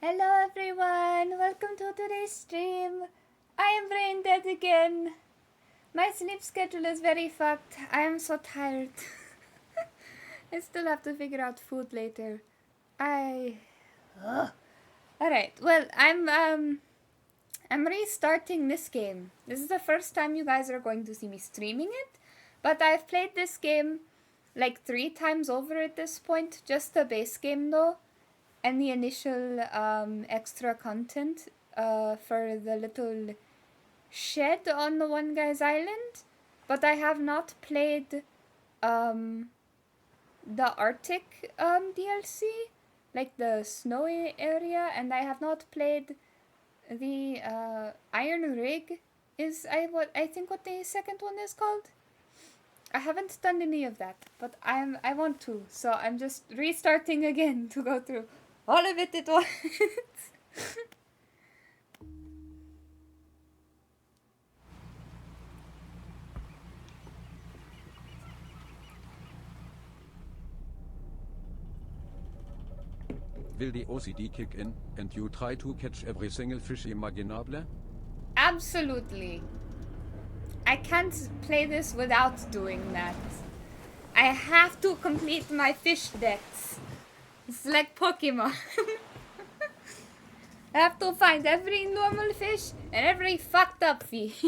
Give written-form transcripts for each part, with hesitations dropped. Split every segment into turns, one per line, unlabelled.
Hello everyone, welcome to today's stream. I am brain dead again. My sleep schedule is very fucked. I am so tired. I still have to figure out food later. Ugh. Alright, well, I'm restarting this game. This is the first time you guys are going to see me streaming it, but I've played this game like 3 times over at this point, just the base game though. And the initial extra content for the little shed on the one guy's island, but I have not played the Arctic DLC, like the snowy area, and I have not played the Iron Rig. Is I think what the second one is called. I haven't done any of that, but I want to, so I'm just restarting again to go through all of it at once.
Will the OCD kick in, and you try to catch every single fish imaginable?
Absolutely. I can't play this without doing that. I have to complete my fish decks. It's like Pokemon. I have to find every normal fish and every fucked up fish.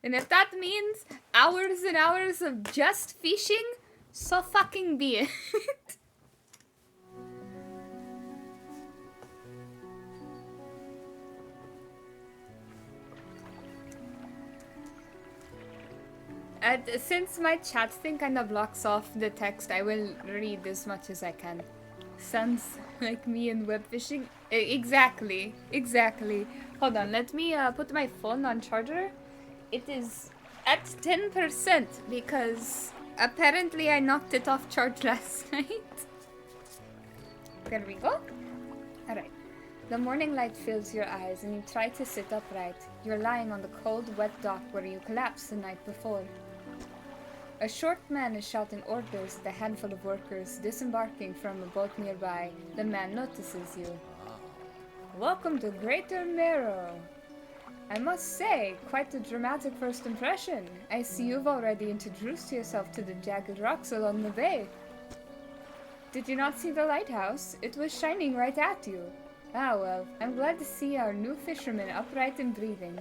And if that means hours and hours of just fishing, so fucking be it. Since my chat thing kind of blocks off the text, I will read as much as I can. Sounds like me and web fishing. Exactly. Hold on, let me put my phone on charger. It is at 10% because apparently I knocked it off charge last night. There we go. Alright. The morning light fills your eyes and you try to sit upright. You're lying on the cold, wet dock where you collapsed the night before. A short man is shouting orders at a handful of workers disembarking from a boat nearby. The man notices you. Welcome to Greater Marrow. I must say, quite a dramatic first impression. I see you've already introduced yourself to the jagged rocks along the bay. Did you not see the lighthouse? It was shining right at you. Ah well, I'm glad to see our new fisherman upright and breathing.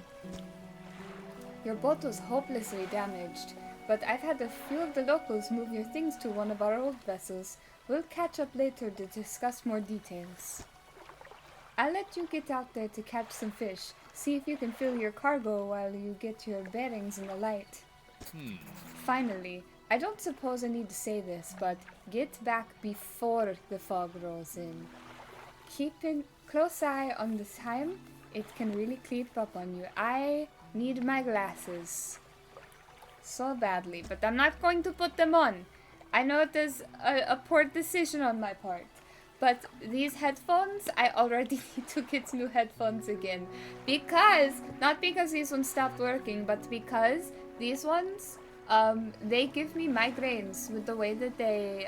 Your boat was hopelessly damaged, but I've had a few of the locals move your things to one of our old vessels. We'll catch up later to discuss more details. I'll let you get out there to catch some fish. See if you can fill your cargo while you get your bearings in the light. Finally, I don't suppose I need to say this, but get back before the fog rolls in. Keep a close eye on the time. It can really creep up on you. I need my glasses so badly, but I'm not going to put them on. I know it is a poor decision on my part, but these headphones, I already need to get new headphones again. Not because these ones stopped working, but because these ones, they give me migraines with the way that they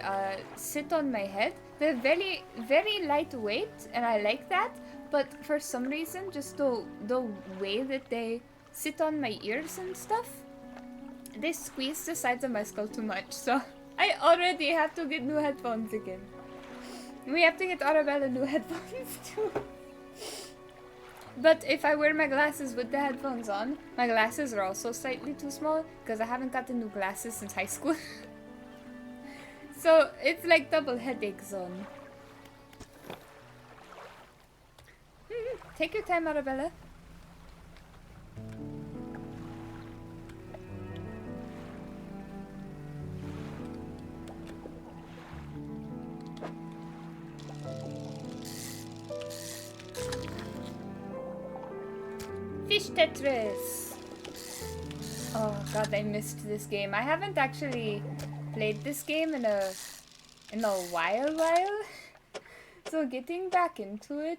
sit on my head. They're very, very lightweight, and I like that, but for some reason, just the way that they sit on my ears and stuff, they squeeze the sides of my skull too much, so I already have to get new headphones again. We have to get Arabella new headphones too. But if I wear my glasses with the headphones on, my glasses are also slightly too small because I haven't gotten new glasses since high school. So it's like double headache zone. Take your time, Arabella. Fish Tetris! Oh god, I missed this game. I haven't actually played this game in a while. So getting back into it,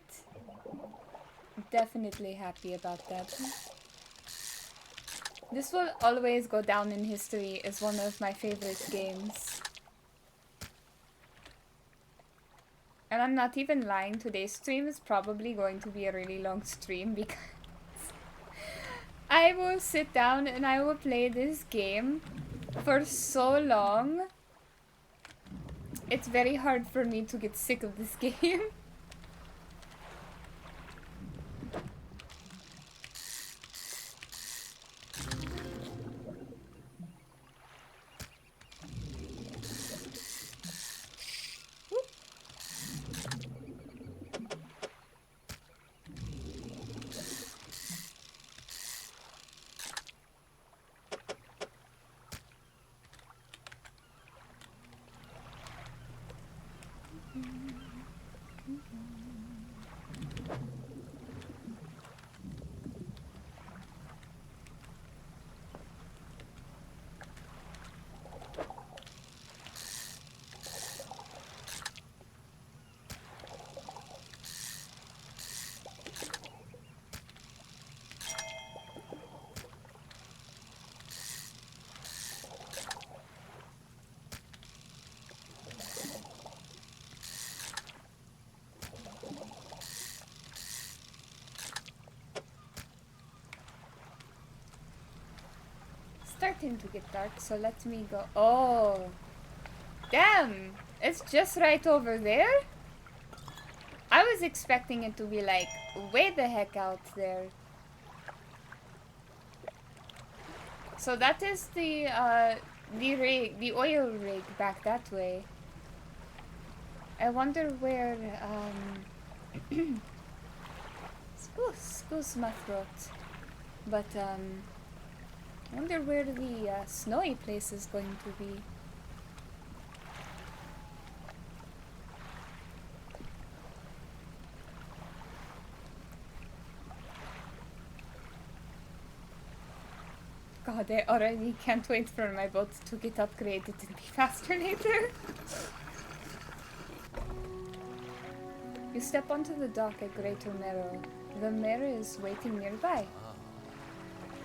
definitely happy about that. This will always go down in history as one of my favorite games. And I'm not even lying, today's stream is probably going to be a really long stream because I will sit down and I will play this game for so long. It's very hard for me to get sick of this game. Starting to get dark, so let me go. Oh, damn! It's just right over there? I was expecting it to be like way the heck out there. So that is the rig, the oil rig back that way. I wonder where excuse my throat. But I wonder where the snowy place is going to be. God, I already can't wait for my boat to get upgraded and be faster later. You step onto the dock at Greater Merrow. The mirror is waiting nearby.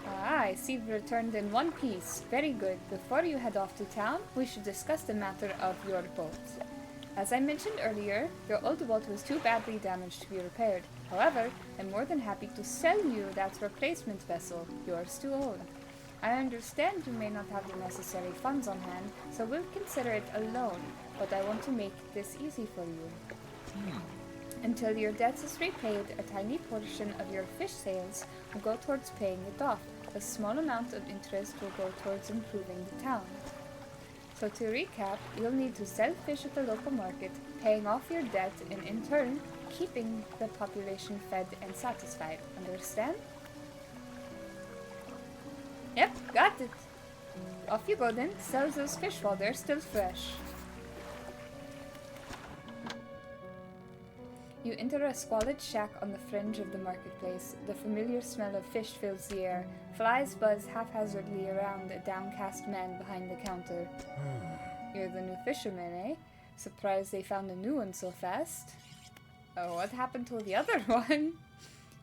Ah, I see you've returned in one piece. Very good. Before you head off to town, we should discuss the matter of your boat. As I mentioned earlier, your old boat was too badly damaged to be repaired. However, I'm more than happy to sell you that replacement vessel, yours to own. I understand you may not have the necessary funds on hand, so we'll consider it a loan, but I want to make this easy for you. Until your debt is repaid, a tiny portion of your fish sales will go towards paying it off. A small amount of interest will go towards improving the town. So to recap, you'll need to sell fish at the local market, paying off your debt, and in turn, keeping the population fed and satisfied. Understand? Yep, got it. Off you go then. Sell those fish while they're still fresh. You enter a squalid shack on the fringe of the marketplace. The familiar smell of fish fills the air. Flies buzz haphazardly around a downcast man behind the counter. You're the new fisherman, eh? Surprised they found a new one so fast. Oh, what happened to the other one?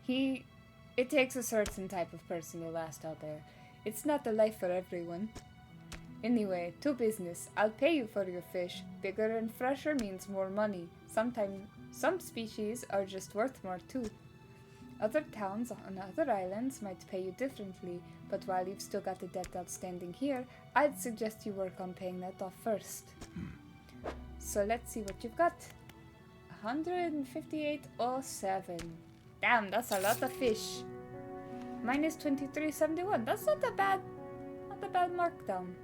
It takes a certain type of person to last out there. It's not the life for everyone. Anyway, to business. I'll pay you for your fish. Bigger and fresher means more money. Sometimes some species are just worth more too. Other towns on other islands might pay you differently, but while you've still got the debt outstanding here, I'd suggest you work on paying that off first. So let's see what you've got. 158.07. Damn, that's a lot of fish. Minus 23.71. That's not a bad markdown.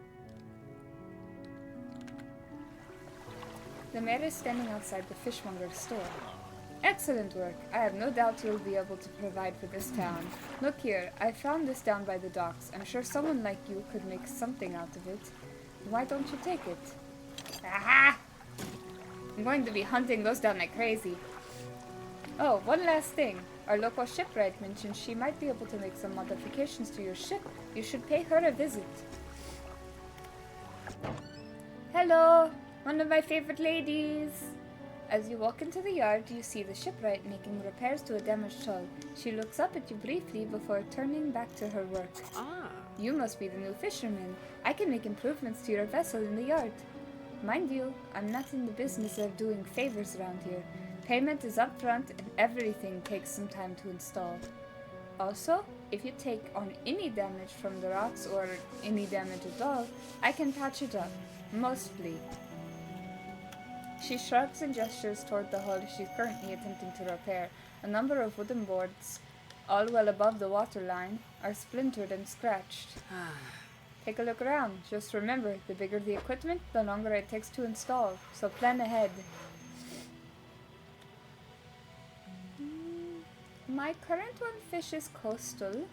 The mayor is standing outside the fishmonger's store. Excellent work. I have no doubt you'll be able to provide for this town. Look here, I found this down by the docks. I'm sure someone like you could make something out of it. Why don't you take it? Aha! I'm going to be hunting those down like crazy. Oh, one last thing. Our local shipwright mentioned she might be able to make some modifications to your ship. You should pay her a visit. Hello! One of my favorite ladies! As you walk into the yard, you see the shipwright making repairs to a damaged hull. She looks up at you briefly before turning back to her work. You must be the new fisherman. I can make improvements to your vessel in the yard. Mind you, I'm not in the business of doing favors around here. Payment is upfront and everything takes some time to install. Also, if you take on any damage from the rocks or any damage at all, I can patch it up. Mostly. She shrugs and gestures toward the hull she's currently attempting to repair. A number of wooden boards, all well above the waterline, are splintered and scratched. Take a look around. Just remember, the bigger the equipment, the longer it takes to install. So plan ahead. My current one fishes coastal.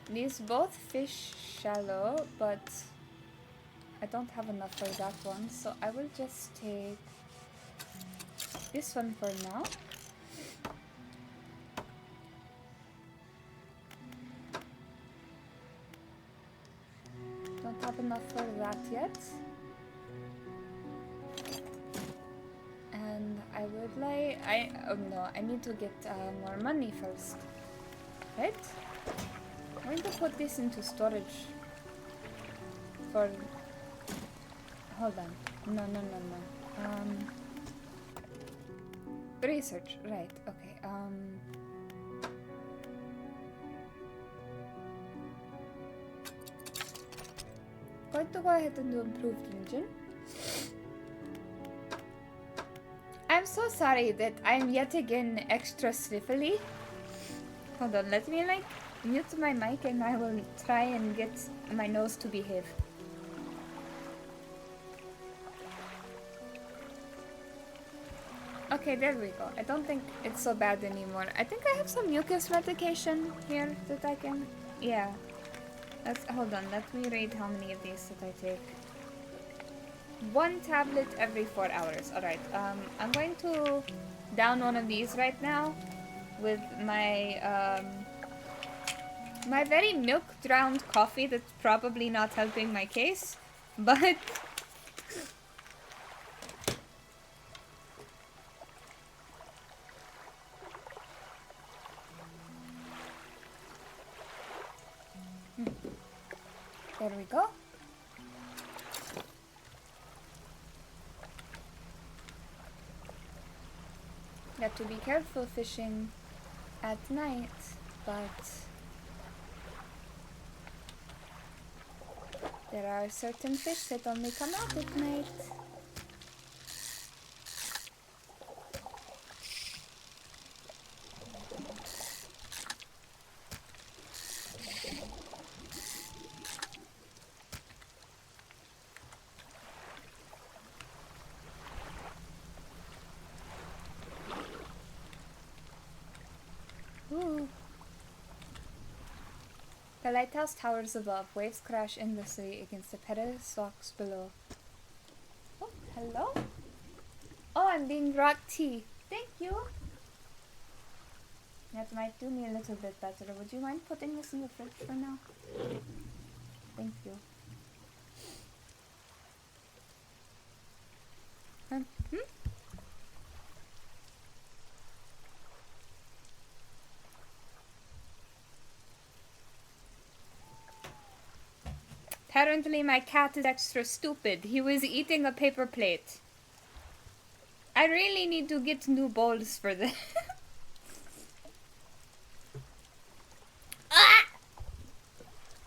These both fish shallow, but I don't have enough for that one, so I will just take this one for now. Don't have enough for that yet. And I would like... oh no, I need to get more money first. Right? I'm going to put this into storage. For... hold on. No. Research, right, okay. Going to go ahead and do improved engine. I'm so sorry that I'm yet again extra sniffly. Hold on, let me like mute my mic and I will try and get my nose to behave. Okay, there we go. I don't think it's so bad anymore. I think I have some mucus medication here that I can... yeah. Hold on, let me read how many of these that I take. 1 tablet every 4 hours. Alright, I'm going to down one of these right now with my, my very milk-drowned coffee that's probably not helping my case, but... there we go. Got to be careful fishing at night, but there are certain fish that only come out at night. Ooh. The lighthouse towers above. Waves crash endlessly against the perilous rocks below. Oh, hello? Oh, I'm being brought tea. Thank you. That might do me a little bit better. Would you mind putting this in the fridge for now? Thank you. Apparently my cat is extra stupid. He was eating a paper plate. I really need to get new bowls for this. Ah!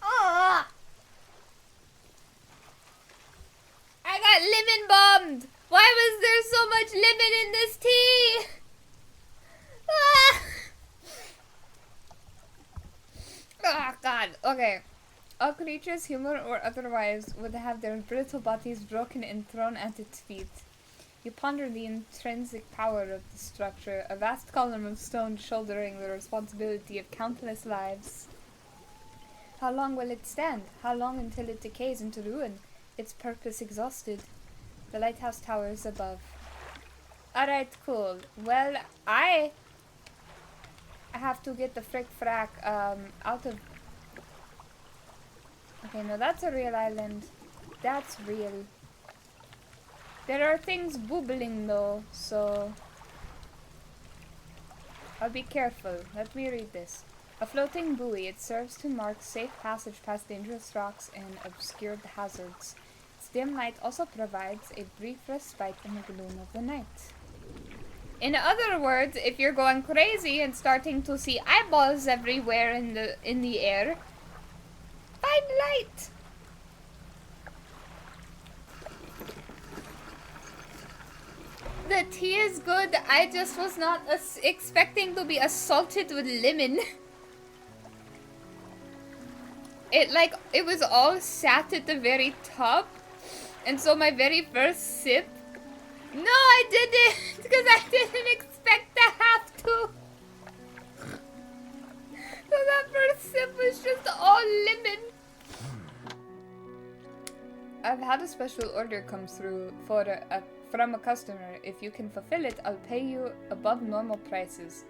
Oh! I got lemon bombed! Why was there so much lemon in this tea? Ah! Oh god, okay. All creatures, human or otherwise, would have their brittle bodies broken and thrown at its feet. You ponder the intrinsic power of the structure, a vast column of stone shouldering the responsibility of countless lives. How long will it stand? How long until it decays into ruin, its purpose exhausted? The lighthouse towers above. Alright, cool. Well, I have to get the frick-frack out of... okay, no, that's a real island. That's real. There are things bubbling though, so... I'll be careful. Let me read this. A floating buoy. It serves to mark safe passage past dangerous rocks and obscured hazards. Its dim light also provides a brief respite in the gloom of the night. In other words, if you're going crazy and starting to see eyeballs everywhere in the air, find light. The tea is good. I just was not expecting to be assaulted with lemon. It was all sat at the very top, and so my very first sip. No, I didn't, because I didn't expect to have to. So that first sip was just all lemon. I've had a special order come through from a customer. If you can fulfill it, I'll pay you above normal prices.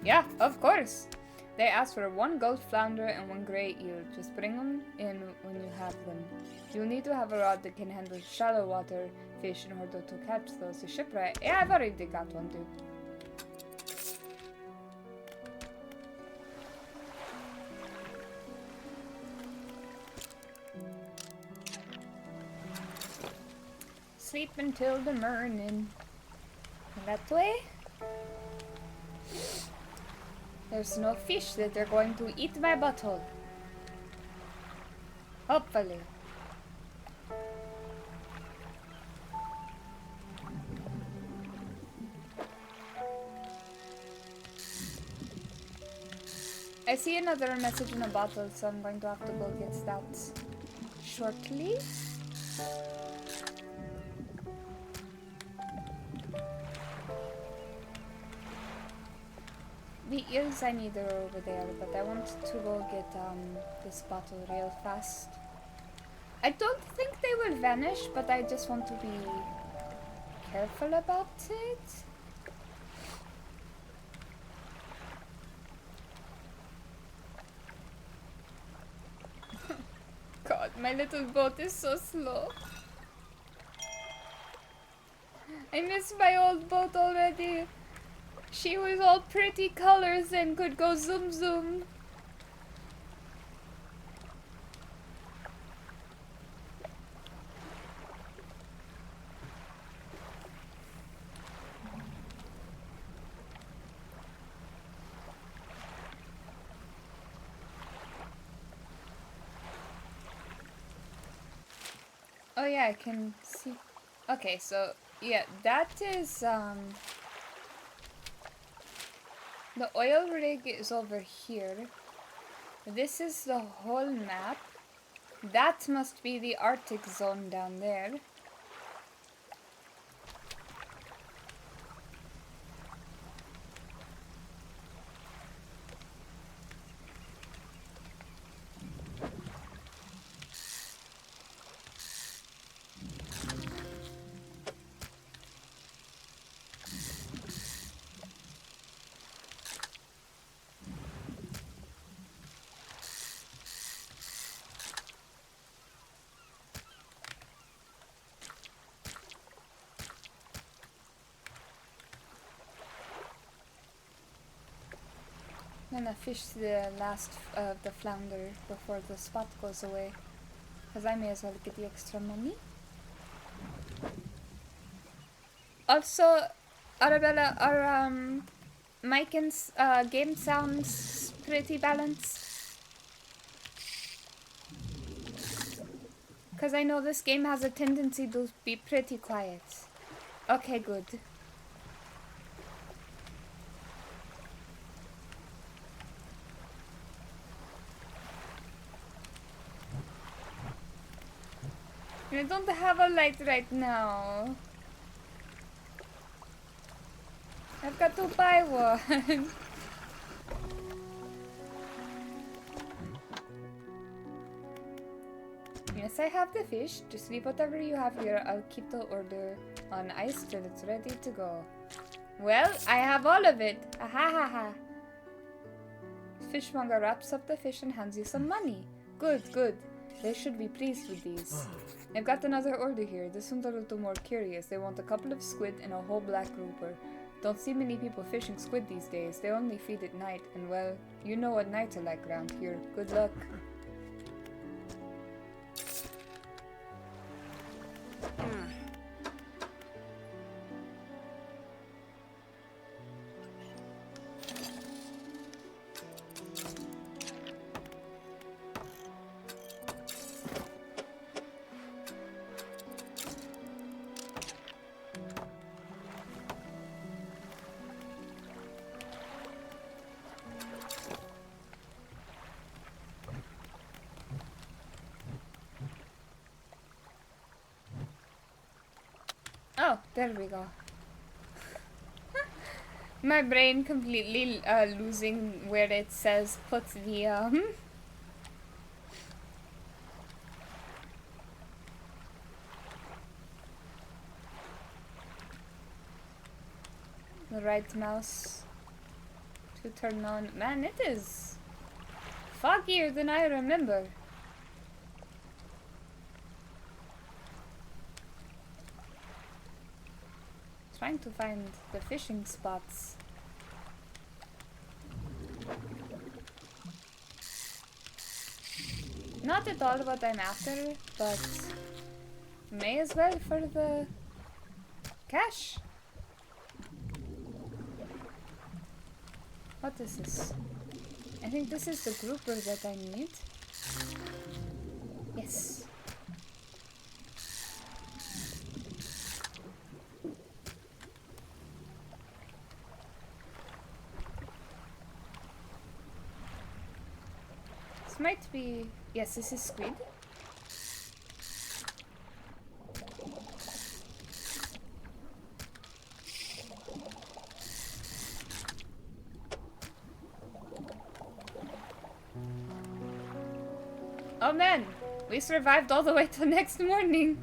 Yeah, of course. They asked for 1 gold flounder and 1 grey eel. Just bring them in when you have them. You'll need to have a rod that can handle shallow water fish in order to catch those. The shipwright. Yeah, I've already got one, dude. Sleep until the morning. That way? There's no fish that are going to eat my butthole. Hopefully. I see another message in a bottle, so I'm going to have to go get that shortly. The eels I need are over there, but I want to go get this bottle real fast. I don't think they will vanish, but I just want to be careful about it. God, my little boat is so slow. I miss my old boat already. She was all pretty colors and could go zoom zoom. Oh yeah, I can see. Okay, so yeah, that is the oil rig is over here. This is the whole map. That must be the Arctic zone down there. I'm gonna fish the last of the flounder before the spot goes away. Because I may as well get the extra money. Also, Arabella, are mic and game sounds pretty balanced? Because I know this game has a tendency to be pretty quiet. Okay, good. I don't have a light right now. I've got to buy one. Yes, I have the fish. Just leave whatever you have here. I'll keep the order on ice till it's ready to go. Well, I have all of it. Ha ha ha. Fishmonger wraps up the fish and hands you some money. Good, good. They should be pleased with these. I've got another order here. This one's a little more curious. They want a couple of squid and a whole black grouper. Don't see many people fishing squid these days. They only feed at night, and well, you know what nights are like around here. Good luck. There we go. My brain completely losing where it says put the the right mouse to turn on. Man, it is foggier than I remember. Trying to find the fishing spots. Not at all what I'm after, but may as well for the cash. What is this? I think this is the grouper that I need. Yes. This might be... Yes, this is squid. Oh man, we survived all the way till next morning.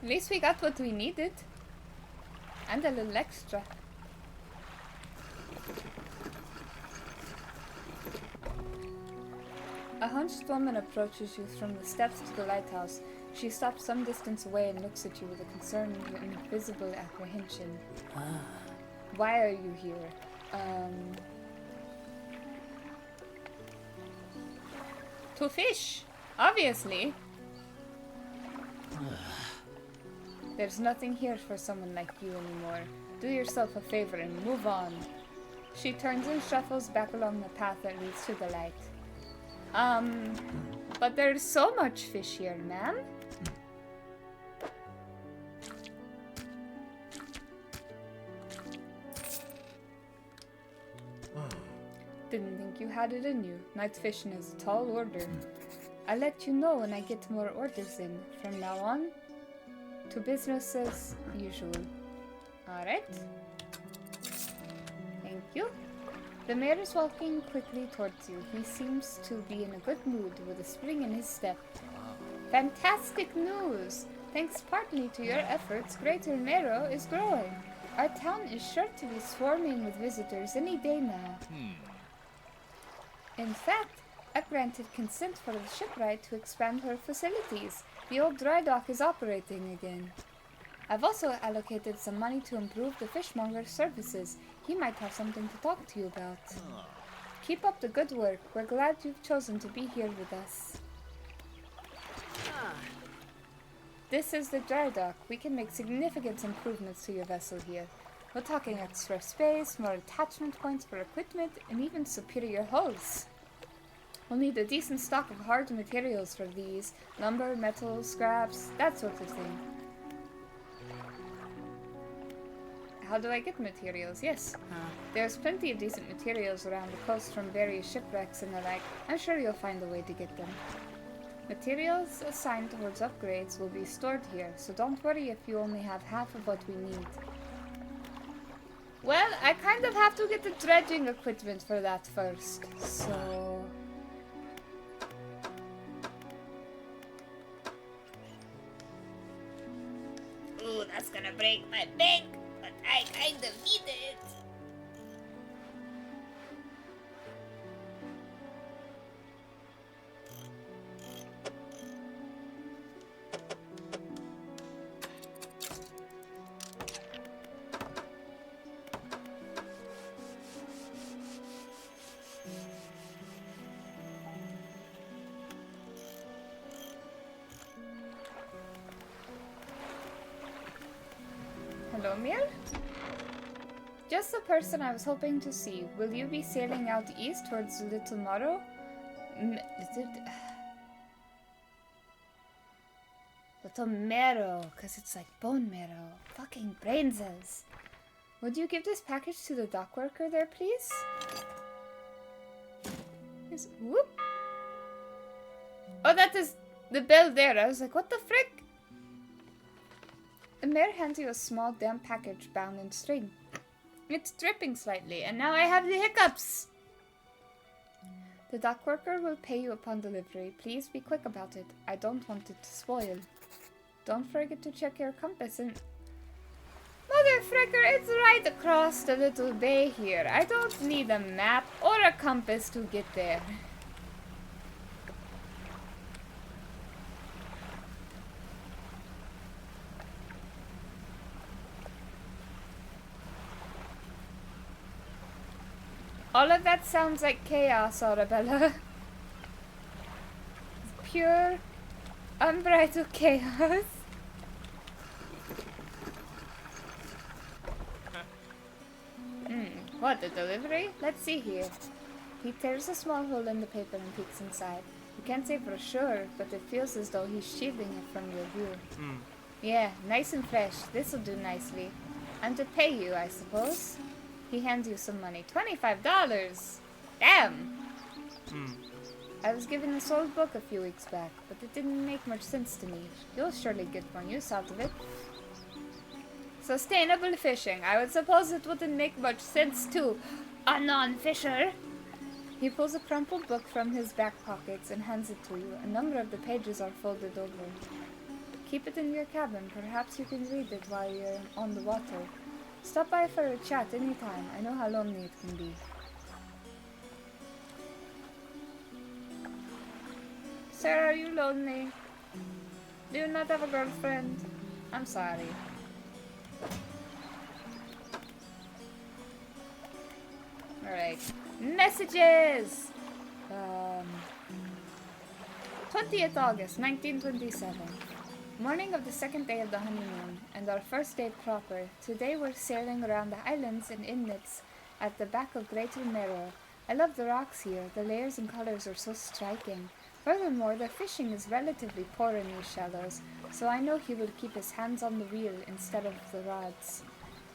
At least we got what we needed. And a little extra. A hunched woman approaches you from the steps to the lighthouse. She stops some distance away and looks at you with a concerned and visible apprehension. Why are you here? To fish, obviously. There's nothing here for someone like you anymore. Do yourself a favor and move on. She turns and shuffles back along the path that leads to the light. But there's so much fish here, ma'am. Didn't think you had it in you. Night fishing is a tall order. I'll let you know when I get more orders in. From now on, to business as usual. Alright. Thank you. The mayor is walking quickly towards you. He seems to be in a good mood with a spring in his step. Fantastic news! Thanks partly to your efforts, Greater Mero is growing. Our town is sure to be swarming with visitors any day now. In fact, I've granted consent for the shipwright to expand her facilities. The old dry dock is operating again. I've also allocated some money to improve the fishmonger's services. He might have something to talk to you about. Keep up the good work. We're glad you've chosen to be here with us. This is the dry dock. We can make significant improvements to your vessel here. We're talking extra space, more attachment points for equipment, and even superior hulls. We'll need a decent stock of hard materials for these. Lumber, metal, scraps, that sort of thing. How do I get materials? Yes. There's plenty of decent materials around the coast from various shipwrecks and the like. I'm sure you'll find a way to get them. Materials assigned towards upgrades will be stored here, so don't worry if you only have half of what we need. Well, I kind of have to get the dredging equipment for that first, so... Ooh, that's gonna break my bank, but I kind of need it. Hello, Mir? Just the person I was hoping to see. Will you be sailing out east towards Little Morrow? Little marrow, because it's like bone marrow. Fucking brain cells. Would you give this package to the dock worker there, please? Yes. Whoop. Oh, that is the bill there. I was like, what the frick? The mayor hands you a small damp package bound in string. It's dripping slightly, and now I have the hiccups. The dock worker will pay you upon delivery. Please be quick about it. I don't want it to spoil. Don't forget to check your compass and... Mother fricker, it's right across the little bay here. I don't need a map or a compass to get there. All of that sounds like chaos, Arabella. Pure, unbridled chaos. What, a delivery? Let's see here. He tears a small hole in the paper and peeks inside. You can't say for sure, but it feels as though he's shielding it from your view. Yeah, nice and fresh. This'll do nicely. I'm to pay you, I suppose. He hands you some money. $25! Damn! I was given this old book a few weeks back, but it didn't make much sense to me. You'll surely get more use out of it. Sustainable fishing. I would suppose it wouldn't make much sense to a non-fisher. He pulls a crumpled book from his back pockets and hands it to you. A number of the pages are folded over. Keep it in your cabin. Perhaps you can read it while you're on the water. Stop by for a chat anytime. I know how lonely it can be. Sir, are you lonely? Do you not have a girlfriend? I'm sorry. Alright. Messages! 20th August, 1927. Morning of the second day of the honeymoon, and our first day proper. Today we're sailing around the islands and inlets at the back of Greater Merrow. I love the rocks here. The layers and colors are so striking. Furthermore, the fishing is relatively poor in these shallows, so I know he will keep his hands on the wheel instead of the rods.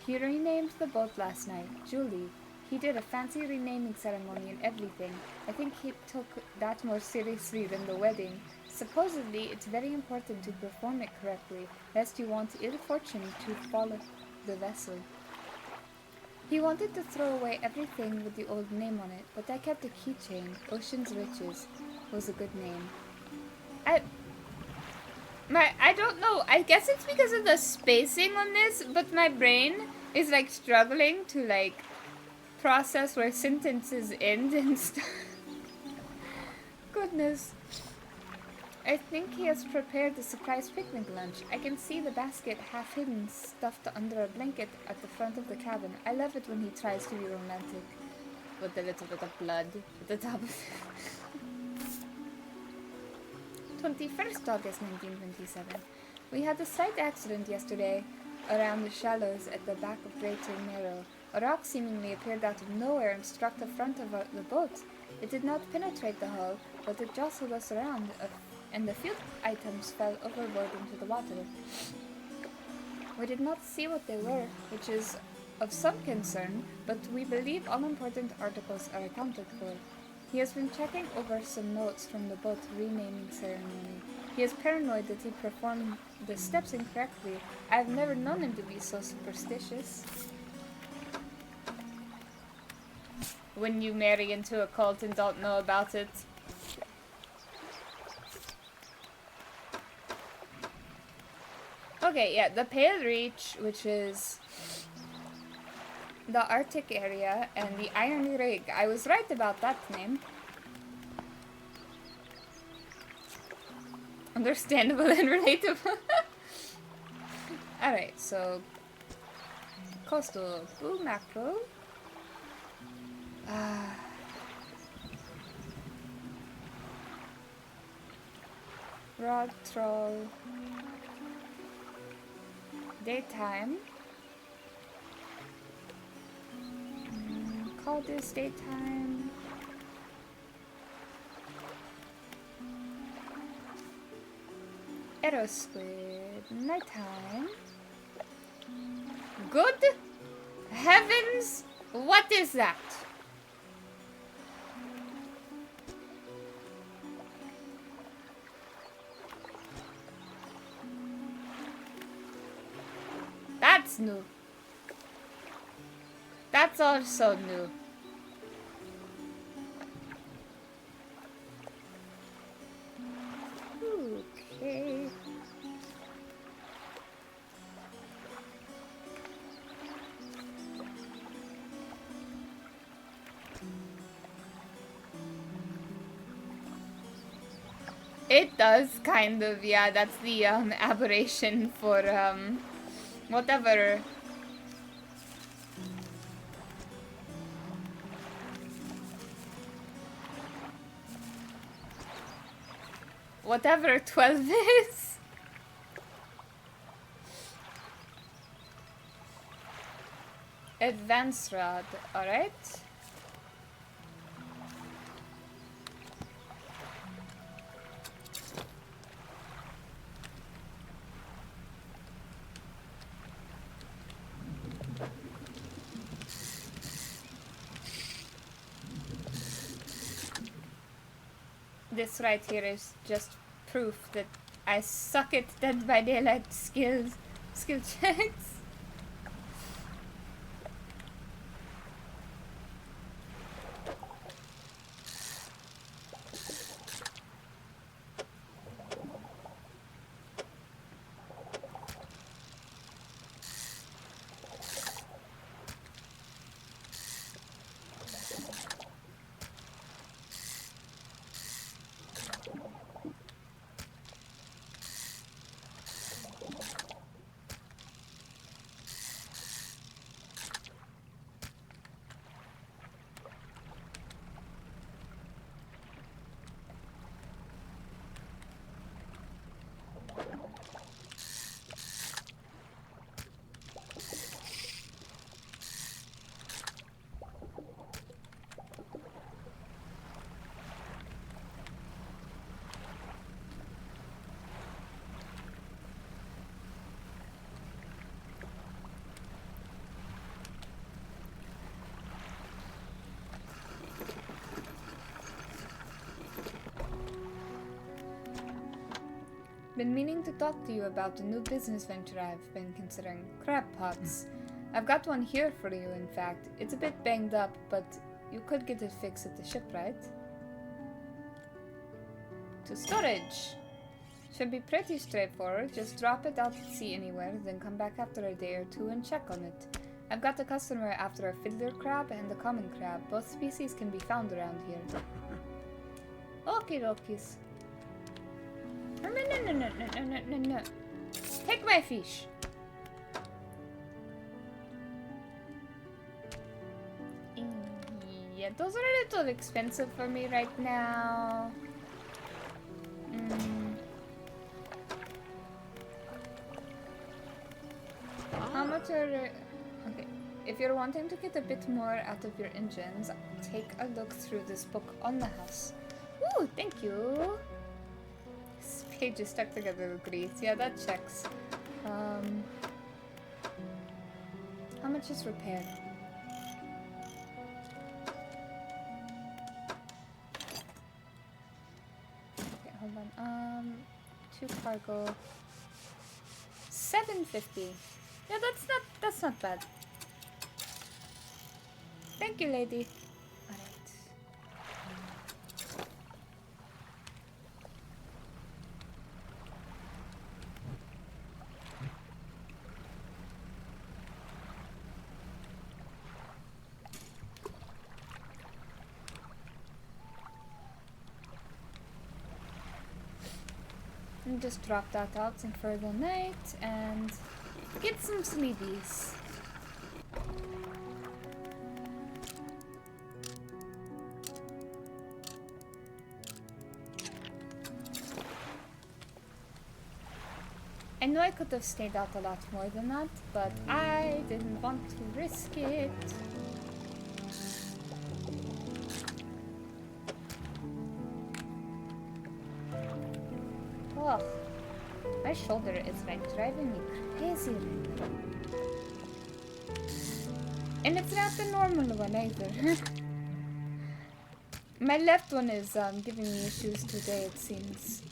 He renamed the boat last night, Julie. He did a fancy renaming ceremony and everything. I think he took that more seriously than the wedding. Supposedly, it's very important to perform it correctly, lest you want ill fortune to follow the vessel. He wanted to throw away everything with the old name on it, but I kept a keychain. Ocean's Riches was a good name. I don't know. I guess it's because of the spacing on this, but my brain is like struggling to like process where sentences end and stuff. Goodness. I think he has prepared a surprise picnic lunch. I can see the basket half hidden, stuffed under a blanket at the front of the cabin. I love it when he tries to be romantic. With a little bit of blood at the top of it. 21st August 1927. We had a slight accident yesterday around the shallows at the back of Greater Merrow. A rock seemingly appeared out of nowhere and struck the front of the boat. It did not penetrate the hull, but it jostled us around, and the field items fell overboard into the water. We did not see what they were, which is of some concern, but we believe all important articles are accounted for. He has been checking over some notes from the boat renaming ceremony. He is paranoid that he performed the steps incorrectly. I have never known him to be so superstitious. When you marry into a cult and don't know about it. Okay, yeah, the Pale Reach, which is the Arctic area, and the Iron Rig. I was right about that name. Understandable and relatable. Alright, so coastal blue mackerel. Rod troll. Daytime. call this daytime. Arrow squid, nighttime. Good heavens, what is that? That's new. That's also new. Okay. It does kind of, yeah, that's the aberration for whatever. Whatever 12 is. Advanced rod, alright. This right here is just proof that I suck at Dead by Daylight skill checks. Been meaning to talk to you about a new business venture I've been considering. Crab pots. I've got one here for you, in fact. It's a bit banged up, but you could get it fixed at the ship, right? To storage. Should be pretty straightforward. Just drop it out at sea anywhere, then come back after a day or two and check on it. I've got a customer after a fiddler crab and a common crab. Both species can be found around here. Okie dokies. No. Take my fish. Yeah, those are a little expensive for me right now. How much are... Okay, if you're wanting to get a bit more out of your engines, take a look through this book on the house. Ooh, thank you. This page is stuck together with grease. Yeah, that checks. How much is repair? Okay, hold on. 2 cargo. 750. Yeah, that's not bad. Thank you, lady. Alright. And just drop that out for the night and get some sleepies. I know I could have stayed out a lot more than that, but I didn't want to risk it. Oh, my shoulder is like driving me crazy right now. And it's not the normal one either. My left one is giving me issues today, it seems.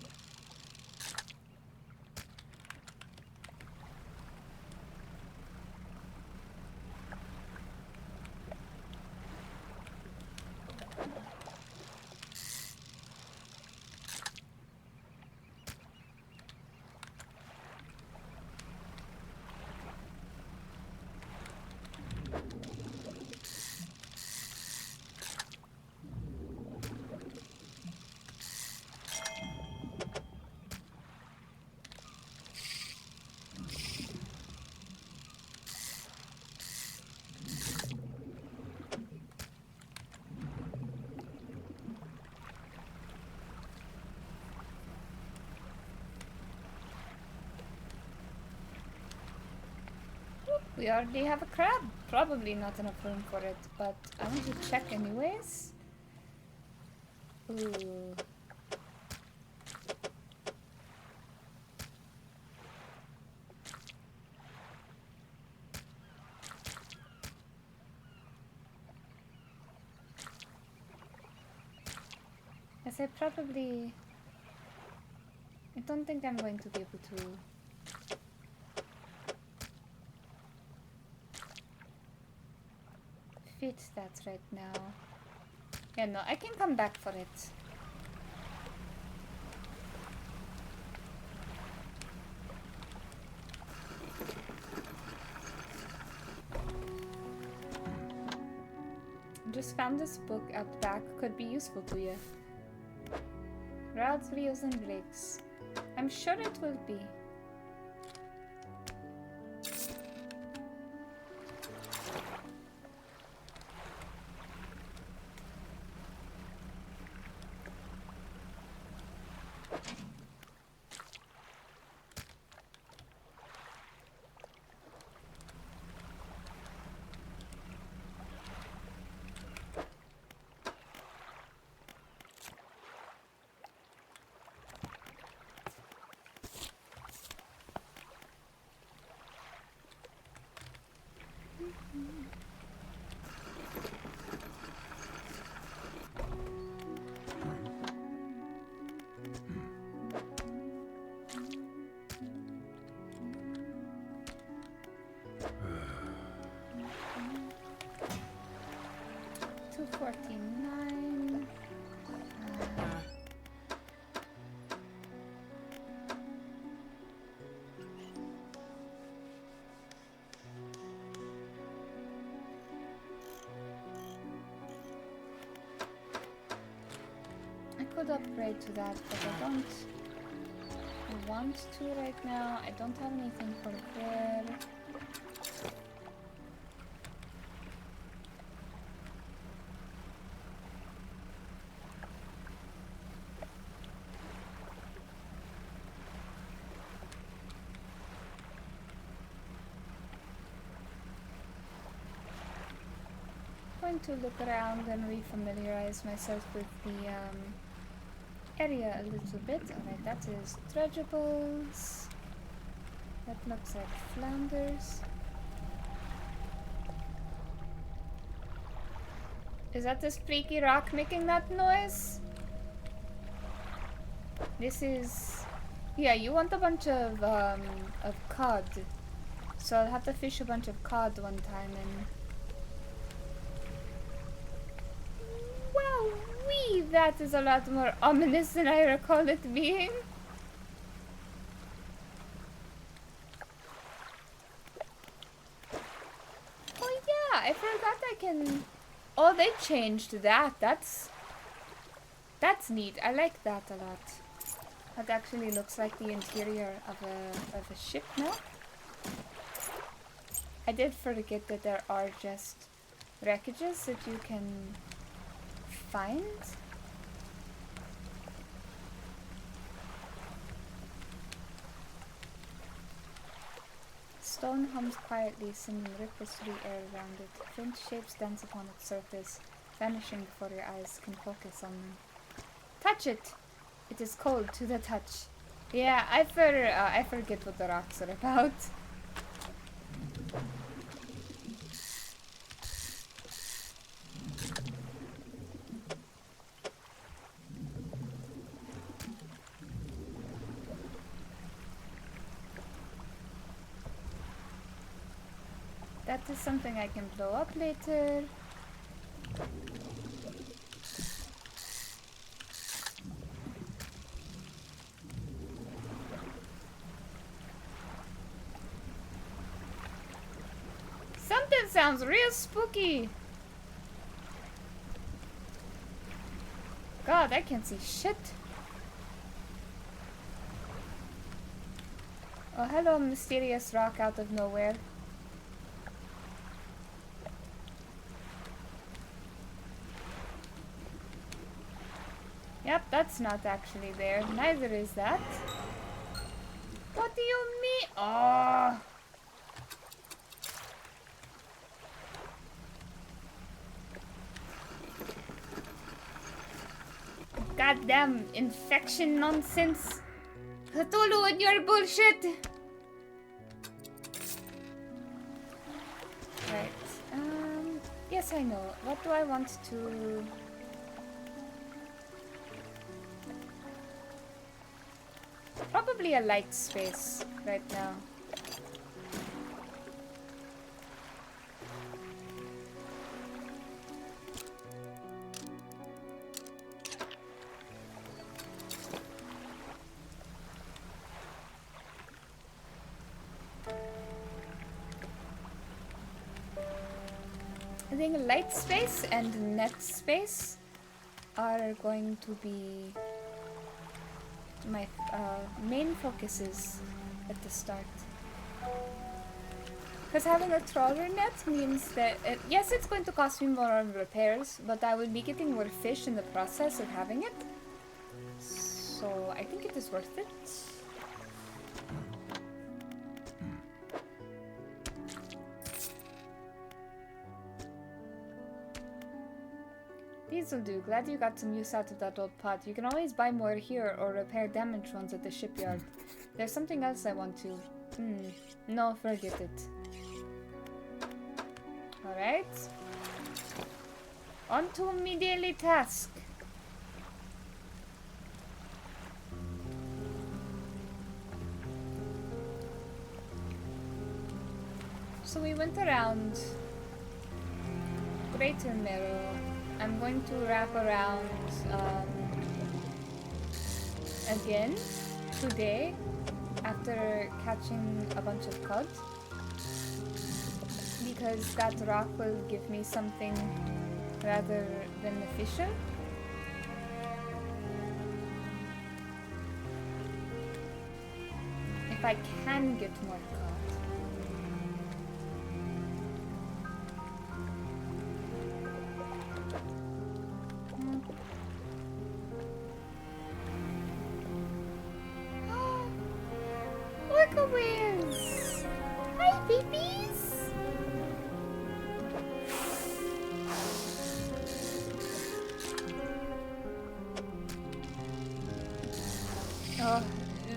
We already have a crab. Probably not enough room for it, but I want to check anyways. Ooh. Yes, I don't think I'm going to be able to fit that right now. Yeah, no, I can come back for it. Just found this book out back. Could be useful to you. Routes, wheels, and brakes. I'm sure it will be. $249. I could upgrade to that, but I don't want to right now. I don't have anything for there. Going to look around and refamiliarize myself with the area a little bit. Alright, that is dredgeables. That looks like flounders. Is that this freaky rock making that noise? This is... Yeah, you want a bunch of cod. So I'll have to fish a bunch of cod one time and... Wow-wee! That is a lot more ominous than I recall it being. Oh yeah, I forgot I can... Oh, they changed that. That's neat. I like that a lot. That actually looks like the interior of a ship now. I did forget that there are just wreckages that you can find. Stone hums quietly, sending ripple-free air around it. Faint shapes dance upon its surface, vanishing before your eyes can focus on them. Touch it! It is cold to the touch. Yeah, I forget what the rocks are about. That is something I can blow up later. Something sounds real spooky. God, I can't see shit. Oh, hello, mysterious rock out of nowhere. Yep, that's not actually there. Neither is that. What do you mean? Oh. Goddamn infection nonsense. Cthulhu and your bullshit. Right. Yes, I know. What do I want to... Probably a light space right now. I think light space and net space are going to be my main focuses at the start. Because having a trawler net means that, yes, it's going to cost me more on repairs, but I will be getting more fish in the process of having it. So I think it is worth it. These will do. Glad you got some use out of that old pot. You can always buy more here or repair damaged ones at the shipyard. There's something else I want to... No, forget it. Alright. On to my daily task. So we went around Greater Mirror. I'm going to wrap around again today after catching a bunch of cod, because that rock will give me something rather beneficial. If I can get more cod. Orca whales! Hi, babies! Oh,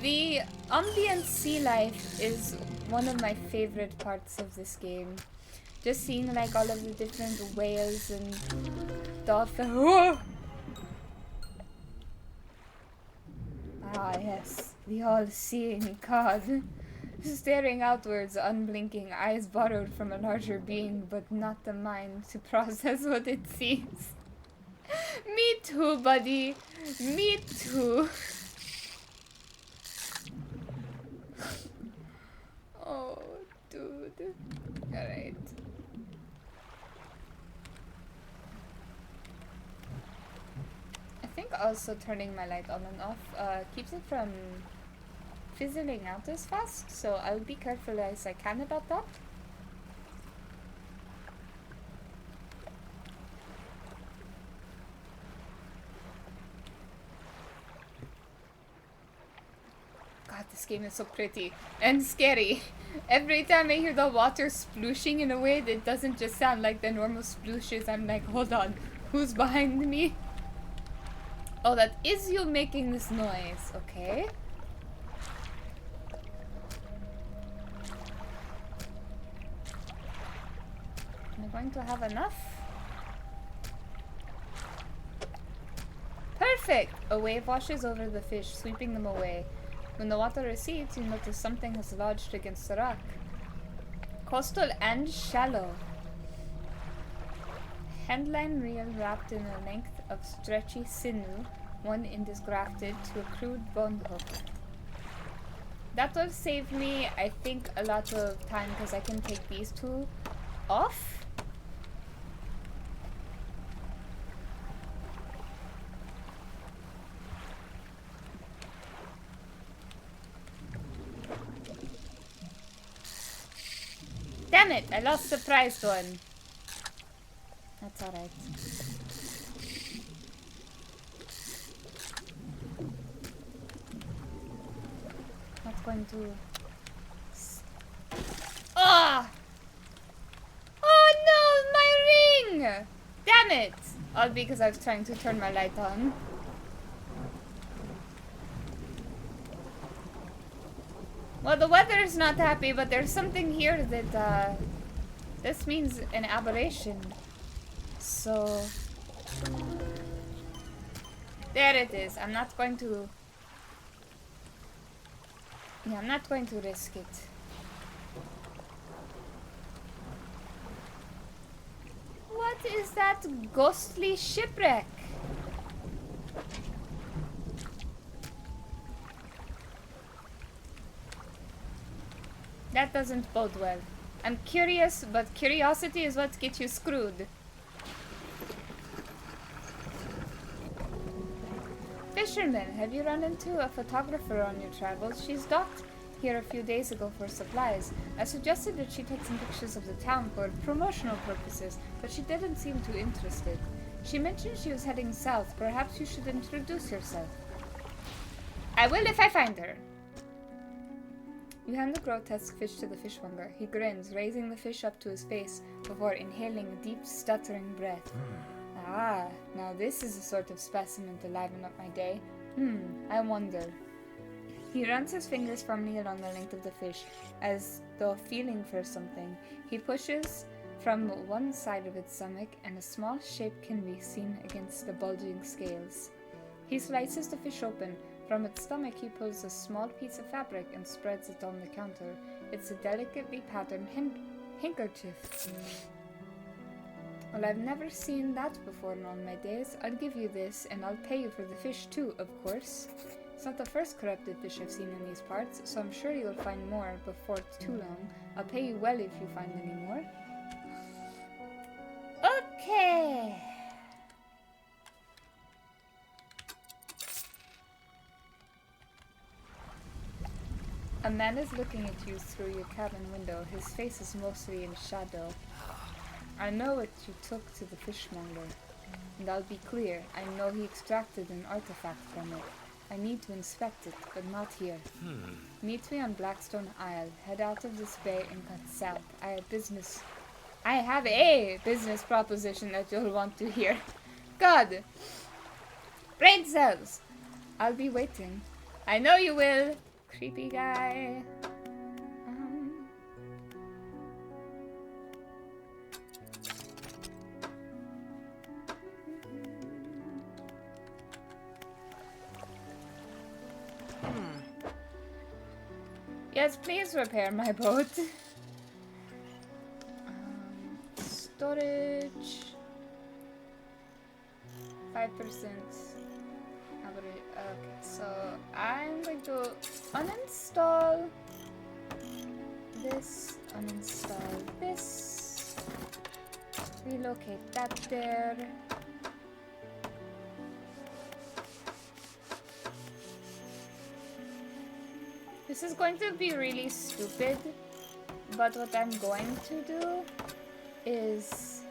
the ambient sea life is one of my favorite parts of this game. Just seeing like all of the different whales and dolphins. Oh! Ah, yes. The all-seeing cod. Staring outwards, unblinking, eyes borrowed from a larger being, but not the mind to process what it sees. Me too, buddy. Me too. Oh, dude. Alright. I think also turning my light on and off keeps it from fizzling out as fast, so I'll be careful as I can about that. God, this game is so pretty and scary. Every time I hear the water splooshing in a way that doesn't just sound like the normal splooshes, I'm like, hold on, who's behind me? Oh, that is you making this noise, okay. going to have enough? Perfect! A wave washes over the fish, sweeping them away. When the water recedes, you notice something has lodged against the rock. Coastal and shallow. Handline reel wrapped in a length of stretchy sinew. One end is grafted to a crude bone hook. That will save me, I think, a lot of time because I can take these two off. Damn it! I lost the prized one. That's alright. Not going to... Ah! Oh no! My ring! Damn it! All because I was trying to turn my light on. Well, the weather is not happy, but there's something here that, this means an aberration. So... there it is. I'm not going to... yeah, I'm not going to risk it. What is that ghostly shipwreck? That doesn't bode well. I'm curious, but curiosity is what gets you screwed. Fisherman, have you run into a photographer on your travels? She's docked here a few days ago for supplies. I suggested that she take some pictures of the town for promotional purposes, but she didn't seem too interested. She mentioned she was heading south. Perhaps you should introduce yourself. I will if I find her. You hand the grotesque fish to the fishmonger. He grins, raising the fish up to his face before inhaling a deep, stuttering breath. Ah, now this is a sort of specimen to liven up my day. I wonder. He runs his fingers firmly along the length of the fish, as though feeling for something. He pushes from one side of its stomach, and a small shape can be seen against the bulging scales. He slices the fish open. From its stomach, he pulls a small piece of fabric and spreads it on the counter. It's a delicately patterned handkerchief. Well, I've never seen that before in all my days. I'll give you this, and I'll pay you for the fish too, of course. It's not the first corrupted fish I've seen in these parts, so I'm sure you'll find more before too long. I'll pay you well if you find any more. Okay. A man is looking at you through your cabin window. His face is mostly in shadow. I know what you took to the fishmonger, and I'll be clear, I know he extracted an artifact from it. I need to inspect it, but not here. Meet me on Blackstone Isle. Head out of this bay and cut south. I have a business proposition that you'll want to hear. God! Brain cells! I'll be waiting. I know you will. Creepy guy. Yes, please repair my boat. Storage. 5%. Okay, so I'm going to uninstall this, uninstall this, relocate that there. This is going to be really stupid, but what I'm going to do is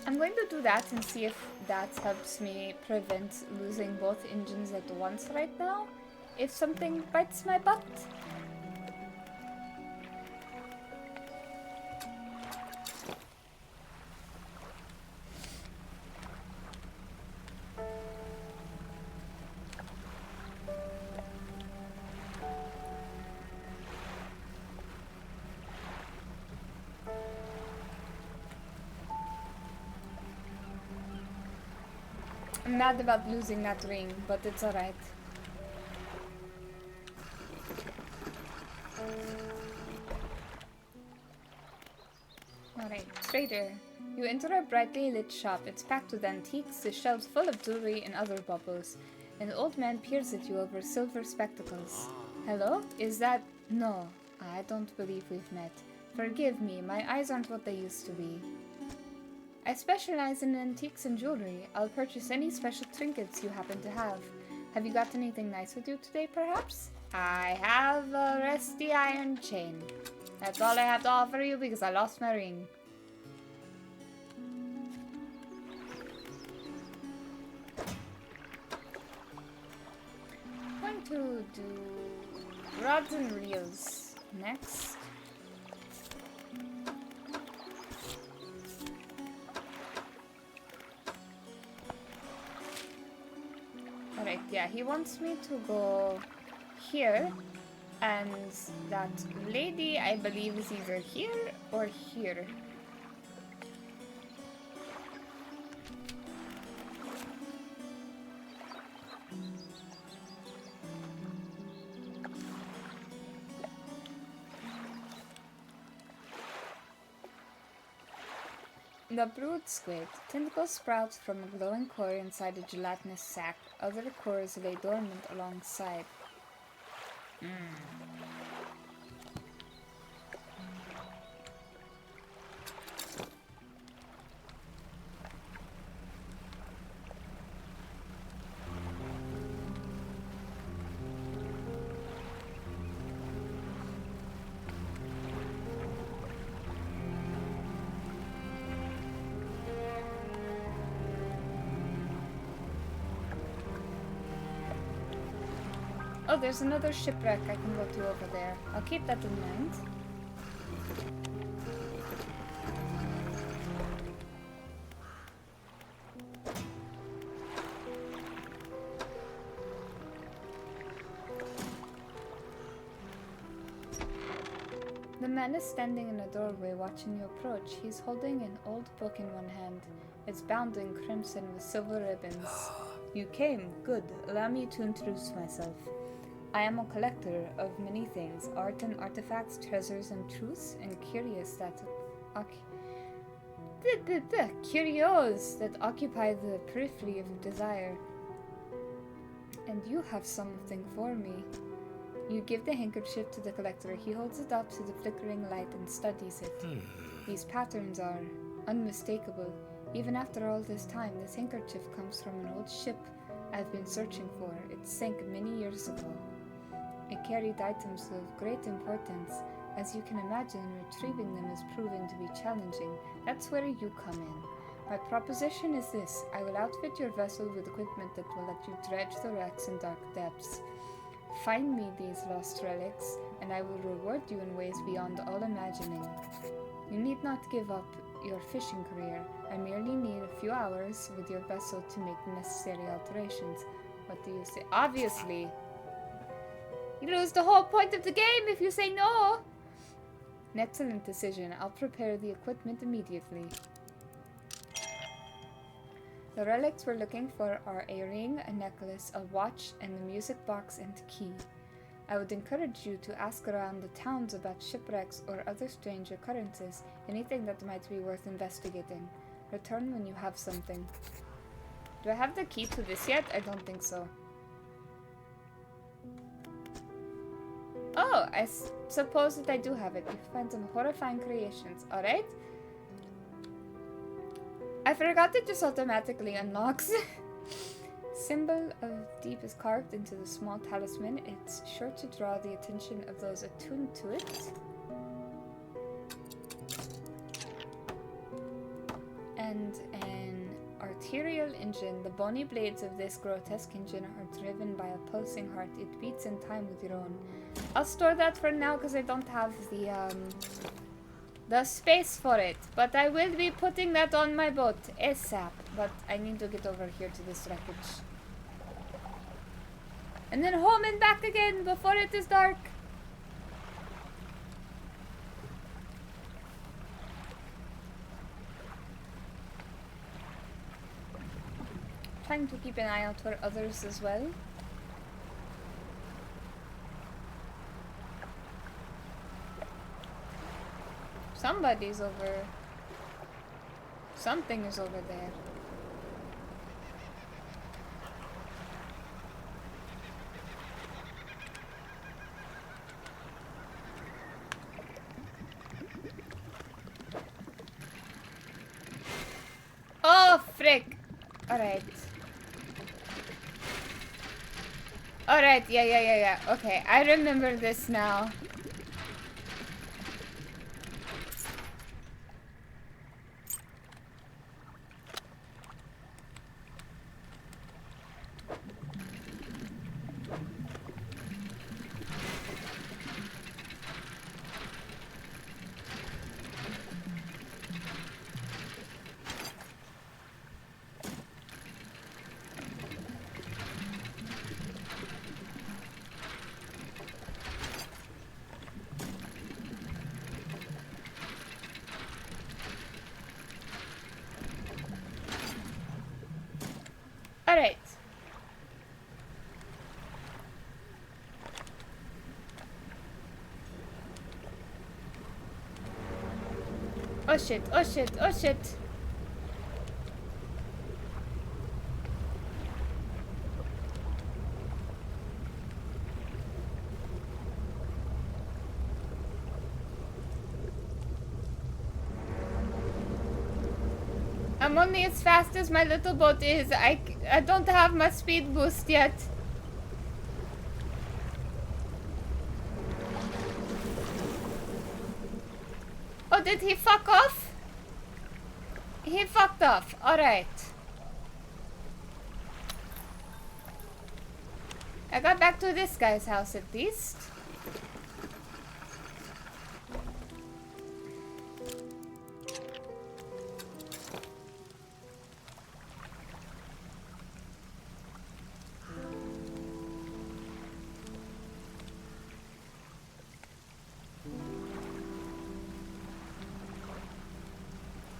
I'm going to do that and see if that helps me prevent losing both engines at once right now, if something bites my butt. I'm mad about losing that ring, but it's alright. Alright, trader. You enter a brightly lit shop. It's packed with antiques, the shelves full of jewelry and other baubles. An old man peers at you over silver spectacles. Hello? Is that... No, I don't believe we've met. Forgive me, my eyes aren't what they used to be. I specialize in antiques and jewelry. I'll purchase any special trinkets you happen to have. Have you got anything nice with you today, perhaps? I have a rusty iron chain. That's all I have to offer you because I lost my ring. I'm going to do rods and reels next. Alright, yeah, he wants me to go here, and that lady, I believe, is either here or here. The brood squid. Tentacles sprout from a glowing core inside a gelatinous sac. Other cores lay dormant alongside. Oh, there's another shipwreck I can go to over there. I'll keep that in mind. The man is standing in a doorway watching you approach. He's holding an old book in one hand. It's bound in crimson with silver ribbons. You came. Good. Allow me to introduce myself. I am a collector of many things, art and artifacts, treasures and truths, and curios that occupy the periphery of desire. And you have something for me. You give the handkerchief to the collector. He holds it up to the flickering light and studies it. These patterns are unmistakable. Even after all this time, this handkerchief comes from an old ship I've been searching for. It sank many years ago. It carried items of great importance. As you can imagine, retrieving them is proven to be challenging. That's where you come in. My proposition is this. I will outfit your vessel with equipment that will let you dredge the wrecks in dark depths. Find me these lost relics, and I will reward you in ways beyond all imagining. You need not give up your fishing career. I merely need a few hours with your vessel to make the necessary alterations. What do you say? Obviously! You lose the whole point of the game if you say no! An excellent decision. I'll prepare the equipment immediately. The relics we're looking for are a ring, a necklace, a watch, and the music box and key. I would encourage you to ask around the towns about shipwrecks or other strange occurrences, anything that might be worth investigating. Return when you have something. Do I have the key to this yet? I don't think so. Oh, I suppose that I do have it. You find some horrifying creations. Alright. I forgot it just automatically unlocks. Symbol of deep is carved into the small talisman. It's sure to draw the attention of those attuned to it. And an arterial engine. The bony blades of this grotesque engine are driven by a pulsing heart. It beats in time with your own. I'll store that for now because I don't have the space for it. But I will be putting that on my boat ASAP. But I need to get over here to this wreckage. And then home and back again before it is dark. trying to keep an eye out for others as well. Somebody's over. Something is over there. Oh, frick! Alright. Alright, yeah. Okay, I remember this now. Alright. Oh shit, oh shit, oh shit. I'm only as fast as my little boat is. I don't have my speed boost yet. Oh, did he fuck off? He fucked off. Alright. I got back to this guy's house at least.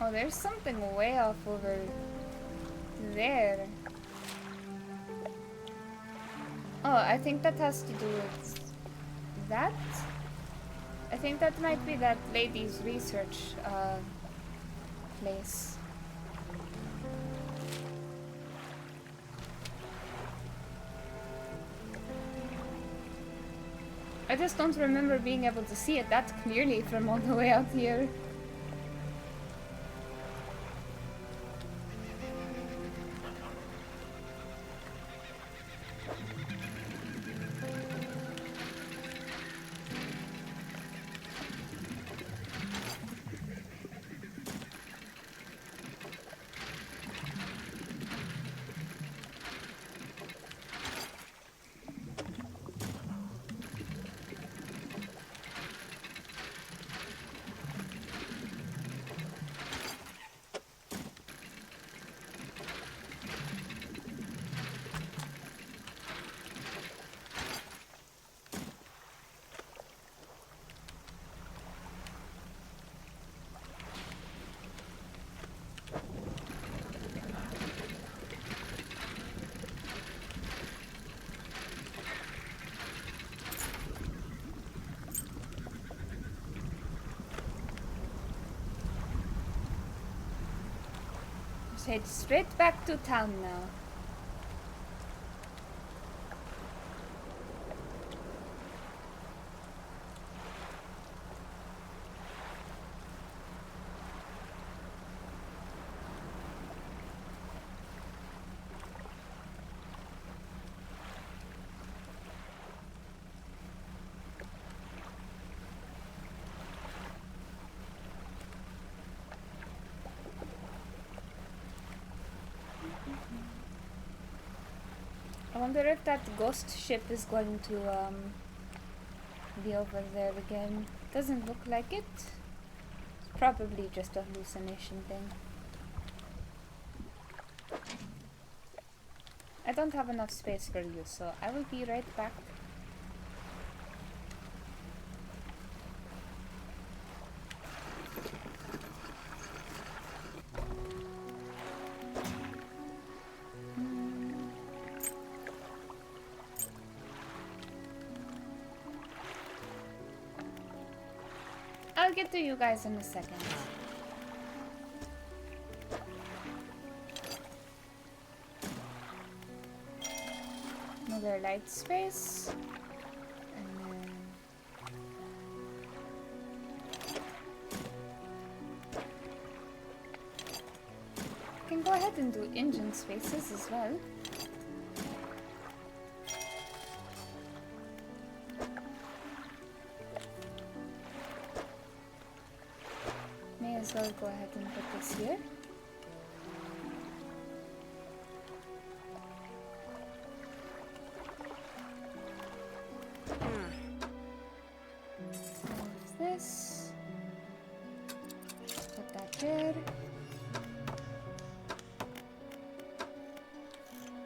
Oh, there's something way off over there. Oh, I think that has to do with that. I think that might be that lady's research place. I just don't remember being able to see it that clearly from all the way out here. Just head straight back to town now. I wonder if that ghost ship is going to be over there again. Doesn't look like it. It's probably just a hallucination thing. I don't have enough space for you, so I will be right back. I'll get to you guys in a second. Another light space. And then... I can go ahead and do engine spaces as well. May as well go ahead and put this here. This. Put that there.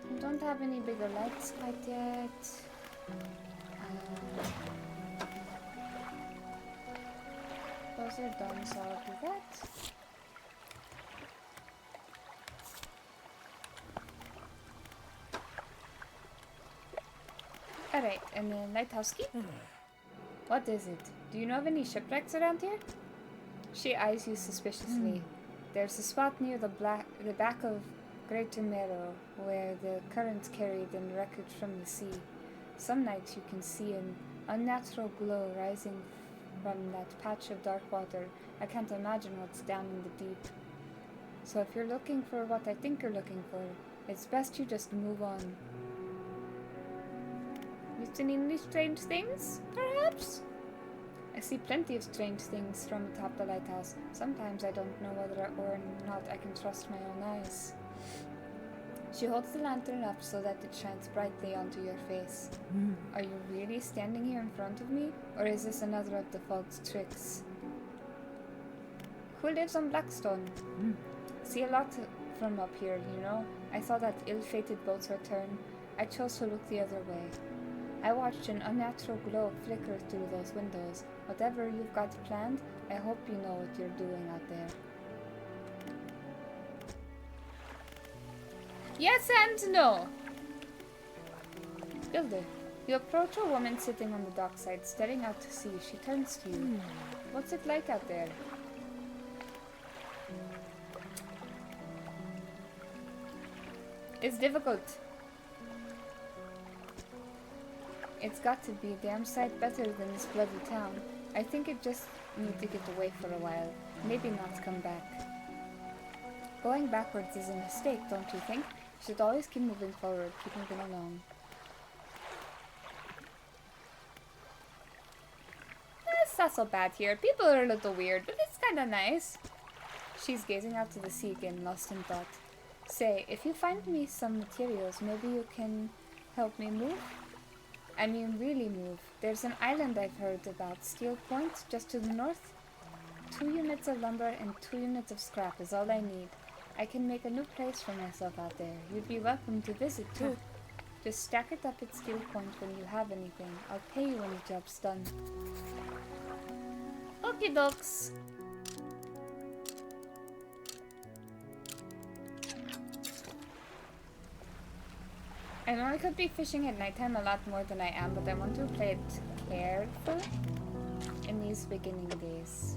I don't have any bigger lights quite yet. Those are done, so I'll do that. Alright, and then lighthouse key. What is it? Do you know of any shipwrecks around here? She eyes you suspiciously. There's a spot near the back of Great Mero where the currents carried in wreckage from the sea. Some nights you can see an unnatural glow rising from that patch of dark water. I can't imagine what's down in the deep. So if you're looking for what I think you're looking for, it's best you just move on. You seen any strange things, perhaps? I see plenty of strange things from atop the lighthouse. Sometimes I don't know whether or not I can trust my own eyes. She holds the lantern up so that it shines brightly onto your face. Are you really standing here in front of me? Or is this another of the fog's tricks? Who lives on Blackstone? See a lot from up here, you know. I saw that ill-fated boat's return. I chose to look the other way. I watched an unnatural glow flicker through those windows. Whatever you've got planned, I hope you know what you're doing out there. Yes and no. Builder, you approach a woman sitting on the dockside, staring out to sea. She turns to you. What's it like out there? It's difficult. It's got to be a damn sight better than this bloody town. I think it just need to get away for a while. Maybe not come back. Going backwards is a mistake, don't you think? You should always keep moving forward, keep moving along. It's not so bad here. People are a little weird, but it's kinda nice. She's gazing out to the sea again, lost in thought. Say, if you find me some materials, maybe you can help me move? I mean, really move. There's an island I've heard about, Steel Point, just to the north. 2 units of lumber and 2 units of scrap is all I need. I can make a new place for myself out there. You'd be welcome to visit, too. Just stack it up at Steel Point when you have anything. I'll pay you when the job's done. Okie dokes. I know I could be fishing at nighttime a lot more than I am, but I want to play it careful in these beginning days.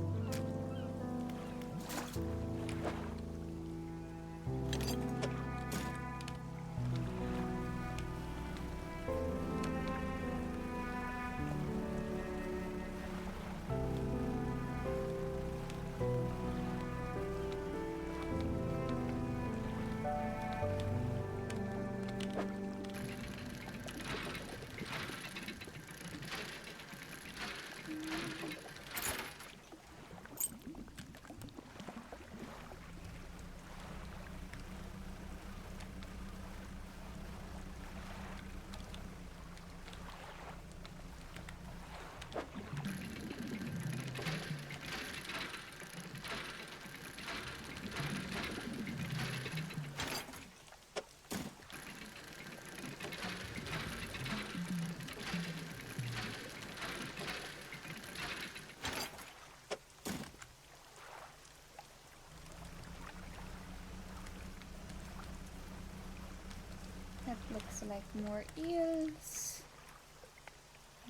That looks like more eels.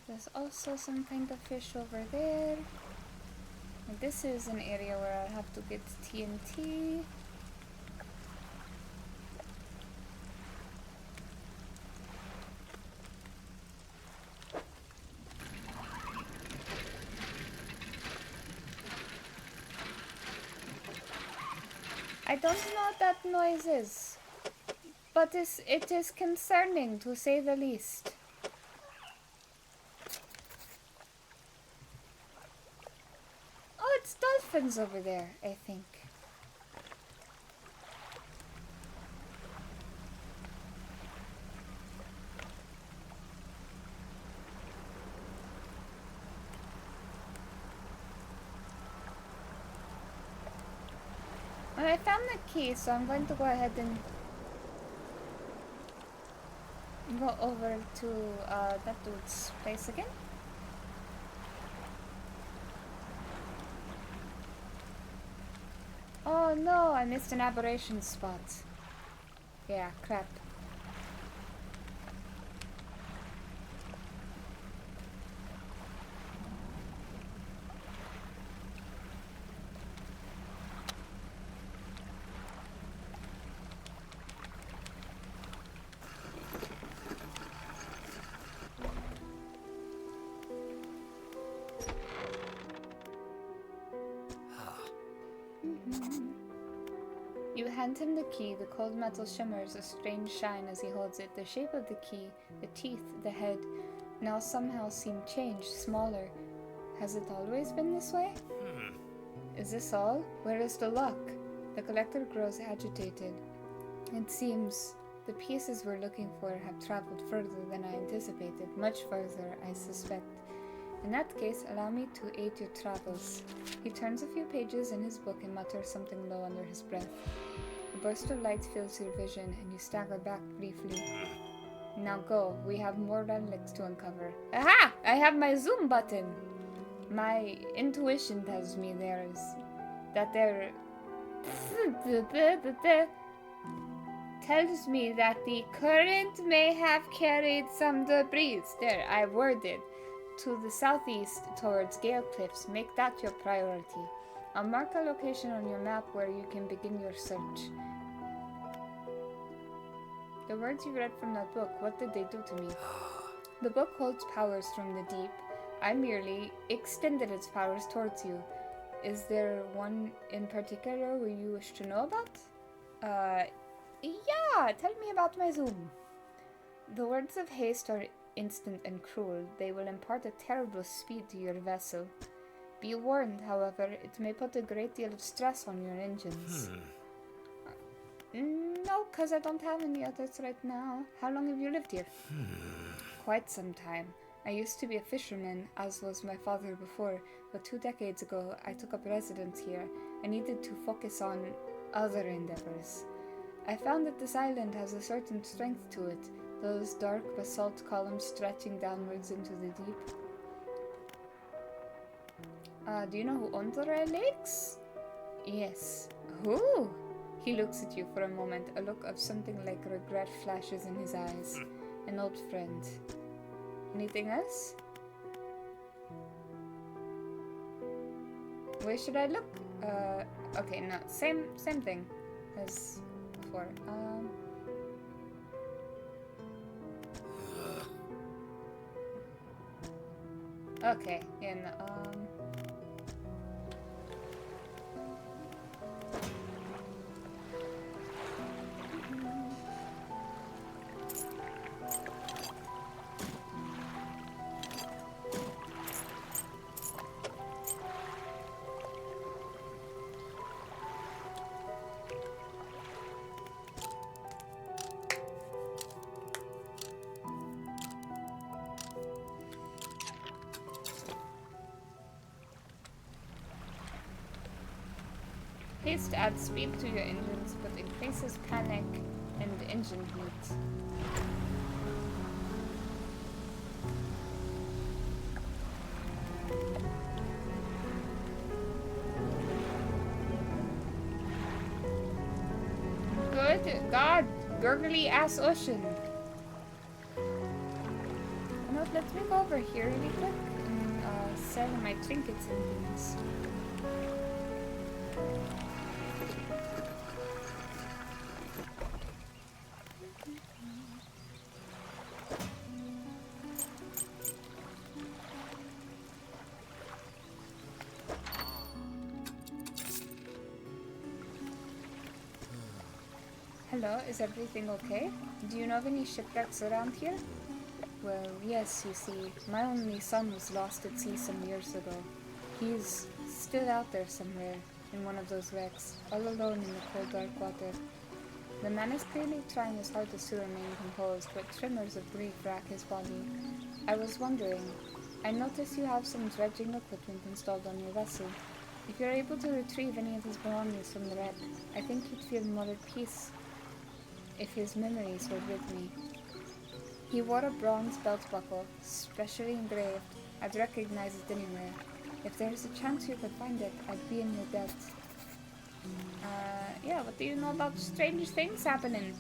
There's also some kind of fish over there. This is an area where I'll have to get TNT. I don't know what that noise is, but it is concerning to say the least. Oh, it's dolphins over there, I think. Well, I found the key, so I'm going to go ahead and go over to that dude's place again. Oh no, I missed an aberration spot. Yeah, crap. You hand him the key. The cold metal shimmers a strange shine as he holds it. The shape of the key, the teeth, the head, now somehow seem changed, smaller. Has it always been this way? Is this all? Where is the lock? The collector grows agitated. It seems the pieces we're looking for have traveled further than I anticipated. Much further, I suspect. In that case, allow me to aid your travels. He turns a few pages in his book and mutters something low under his breath. A burst of light fills your vision, and you stagger back briefly. Now go. We have more relics to uncover. Aha! I have my zoom button! My intuition tells me tells me that the current may have carried some debris. There, I worded. To the southeast, towards Gale Cliffs. Make that your priority. I'll mark a location on your map where you can begin your search. The words you read from that book, what did they do to me? The book holds powers from the deep. I merely extended its powers towards you. Is there one in particular you wish to know about? Yeah, tell me about my zoom. The words of haste are instant and cruel. They will impart a terrible speed to your vessel. Be warned, however, it may put a great deal of stress on your engines. No, because I don't have any others right now. How long have you lived here? Quite some time. I used to be a fisherman, as was my father before, but 2 decades ago I took up residence here. I needed to focus on other endeavors. I found that this island has a certain strength to it, those dark basalt columns stretching downwards into the deep. Do you know who owns the Red Lakes? Yes. Who? He looks at you for a moment. A look of something like regret flashes in his eyes. An old friend. Anything else? Where should I look? Okay, no. Same thing as before. Okay, and haste adds speed to your engines, but increases panic and engine heat. Good God, gurgly ass ocean. You know, let me go over here really quick and sell my trinkets and things. Hello, is everything okay? Do you know of any shipwrecks around here? Well, yes, you see, my only son was lost at sea some years ago. He's still out there somewhere, in one of those wrecks, all alone in the cold, dark water. The man is clearly trying his hardest to remain composed, but tremors of grief rack his body. I was wondering, I noticed you have some dredging equipment installed on your vessel. If you're able to retrieve any of his belongings from the wreck, I think he'd feel more at peace if his memories were with me. He wore a bronze belt buckle, specially engraved. I'd recognize it anywhere. If there's a chance you could find it, I'd be in your debt. Yeah, what do you know about strange things happening,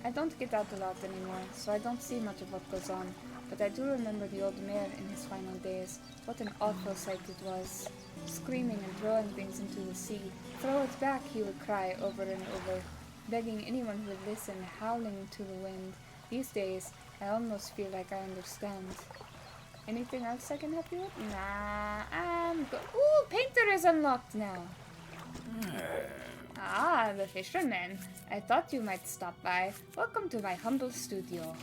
I don't get out a lot anymore, so I don't see much of what goes on, but I do remember the old mayor in his final days. What an awful sight it was. Screaming and throwing things into the sea. Throw it back, he would cry over and over, begging anyone who would listen, howling to the wind. These days, I almost feel like I understand. Anything else I can help you with? Nah, I'm good. Ooh, painter is unlocked now. Ah, the fisherman. I thought you might stop by. Welcome to my humble studio.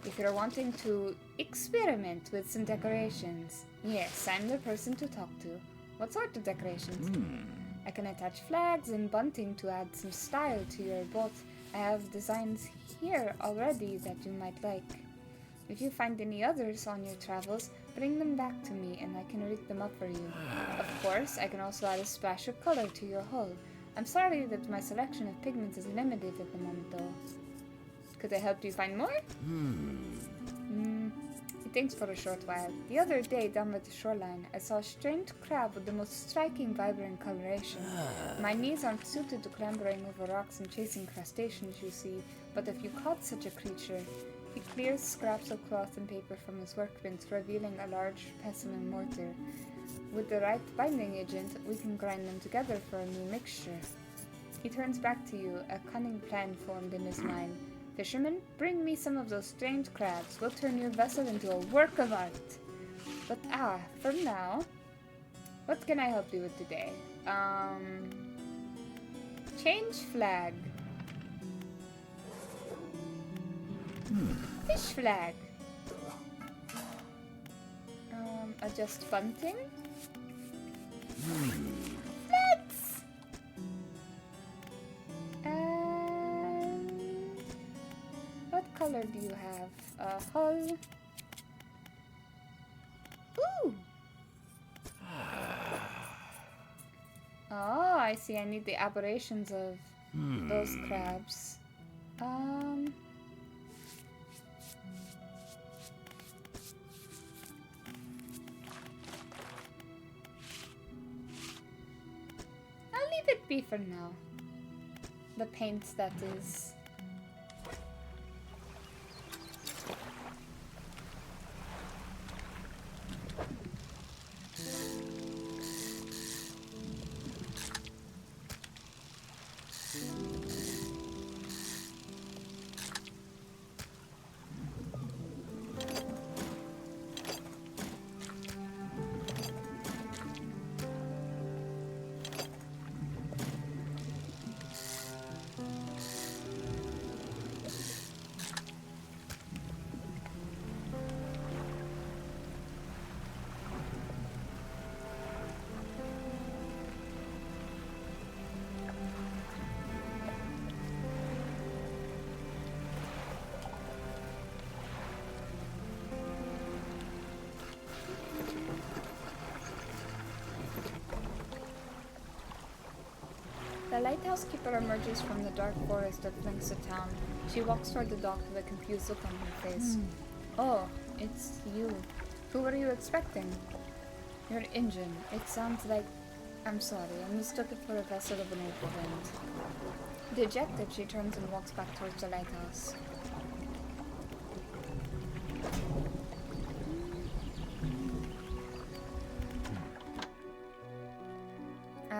If you're wanting to experiment with some decorations, yes, I'm the person to talk to. What sort of decorations? I can attach flags and bunting to add some style to your boat. I have designs here already that you might like. If you find any others on your travels, bring them back to me and I can rig them up for you. Of course, I can also add a splash of color to your hull. I'm sorry that my selection of pigments is limited at the moment though. Could I help you find more? He thinks for a short while. The other day, down by the shoreline, I saw a strange crab with the most striking, vibrant coloration. My knees aren't suited to clambering over rocks and chasing crustaceans, you see, but if you caught such a creature... He clears scraps of cloth and paper from his workbench, revealing a large pestle and mortar. With the right binding agent, we can grind them together for a new mixture. He turns back to you, a cunning plan formed in his mind. Fisherman, bring me some of those strange crabs. We'll turn your vessel into a work of art. But for now, what can I help you with today? Change flag. Fish flag. Adjust bunting. Flags. What color do you have? Hull. Ooh. Oh, I see. I need the aberrations of those crabs. Leave it be for now. The paint that is. The lighthouse keeper emerges from the dark forest that flanks the town. She walks toward the dock with a confused look on her face. Oh, it's you. Who were you expecting? Your engine. It sounds like... I'm sorry, I mistook it for a vessel of an old friend. Dejected, she turns and walks back towards the lighthouse.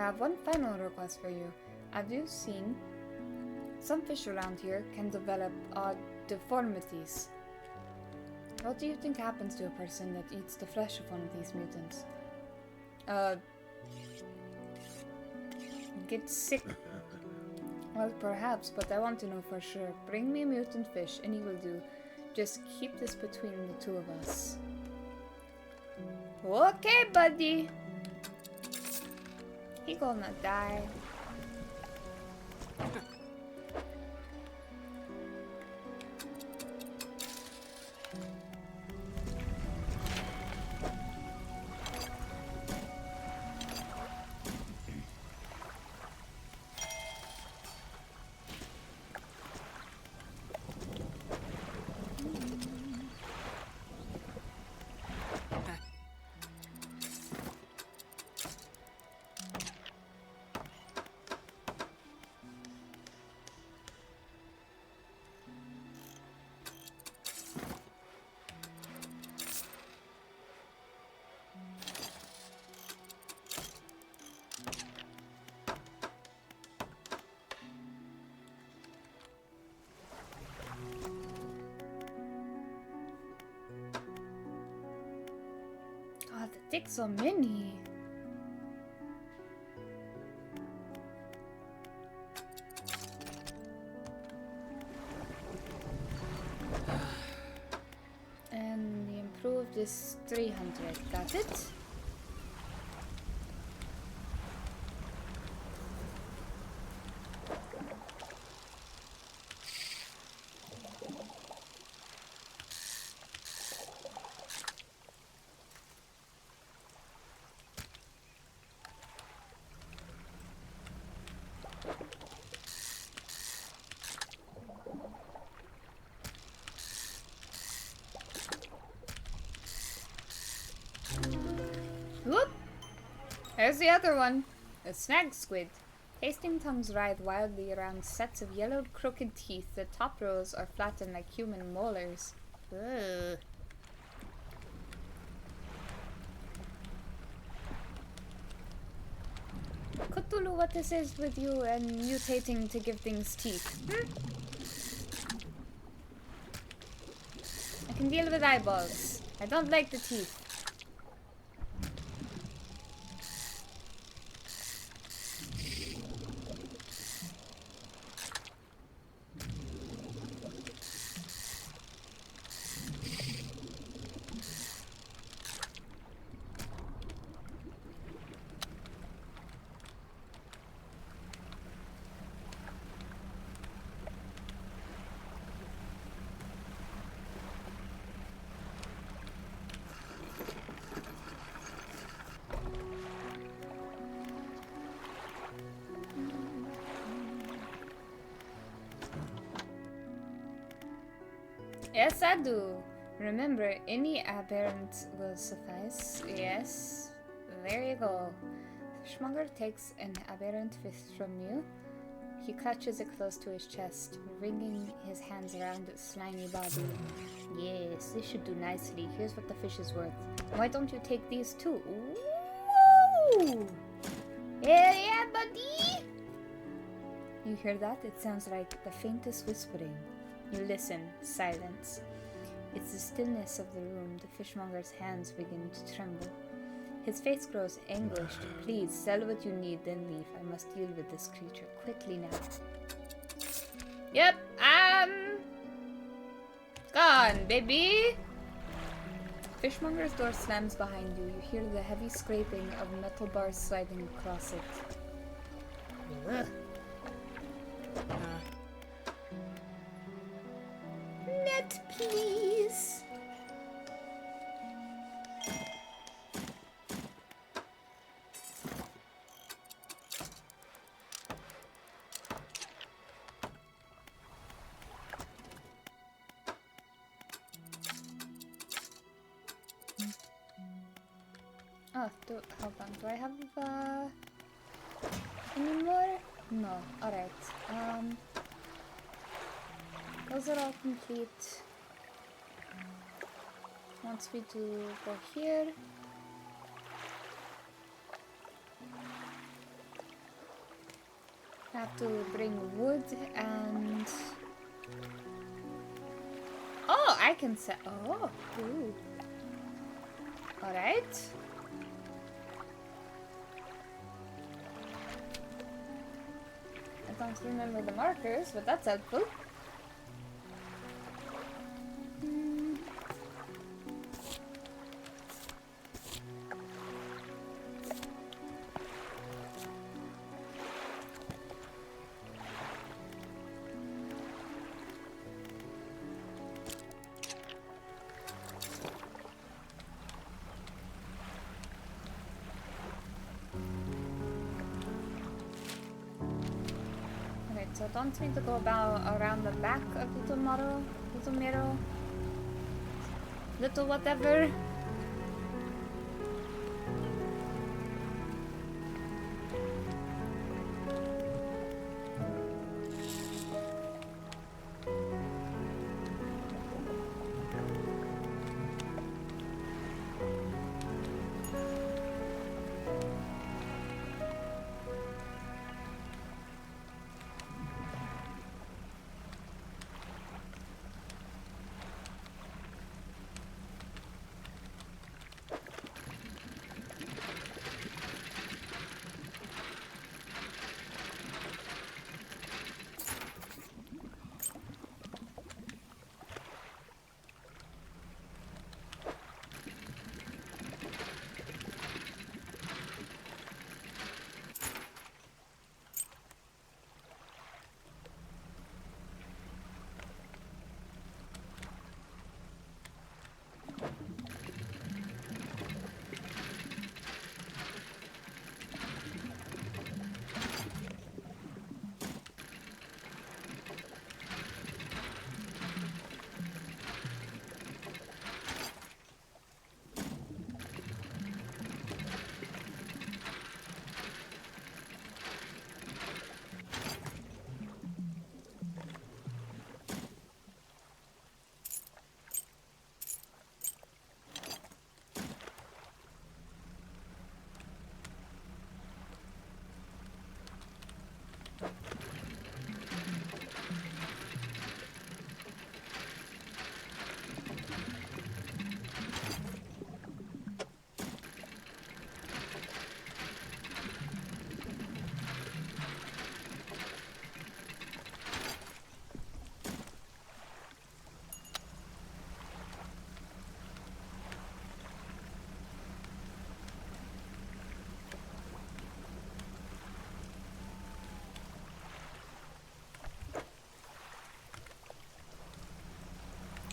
have one final request for you. Have you seen? Some fish around here can develop odd deformities. What do you think happens to a person that eats the flesh of one of these mutants? Get sick. Well, perhaps, but I want to know for sure. Bring me a mutant fish, and he will do. Just keep this between the two of us. Okay, buddy. He gonna die. Take so many. And the improved is 300. Got it? Whoop! There's the other one. A snag squid. Tasting tongues writhe wildly around sets of yellowed crooked teeth. The top rows are flattened like human molars. Ugh. Cthulhu, what this is with you and mutating to give things teeth? I can deal with eyeballs. I don't like the teeth. Yes, I do. Remember, any aberrant will suffice. Yes. There you go. Fishmonger takes an aberrant fish from you. He clutches it close to his chest, wringing his hands around its slimy body. Yes, this should do nicely. Here's what the fish is worth. Why don't you take these too? Woo! Hell yeah, buddy! You hear that? It sounds like the faintest whispering. You listen. Silence. It's the stillness of the room. The fishmonger's hands begin to tremble. His face grows anguished. Please, sell what you need, then leave. I must deal with this creature quickly now. Yep, gone, baby! Fishmonger's door slams behind you. You hear the heavy scraping of metal bars sliding across it. Ugh. Net, please. Oh, hold on. Do I have any more? No. Alright. Those are all complete. Wants me to go here. Have to bring wood and... Oh, I can set... Oh, ooh. Alright. I don't remember the markers, but that's helpful. So don't need to go around the back of little Miro, little whatever.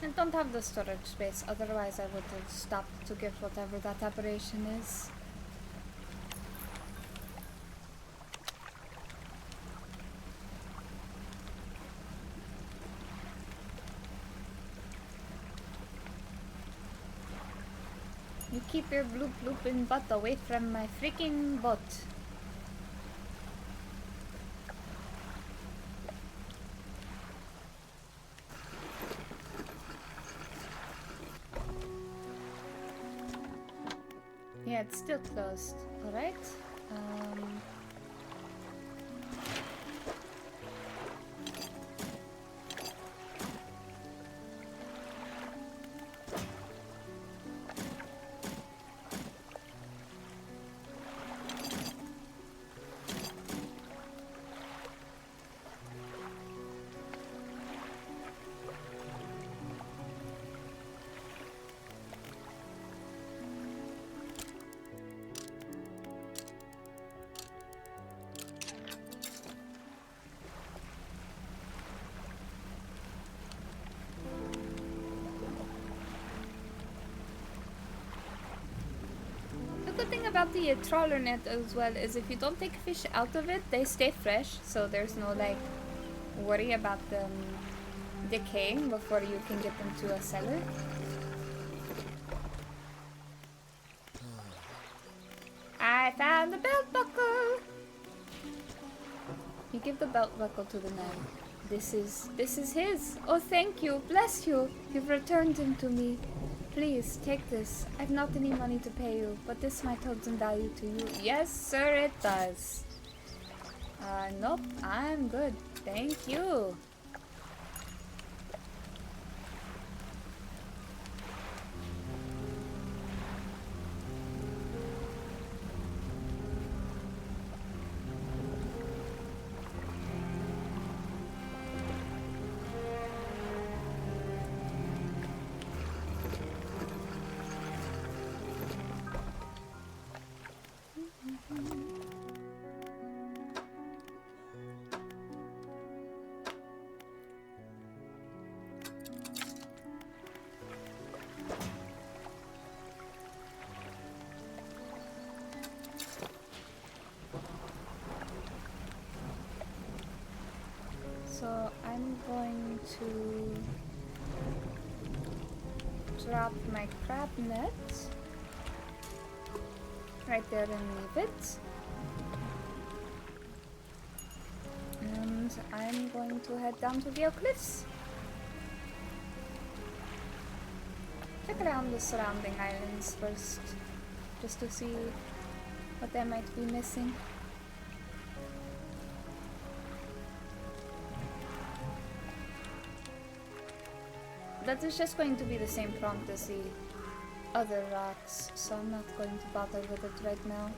I don't have the storage space, otherwise I would have stopped to get whatever that aberration is. You keep your bloop blooping butt away from my freaking boat. Yeah, it's still closed. Alright. The good thing about the trawler net as well is if you don't take fish out of it, they stay fresh, so there's no like worry about them decaying before you can get them to a cellar. I found the belt buckle! You give the belt buckle to the man. This is his. Oh, thank you. Bless you. You've returned him to me. Please, take this. I've not any money to pay you, but this might hold some value to you. Yes, sir, it does. Nope, I'm good. Thank you. So I'm going to drop my crab net right there and leave it. And I'm going to head down to the cliffs. Check around the surrounding islands first, just to see what they might be missing. That is just going to be the same prompt as the other rocks, so I'm not going to bother with it right now.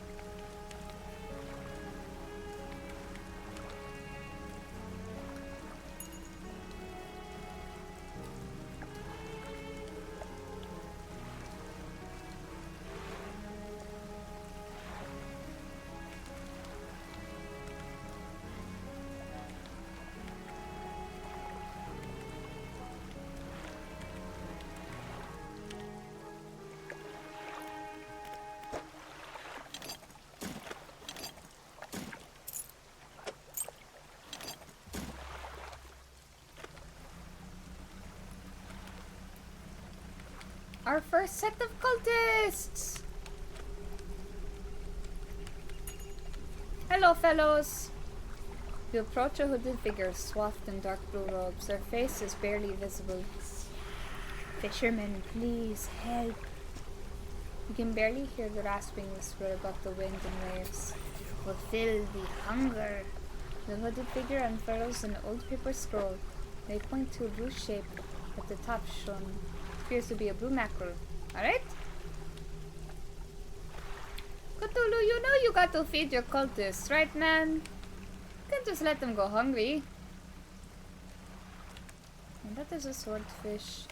Our first set of cultists! Hello, fellows! You approach a hooded figure swathed in dark blue robes. Their face is barely visible. Fishermen, please help. You can barely hear the rasping whisper above the wind and waves. Fulfill the hunger. The hooded figure unfurls an old paper scroll. They point to a blue shape at the top shown. Appears to be a blue mackerel. Alright? Cthulhu, you know you got to feed your cultists, right, man? You can't just let them go hungry. And that is a swordfish.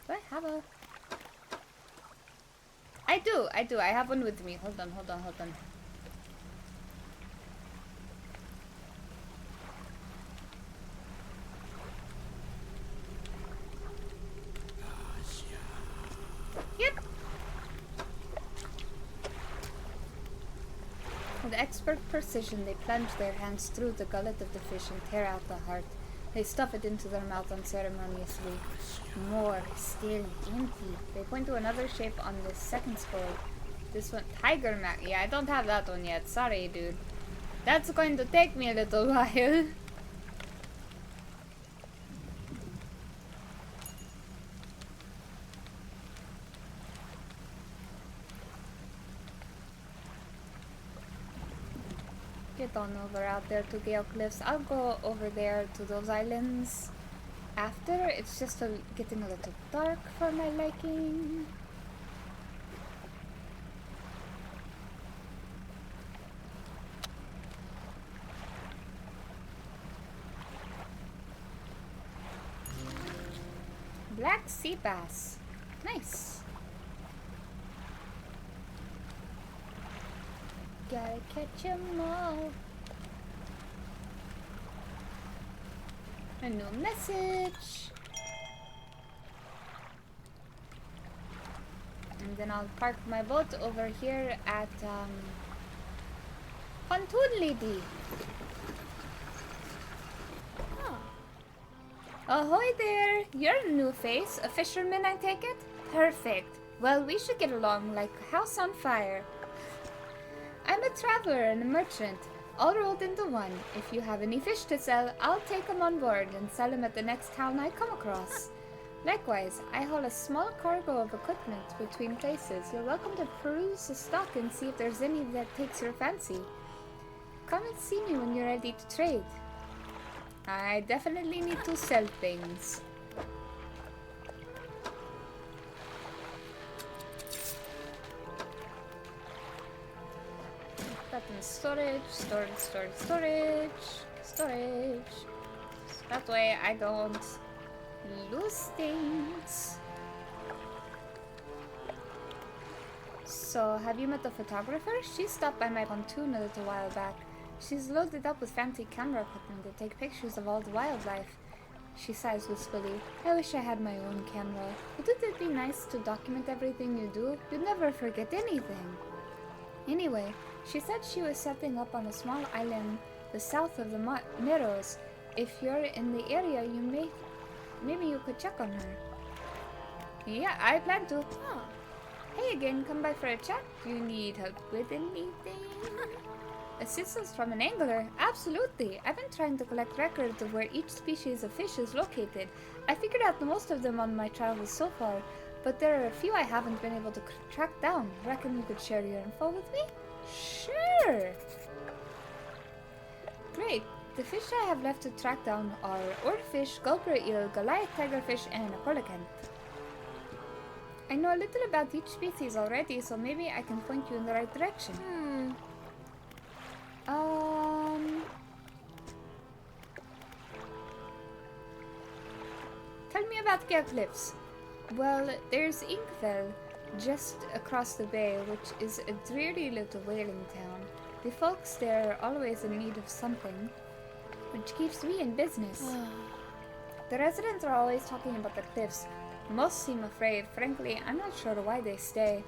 Do I have a... I do. I have one with me. Hold on. Yep. With expert precision, they plunge their hands through the gullet of the fish and tear out the heart. They stuff it into their mouth unceremoniously. More, still empty. They point to another shape on the second scroll. This one, tiger mac. Yeah, I don't have that one yet. Sorry, dude. That's going to take me a little while. Get on over out there to Gale Cliffs. I'll go over there to those islands after. It's just getting a little dark for my liking. Black sea bass. Nice. Gotta catch 'em all. A new message. And then I'll park my boat over here at Pontoon Lady. Oh. Ahoy there! You're a new face. A fisherman, I take it? Perfect. Well, we should get along like a house on fire. I'm a traveler and a merchant, all rolled into one. If you have any fish to sell, I'll take them on board and sell them at the next town I come across. Likewise, I haul a small cargo of equipment between places. You're welcome to peruse the stock and see if there's any that takes your fancy. Come and see me when you're ready to trade. I definitely need to sell things. That in storage. That way I don't lose things. So, have you met the photographer? She stopped by my pontoon a little while back. She's loaded up with fancy camera equipment to take pictures of all the wildlife. She sighs wistfully. I wish I had my own camera. Wouldn't it be nice to document everything you do? You'd never forget anything. Anyway, she said she was setting up on a small island the south of the Meadows. If you're in the area, maybe you could check on her. Yeah, I plan to. Oh. Hey again, come by for a chat. Do you need help with anything? Assistance from an angler? Absolutely. I've been trying to collect records of where each species of fish is located. I figured out the most of them on my travels so far, but there are a few I haven't been able to track down. Reckon you could share your info with me? Sure! Great. The fish I have left to track down are oarfish, gulper eel, Goliath tigerfish, and a pelican. I know a little about each species already, so maybe I can point you in the right direction. Tell me about Gale Cliffs. Well, there's Inkfell, just across the bay, which is a dreary little whaling town. The folks there are always in need of something, which keeps me in business. The residents are always talking about the cliffs. Most seem afraid. Frankly, I'm not sure why they stay.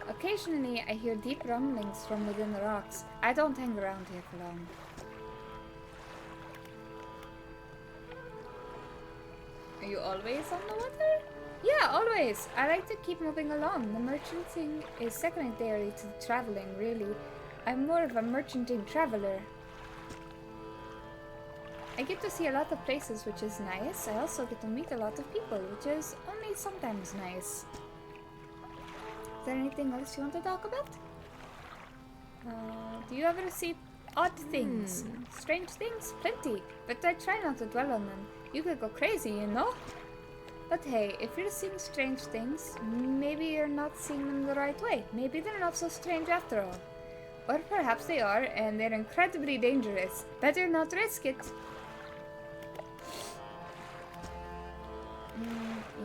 Occasionally, I hear deep rumblings from within the rocks. I don't hang around here for long. Are you always on the water? Yeah, always. I like to keep moving along. The merchanting is secondary to traveling, really. I'm more of a merchanting traveler. I get to see a lot of places, which is nice. I also get to meet a lot of people, which is only sometimes nice. Is there anything else you want to talk about? Do you ever see odd things? Strange things? Plenty. But I try not to dwell on them. You could go crazy, you know? But hey, if you're seeing strange things, maybe you're not seeing them the right way. Maybe they're not so strange after all. Or perhaps they are, and they're incredibly dangerous. Better not risk it.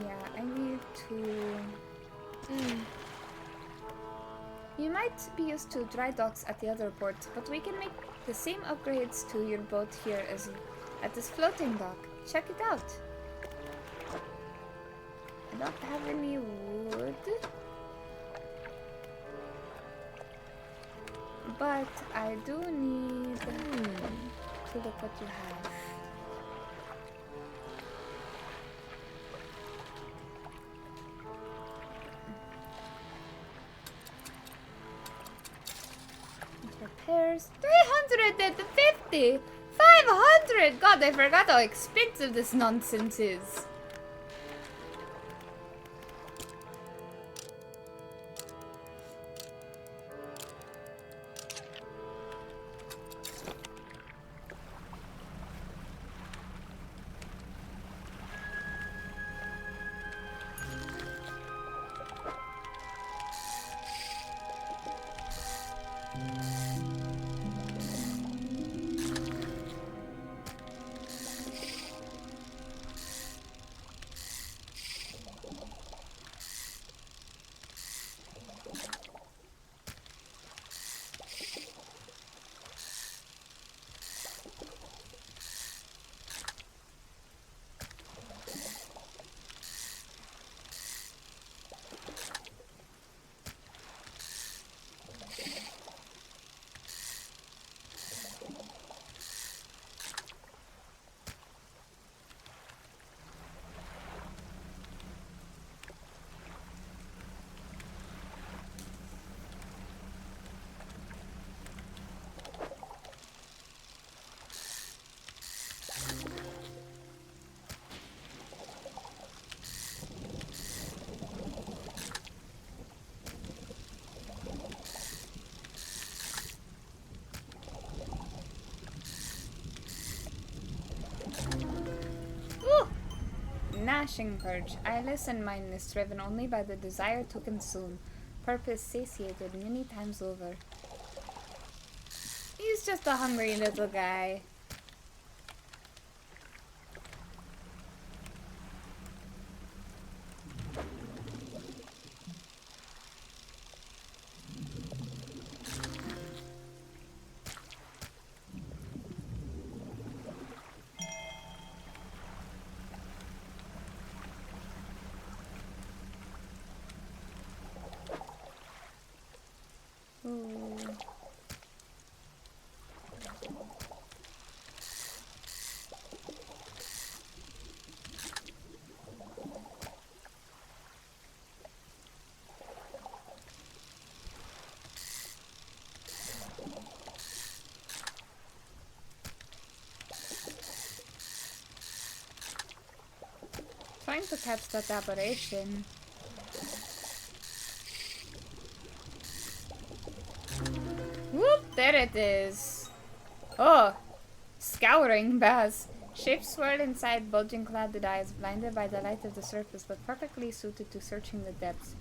Yeah, I need to... You might be used to dry docks at the other port, but we can make the same upgrades to your boat here as at this floating dock. Check it out. I don't have any wood, but I do need to look what you have. Repairs 350, 500. God, I forgot how expensive this nonsense is. gnashing purge. Eyeless and mindless, driven only by the desire to consume. Purpose satiated many times over. He's just a hungry little guy. Ooh. Trying to catch that aberration. Whoop! There it is. Oh! Scouring bass. Shapes swirl inside bulging clouded eyes, blinded by the light of the surface, but perfectly suited to searching the depths.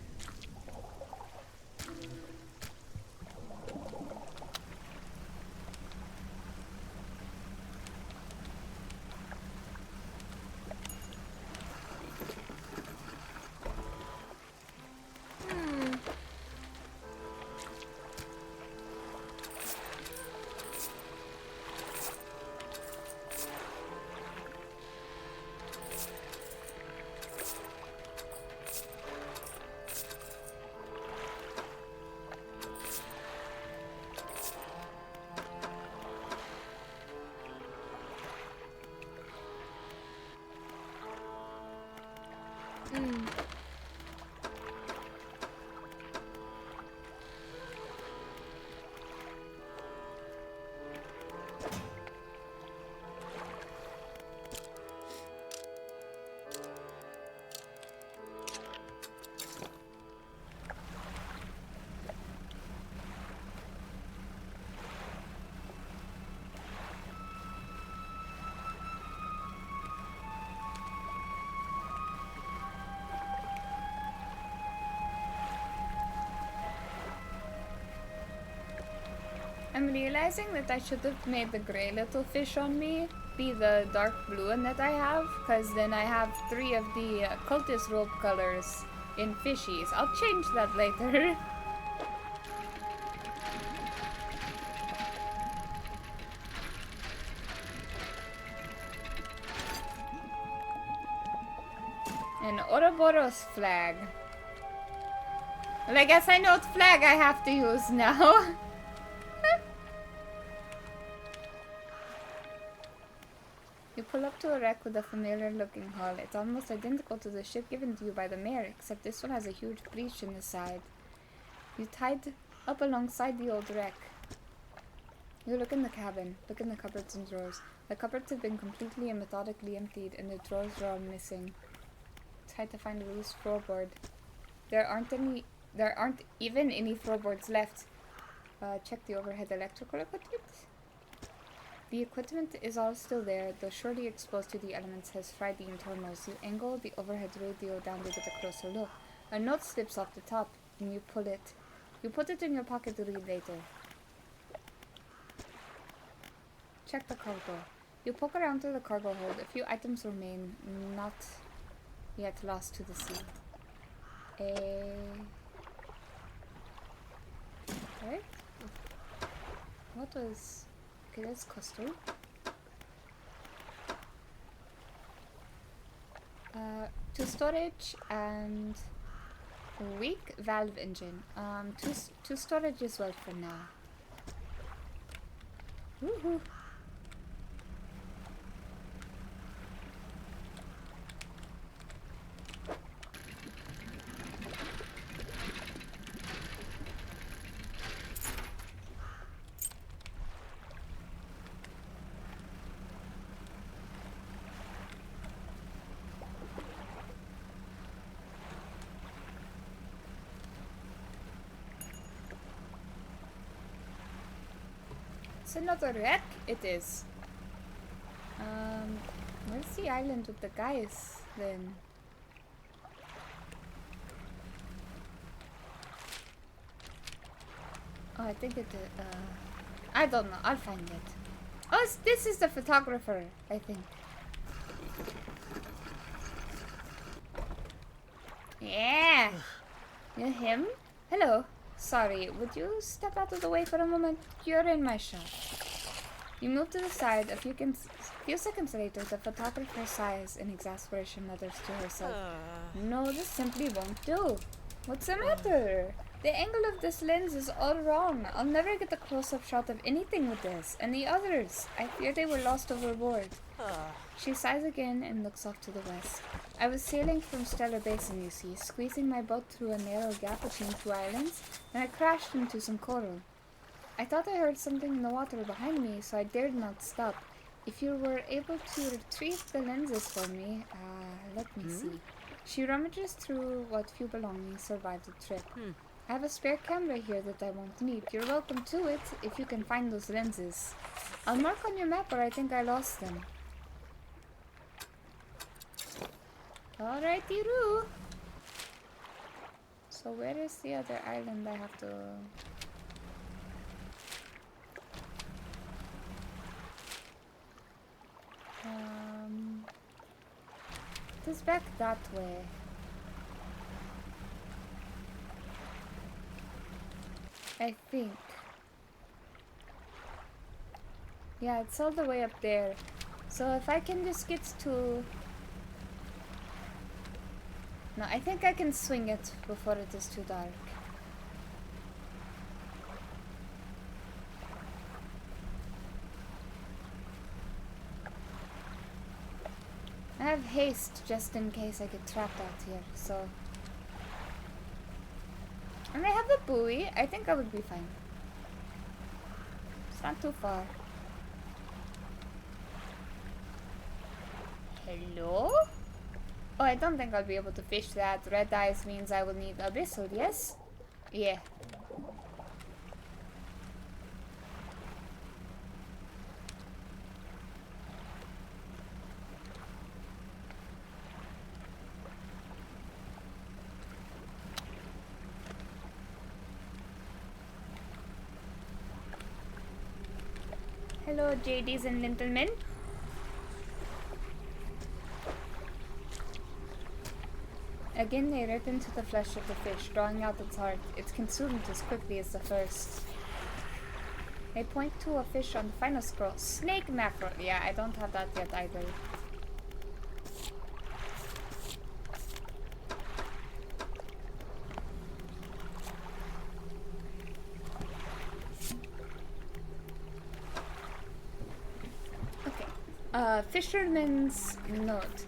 I'm realizing that I should have made the gray little fish on me be the dark blue one that I have, because then I have 3 of the cultist robe colors in fishies. I'll change that later. An Ouroboros flag. Well, I guess I know what flag I have to use now. You pull up to a wreck with a familiar-looking hull. It's almost identical to the ship given to you by the mayor, except this one has a huge breach in the side. You tied up alongside the old wreck. You look in the cabin. Look in the cupboards and drawers. The cupboards have been completely and methodically emptied, and the drawers are all missing. Try to find a loose floorboard. There aren't even any floorboards left. Check the overhead electrical equipment. The equipment is all still there, though surely exposed to the elements has fried the internals. You angle the overhead radio down to get a closer look. A note slips off the top, and you pull it. You put it in your pocket to read later. Check the cargo. You poke around through the cargo hold. A few items remain, not yet lost to the sea. Right? What was... Okay, that's custom. To storage and weak valve engine. To storage as well for now. Woohoo! Another wreck it is. Where's the island with the guys? then... Oh, I think it... I don't know. I'll find it. Oh, this is the photographer, I think. Yeah! You him? Hello. Sorry, would you step out of the way for a moment? You're in my shot. You move to the side. A few seconds later, the photographer sighs in exasperation, mutters to herself. No, this simply won't do. What's the matter? The angle of this lens is all wrong. I'll never get a close-up shot of anything with this. And the others, I fear they were lost overboard. She sighs again and looks off to the west. I was sailing from Stellar Basin, you see, squeezing my boat through a narrow gap between two islands, and I crashed into some coral. I thought I heard something in the water behind me, so I dared not stop. If you were able to retrieve the lenses for me, let me see. She rummages through what few belongings survived the trip. I have a spare camera here that I won't need. You're welcome to it if you can find those lenses. I'll mark on your map where I think I lost them. Alrighty-roo. So where is the other island I have to... It is back that way. I think. Yeah, it's all the way up there. So if I can just get to... No, I think I can swing it before it is too dark. I have haste just in case I get trapped out here, so... And I have the buoy. I think I would be fine. It's not too far. Hello? Oh, I don't think I'll be able to fish that. Red eyes means I will need abyssal, yes? Yeah. Hello, JDs and gentlemen. Again, they rip into the flesh of the fish, drawing out its heart. It's consumed as quickly as the first. They point to a fish on the final scroll. Snake mackerel. Yeah, I don't have that yet either. Fisherman's note.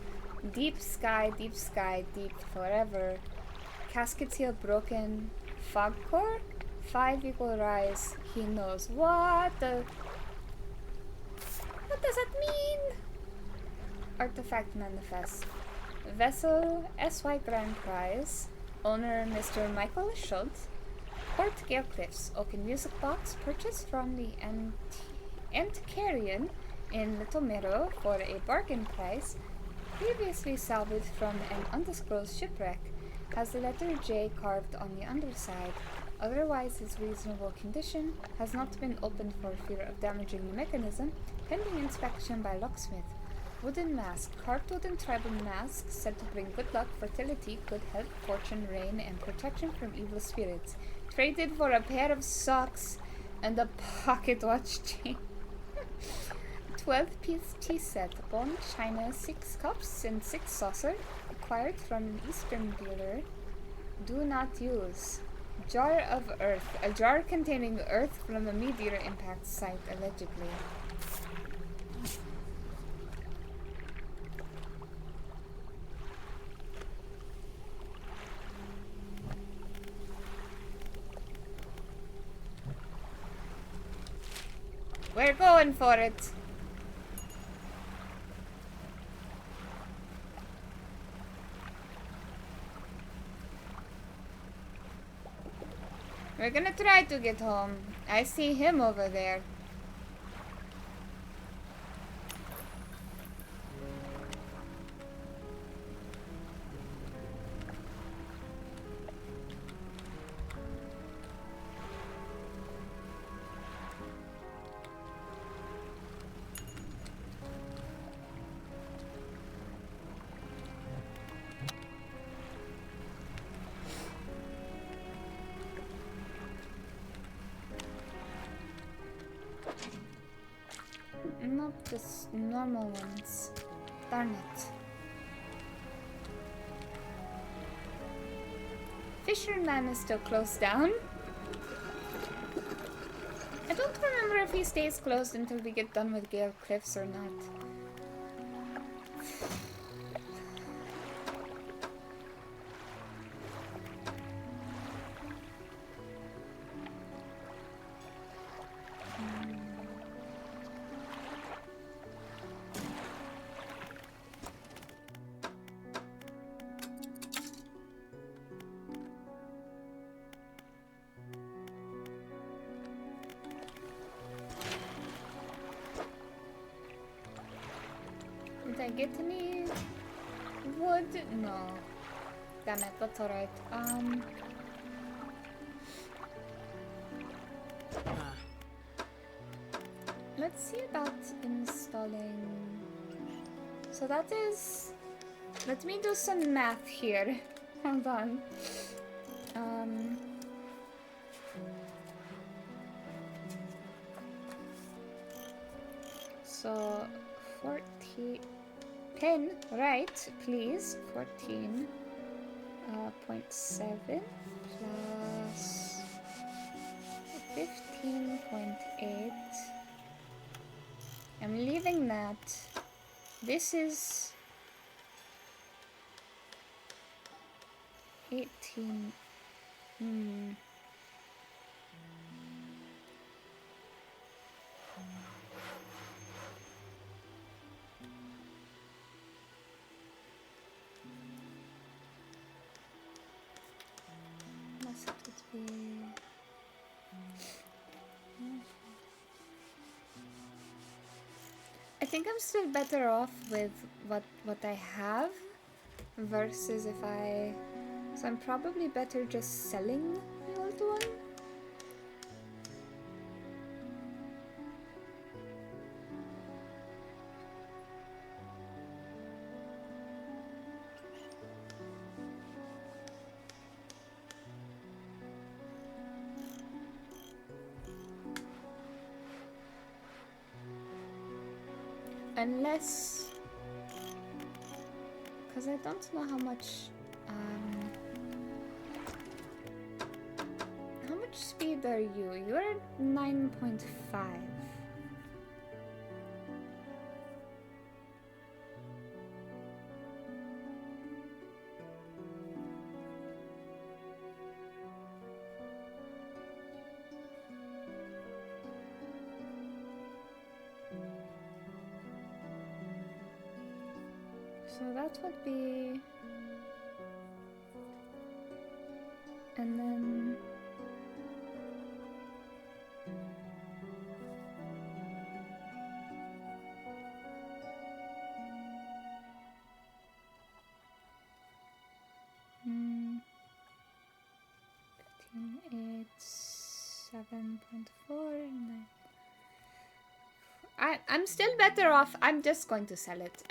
Deep sky, deep forever. Casket seal broken. Fog core? 5 equal rise. He knows. What does that mean? Artifact manifest. Vessel SY Grand Prize. Owner Mr. Michael Schultz. Port Gale Cliffs. Oaken music box purchased from the Antiquarian in Little Meadow for a bargain price, previously salvaged from an undisclosed shipwreck, has the letter J carved on the underside. Otherwise is reasonable condition, has not been opened for fear of damaging the mechanism, pending inspection by locksmith. Wooden mask, carved wooden tribal mask, said to bring good luck, fertility, good health, fortune, rain, and protection from evil spirits. Traded for a pair of socks and a pocket watch chain. 12-piece tea set, bone, china, 6 cups, and 6 saucer, acquired from an eastern dealer. Do not use. Jar of earth, a jar containing earth from a meteor impact site, allegedly. We're going for it. We're gonna try to get home. I see him over there. Just normal ones. Darn it. Fisherman is still closed down. I don't remember if he stays closed until we get done with Gale Cliffs or not. Did I get any wood? No. Damn it, that's alright. Let's see about installing. So that is. Let me do some math here. Hold on. So 40. 10, right, please. 14.7 plus 15.8. I'm leaving that. This is 18. I think I'm still better off with what I have versus if I. So I'm probably better just selling the old one. Unless, because I don't know how much speed are you? You're at 9.5. So that would be, and then Hmm. 15, 8, 7.4, 9. I'm still better off. I'm just going to sell it.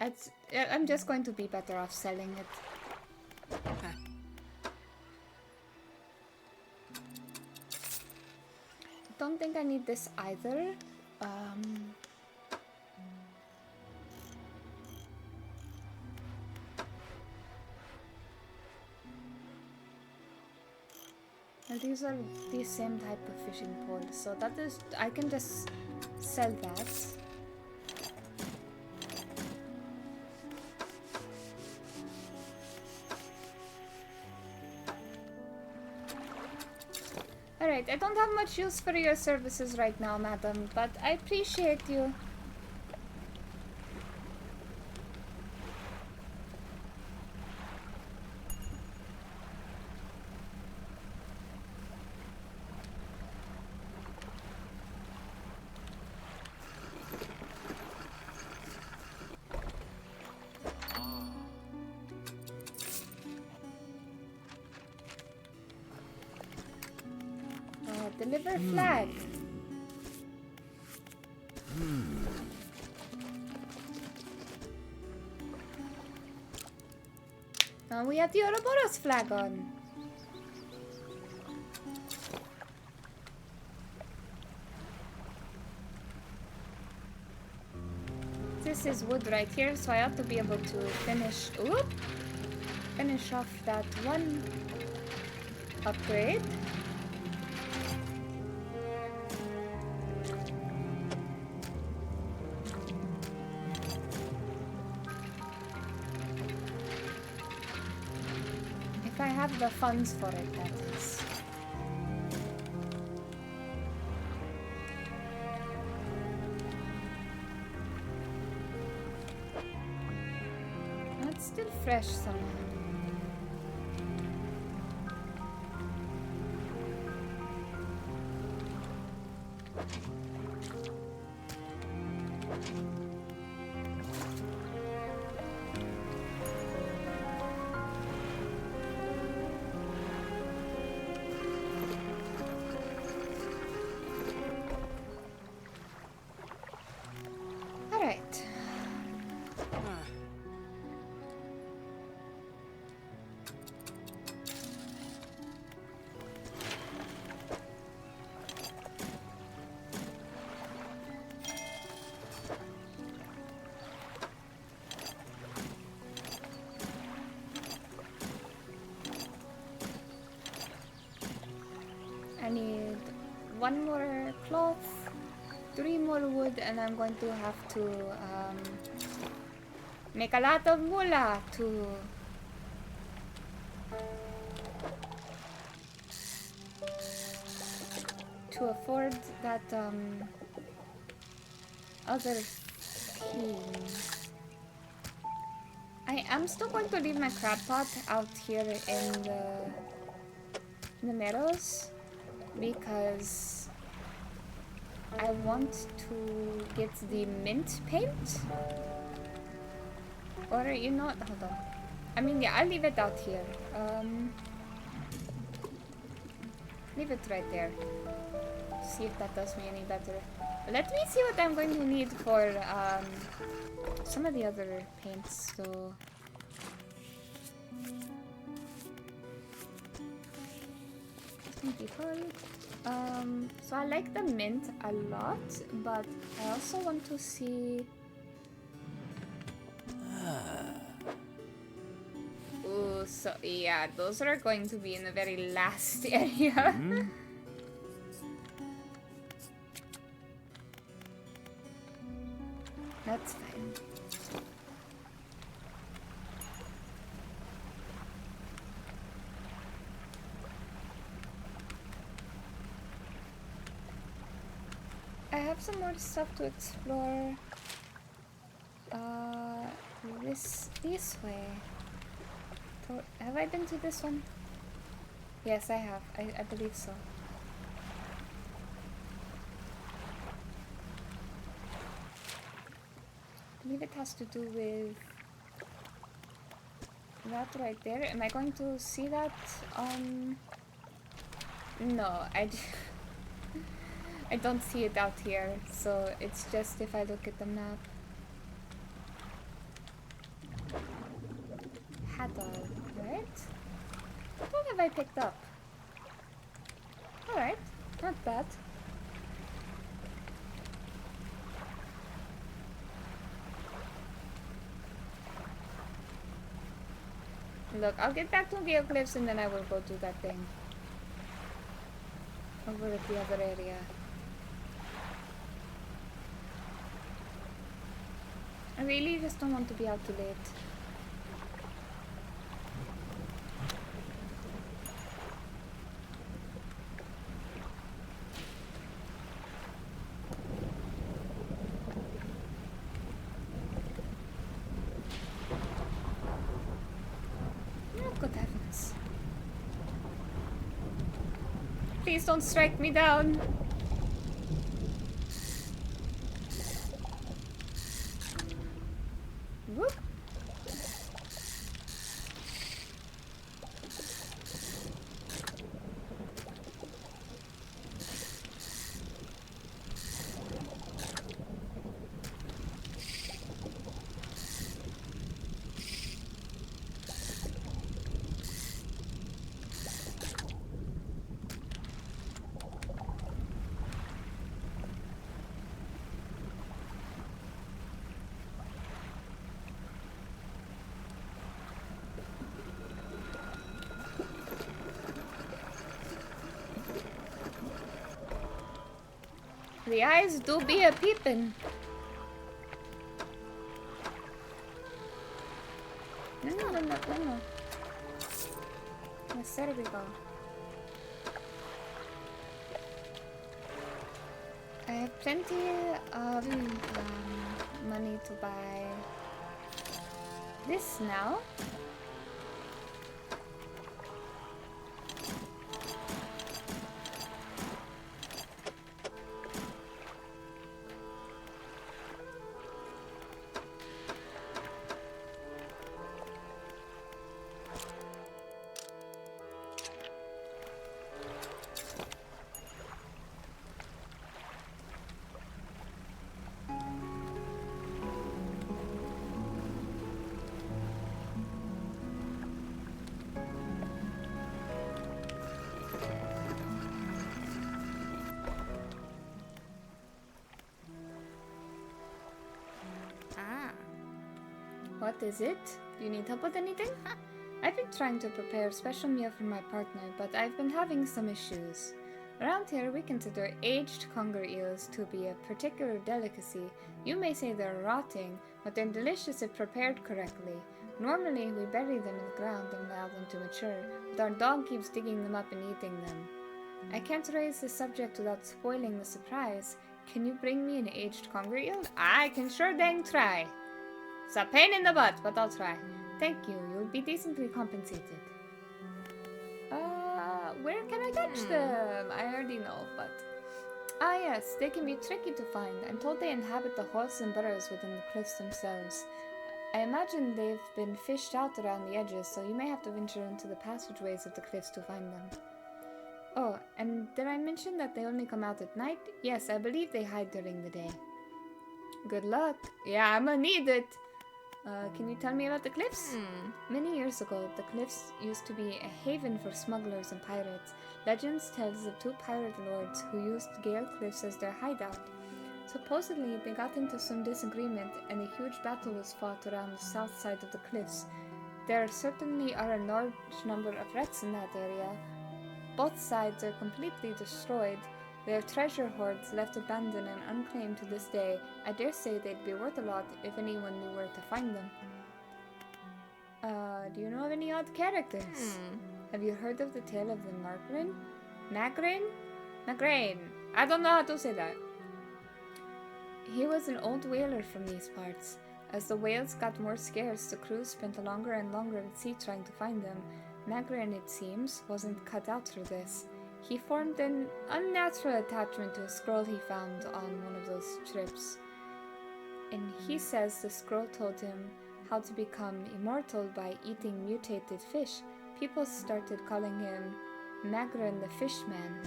I'm just going to be better off selling it. Don't think I need this either. Well, these are the same type of fishing pole, so that is, I can just sell that. Alright, I don't have much use for your services right now, madam, but I appreciate you. Deliver flag. We have the Ouroboros flag on. this is wood right here, so I ought to be able to finish off that one upgrade. If I have the funds for it, that is. It's still fresh somehow. I need 1 more cloth, 3 more wood, and I'm going to have to make a lot of moolah to afford that other thing. I am still going to leave my crab pot out here in the meadows because I want to get the mint paint. Or you know what? Hold on. I mean, yeah, I'll leave it out here. Leave it right there. See if that does me any better. Let me see what I'm going to need for some of the other paints. So so I like the mint a lot, but I also want to see. Ooh, so yeah, those are going to be in the very last area. That's fine. I have some more stuff to explore. This way. Have I been to this one? Yes, I have. I believe so. I believe it has to do with that right there. Am I going to see that on... No, I don't see it out here, so it's just if I look at the map. Haddle, right? What have I picked up? Alright, not bad. Look, I'll get back to Geocliffs and then I will go do that thing. Over at the other area. I really just don't want to be out too late. Good heavens. Please don't strike me down. Whoop. The eyes do be a peeping. No. Yes, there we go. I have plenty of money to buy this now. What is it? Do you need help with anything? I've been trying to prepare a special meal for my partner, but I've been having some issues. Around here, we consider aged conger eels to be a particular delicacy. You may say they're rotting, but they're delicious if prepared correctly. Normally, we bury them in the ground and allow them to mature, but our dog keeps digging them up and eating them. I can't raise the subject without spoiling the surprise. Can you bring me an aged conger eel? I can sure dang try. It's a pain in the butt, but I'll try. Thank you. You'll be decently compensated. Where can I catch them? I already know, but... Ah, yes. They can be tricky to find. I'm told they inhabit the holes and burrows within the cliffs themselves. I imagine they've been fished out around the edges, so you may have to venture into the passageways of the cliffs to find them. Oh, and did I mention that they only come out at night? Yes, I believe they hide during the day. Good luck. Yeah, I'm gonna need it. Can you tell me about the cliffs? Many years ago, the cliffs used to be a haven for smugglers and pirates. Legends tells of two pirate lords who used Gale Cliffs as their hideout. Supposedly, they got into some disagreement and a huge battle was fought around the south side of the cliffs. There certainly are a large number of wrecks in that area. Both sides are completely destroyed. Their treasure hoards left abandoned and unclaimed to this day. I dare say they'd be worth a lot if anyone knew where to find them. Do you know of any odd characters? Have you heard of the tale of the Margarin? Magrain? I don't know how to say that. He was an old whaler from these parts. As the whales got more scarce, the crew spent longer and longer at sea trying to find them. Magrain, it seems, wasn't cut out for this. He formed an unnatural attachment to a scroll he found on one of those trips. And he says the scroll told him how to become immortal by eating mutated fish. People started calling him Magrin the Fishman.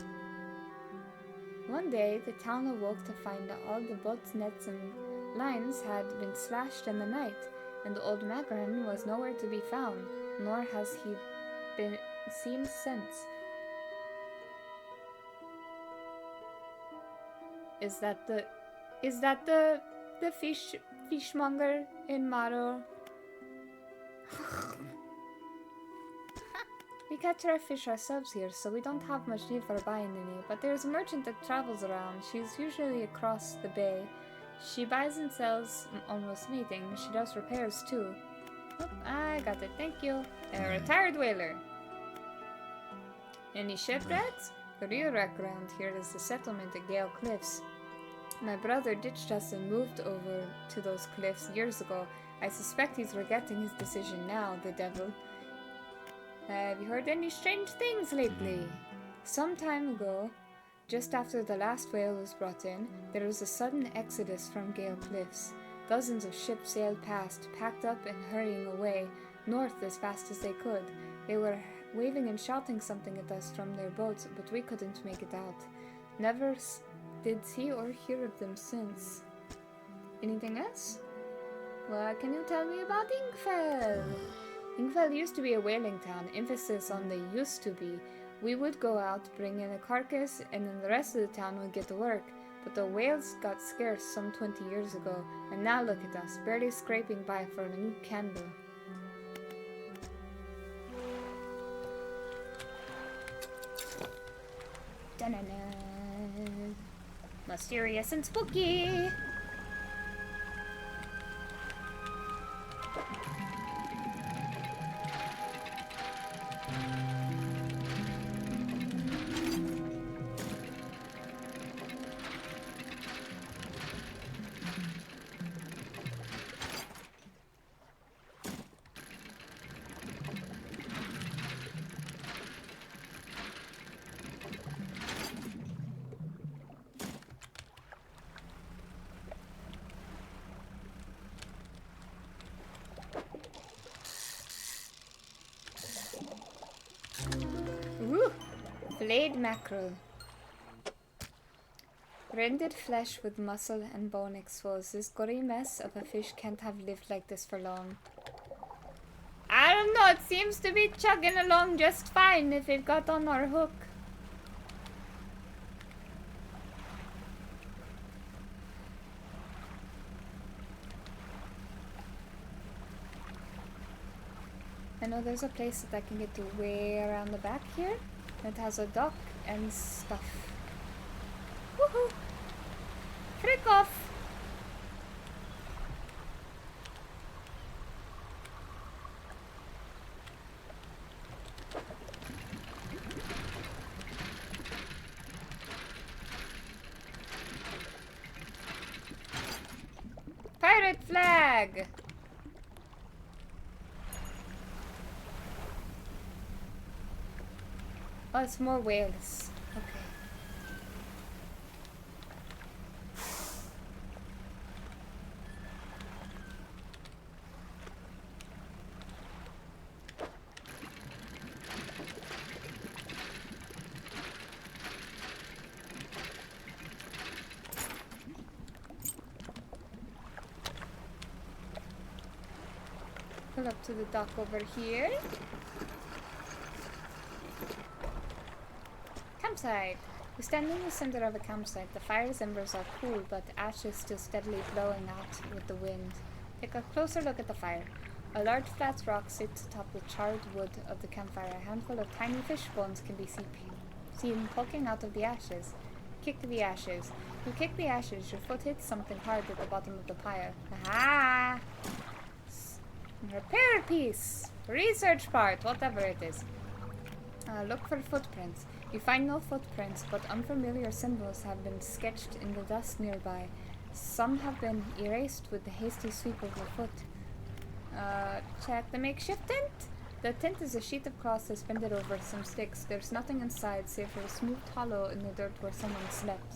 One day, the town awoke to find that all the boats, nets, and lines had been slashed in the night, and old Magrin was nowhere to be found, nor has he been seen since. Is that the fishmonger in Maro? We catch our fish ourselves here, so we don't have much need for buying any, but there's a merchant that travels around. She's usually across the bay. She buys and sells almost anything. She does repairs too. Oh, I got it, thank you. A retired whaler. Any shipwrecks? The real wreck around here is the settlement at Gale Cliffs. My brother ditched us and moved over to those cliffs years ago. I suspect he's regretting his decision now, the devil. Have you heard any strange things lately? Some time ago, just after the last whale was brought in, there was a sudden exodus from Gale Cliffs. Dozens of ships sailed past, packed up and hurrying away, north as fast as they could. They were waving and shouting something at us from their boats, but we couldn't make it out. Never did see or hear of them since. Anything else? What can you tell me about Ingfell? Ingfell used to be a whaling town, emphasis on the used to be. We would go out, bring in a carcass, and then the rest of the town would get to work. But the whales got scarce some 20 years ago, and now look at us, barely scraping by for a new candle. Mysterious and spooky. Ooh, filleted mackerel. Rendered flesh with muscle and bone exposed. This gory mess of a fish can't have lived like this for long. I don't know, it seems to be chugging along just fine if it got on our hook. I know there's a place that I can get to way around the back here. It has a dock and stuff. Woohoo! Frick off! Pirate flag! Oh, it's more whales. Okay. Pull up to the dock over here. Campsite. We stand in the center of a campsite. The fire's embers are cool, but ashes still steadily blowing out with the wind. Take a closer look at the fire. A large flat rock sits atop the charred wood of the campfire. A handful of tiny fish bones can be seen poking out of the ashes. Kick the ashes. You kick the ashes, your foot hits something hard at the bottom of the pile. Aha! Repair piece! Research part, whatever it is. Look for footprints. You find no footprints, but unfamiliar symbols have been sketched in the dust nearby. Some have been erased with the hasty sweep of your foot. Check the makeshift tent. The tent is a sheet of cloth suspended over some sticks. There's nothing inside save for a smooth hollow in the dirt where someone slept.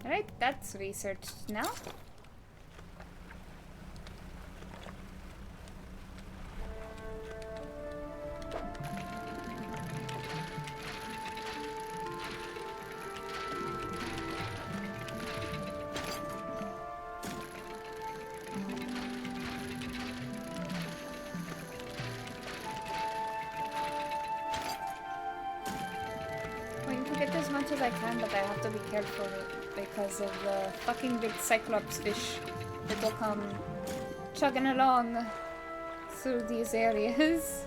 Alright, that's researched now. Going to get as much as I can, but I have to be careful because of the fucking big cyclops fish that will come chugging along through these areas.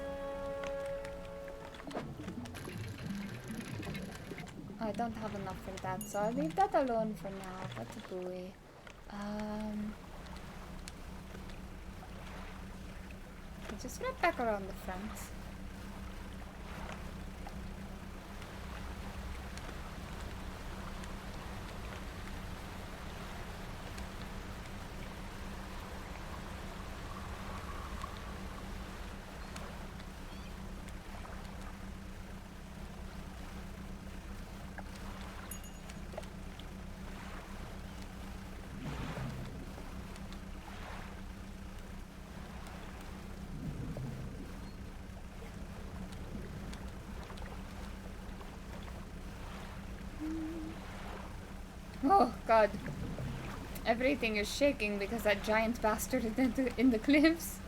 I don't have enough for that, so I'll leave that alone for now. That's a buoy. I'll just wrap back around the front. Oh god. Everything is shaking because that giant bastard is in the cliffs.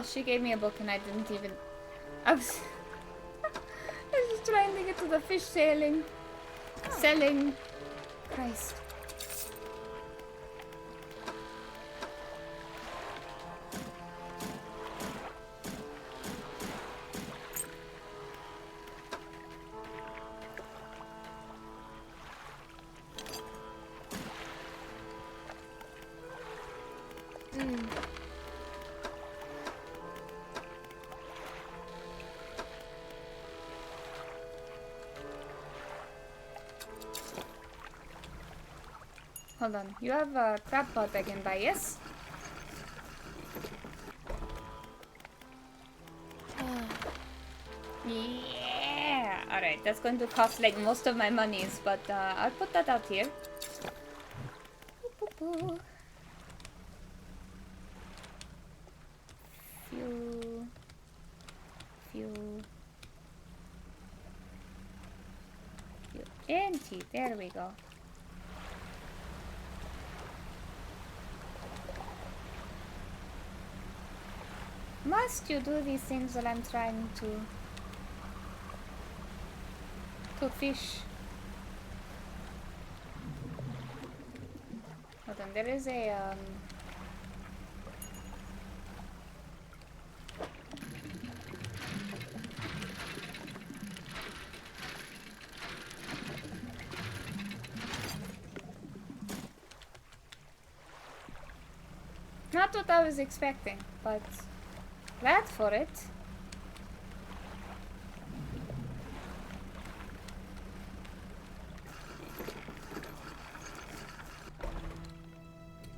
Oh, she gave me a book and I didn't even... I was... I was just trying to get to the fish sailing. Selling. Christ. Hold on. You have a crab pot I can buy, yes? Yeah! Alright, that's going to cost like most of my monies, but I'll put that out here. Fuel. Fuel. Fuel. Empty. There we go. Must you do these things while I'm trying to fish? Hold on, there is a not what I was expecting, but glad for it.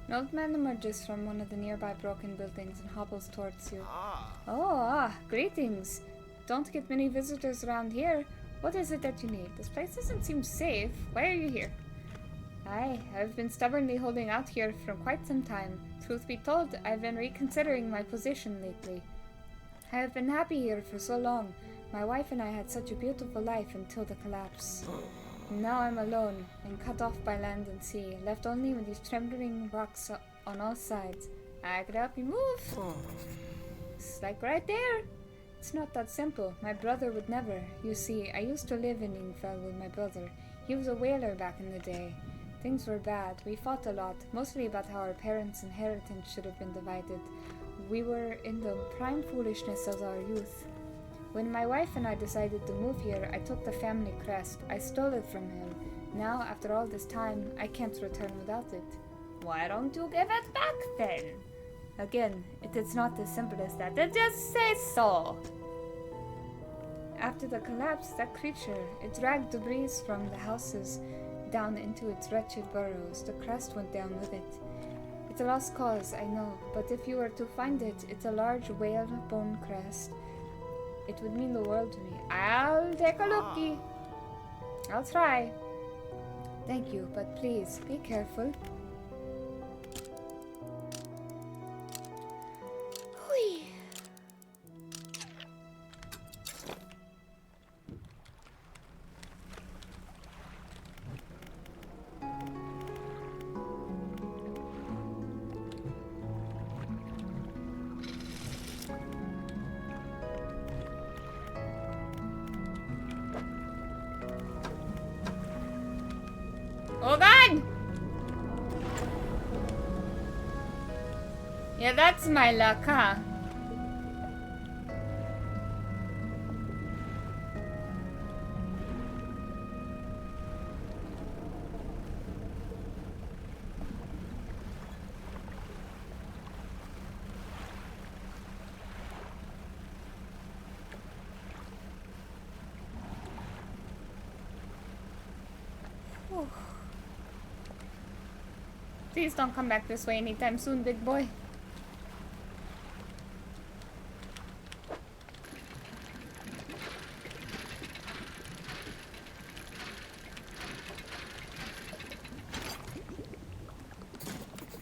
An old man emerges from one of the nearby broken buildings and hobbles towards you. Greetings. Don't get many visitors around here. What is it that you need? This place doesn't seem safe. Why are you here? I've been stubbornly holding out here for quite some time. Truth be told, I've been reconsidering my position lately. I have been happy here for so long. My wife and I had such a beautiful life until the collapse. Now I'm alone and cut off by land and sea, left only with these trembling rocks on all sides. I could help you move. It's like right there. It's not that simple. My brother would never. You see, I used to live in Ingfell with my brother. He was a whaler back in the day. Things were bad. We fought a lot, mostly about how our parents' inheritance should have been divided. We were in the prime foolishness of our youth. When my wife and I decided to move here, I took the family crest. I stole it from him. Now, after all this time, I can't return without it. Why don't you give it back then? Again, it is not as simple as that. Just say so. After the collapse, that creature, it dragged debris from the houses down into its wretched burrows. The crest went down with it. It's a lost cause, I know, but if you were to find it, it's a large whale bone crest. It would mean the world to me. I'll take a lookie. I'll try. Thank you, but please, be careful. Hui. Oh God! Yeah, that's my luck, huh? Whew. Please don't come back this way anytime soon, big boy.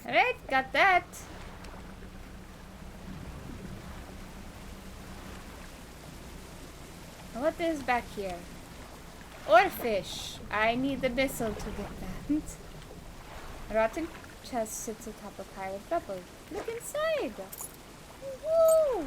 Alright, got that. What is back here? Oarfish. I need the missile to get that. A rotten chest sits atop a pile of rubble. Look inside. Woo!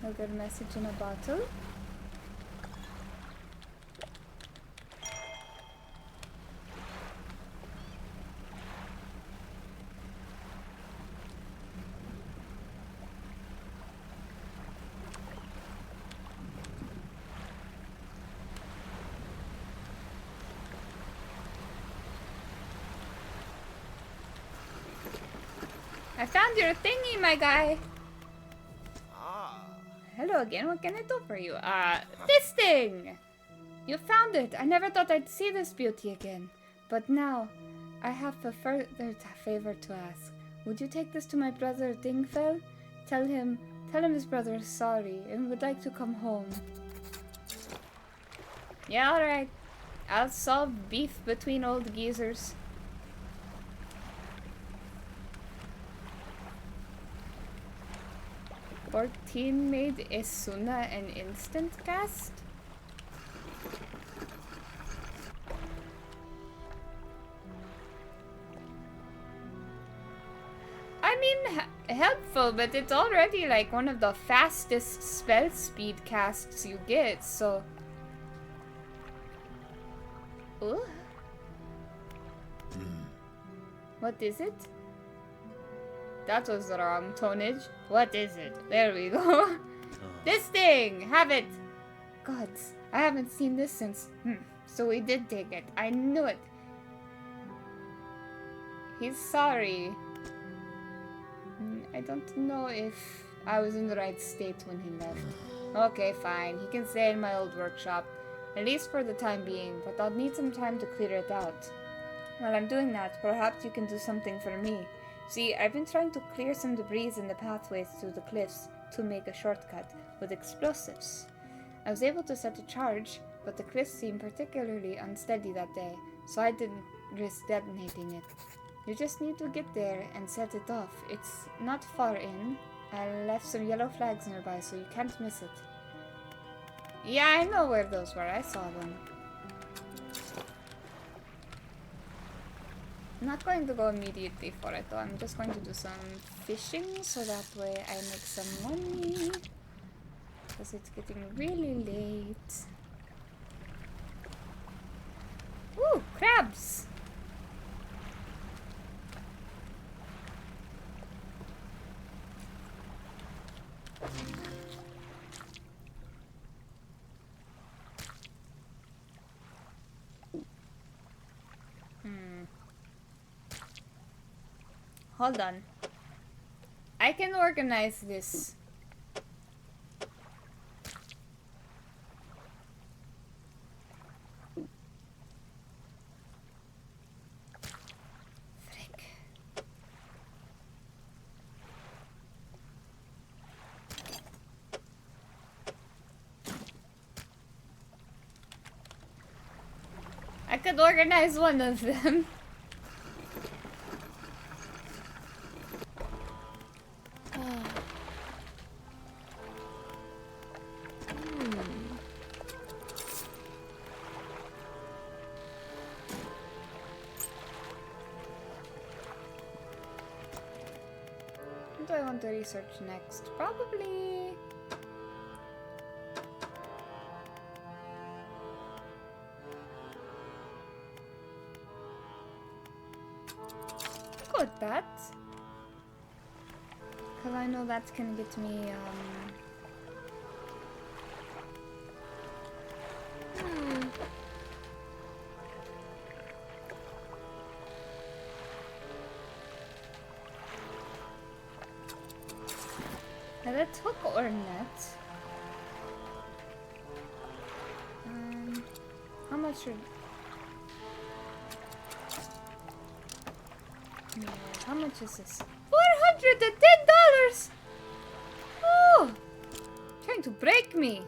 A good message in a bottle. I found your thingy, my guy. Hello again, what can I do for you? This thing! You found it! I never thought I'd see this beauty again. But now, I have a further favor to ask. Would you take this to my brother Dingfell? Tell him his brother is sorry and would like to come home. Yeah, alright. I'll solve beef between old geezers. Our team made Esuna an instant cast? I mean, helpful, but it's already like one of the fastest spell speed casts you get, so... Ooh. What is it? That was the wrong tonnage. What is it? There we go. This thing! Have it! Gods, I haven't seen this since... So we did take it. I knew it. He's sorry. I don't know if I was in the right state when he left. Okay, fine. He can stay in my old workshop. At least for the time being, but I'll need some time to clear it out. While I'm doing that, perhaps you can do something for me. See, I've been trying to clear some debris in the pathways through the cliffs to make a shortcut with explosives. I was able to set a charge, but the cliffs seemed particularly unsteady that day, so I didn't risk detonating it. You just need to get there and set it off. It's not far in. I left some yellow flags nearby, so you can't miss it. Yeah, I know where those were. I saw them. I'm not going to go immediately for it though. I'm just going to do some fishing so that way I make some money. Because it's getting really late. Ooh, crabs! Hold on. I can organize this. Frick. I could organize one of them. What do I want to research next? Probably... Good, that. Because I know that's gonna get me, Now let's hook or net. How much should... Yeah, how much is this? $410! Oh! Try trying to break me.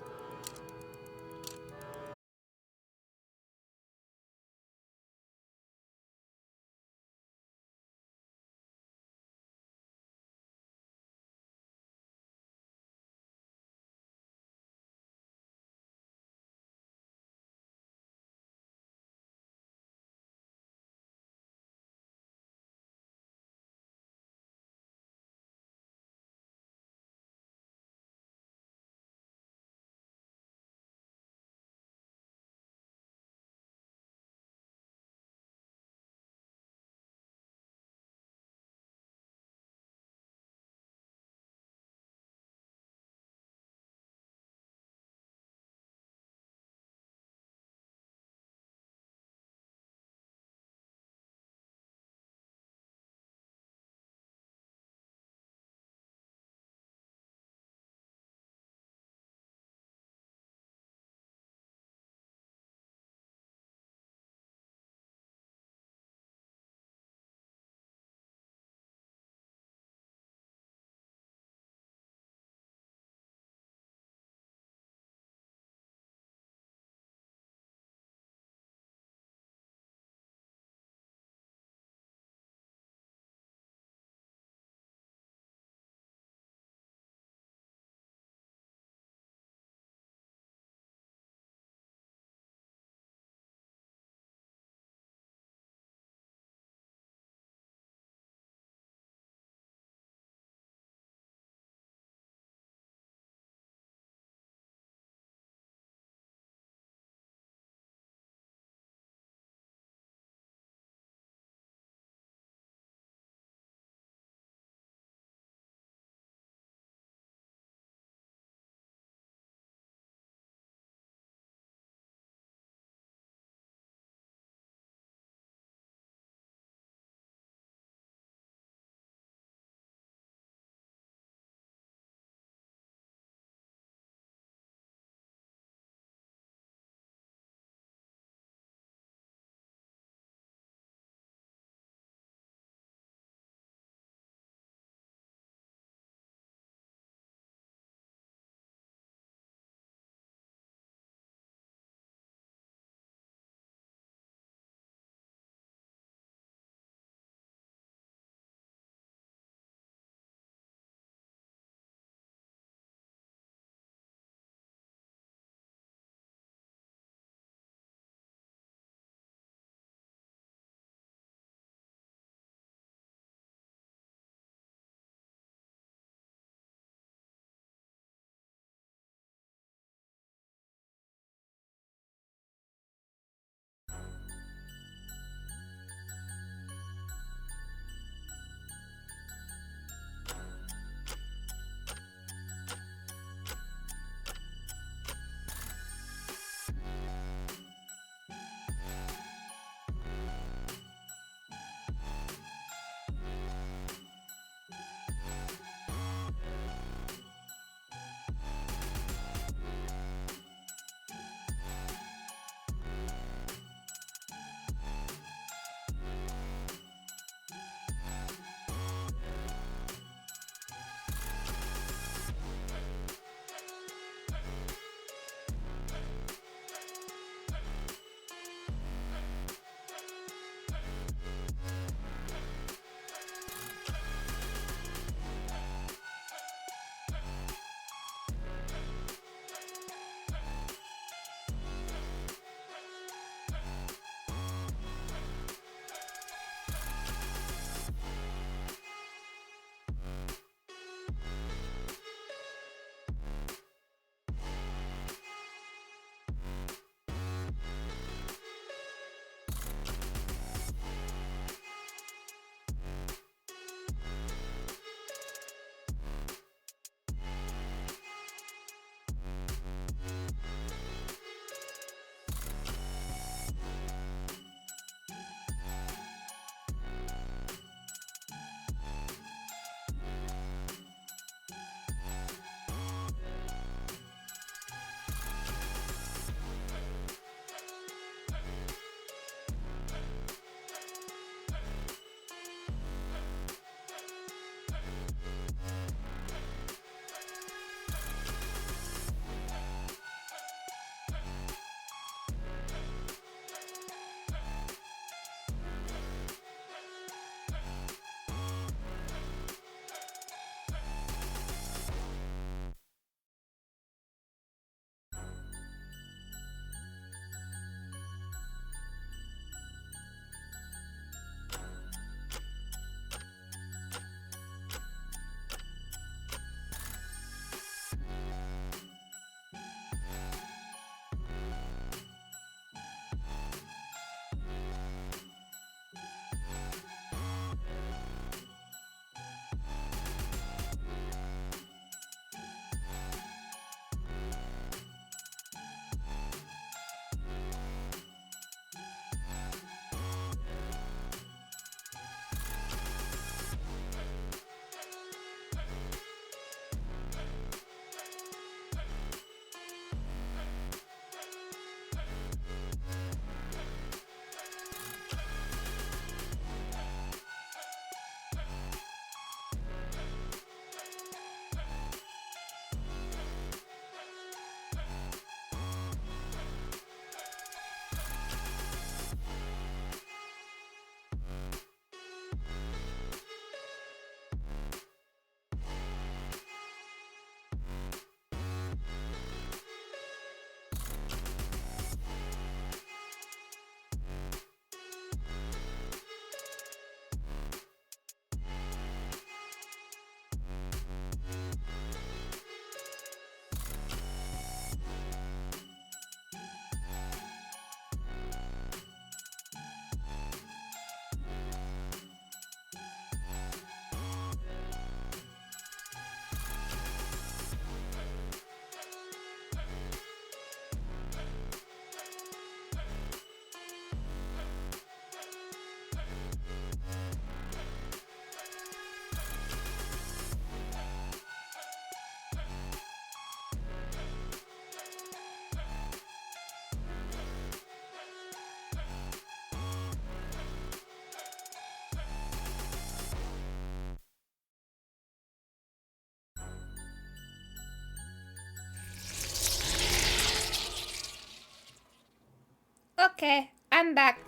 Okay, I'm back.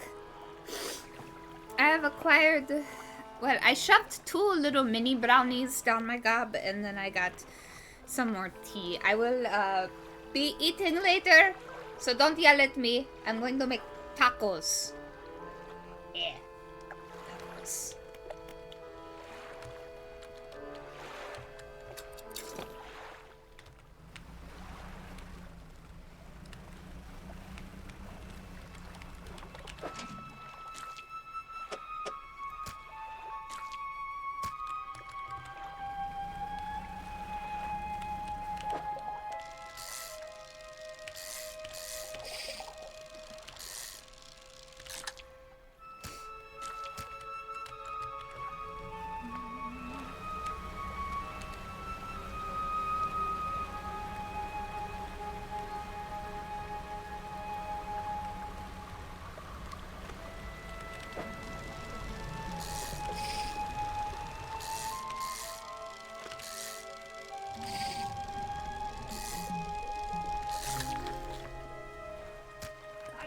I have acquired... Well, I shoved 2 little mini brownies down my gob, and then I got some more tea. I will be eating later, so don't yell at me. I'm going to make tacos. Yeah, tacos.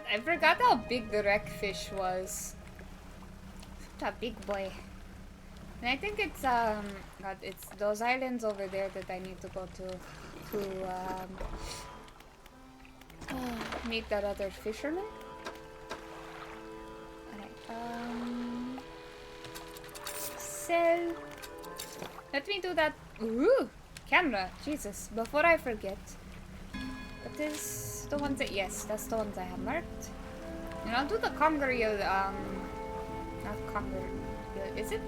I forgot how big the wreck fish was. Such a big boy. And I think it's God, it's those islands over there that I need to go to meet that other fisherman. Alright, sell. Let me do that. Ooh, camera, Jesus! Before I forget, that is the ones that yes, that's the ones I have marked. And I'll do the conger eel. Not conger eel, is it?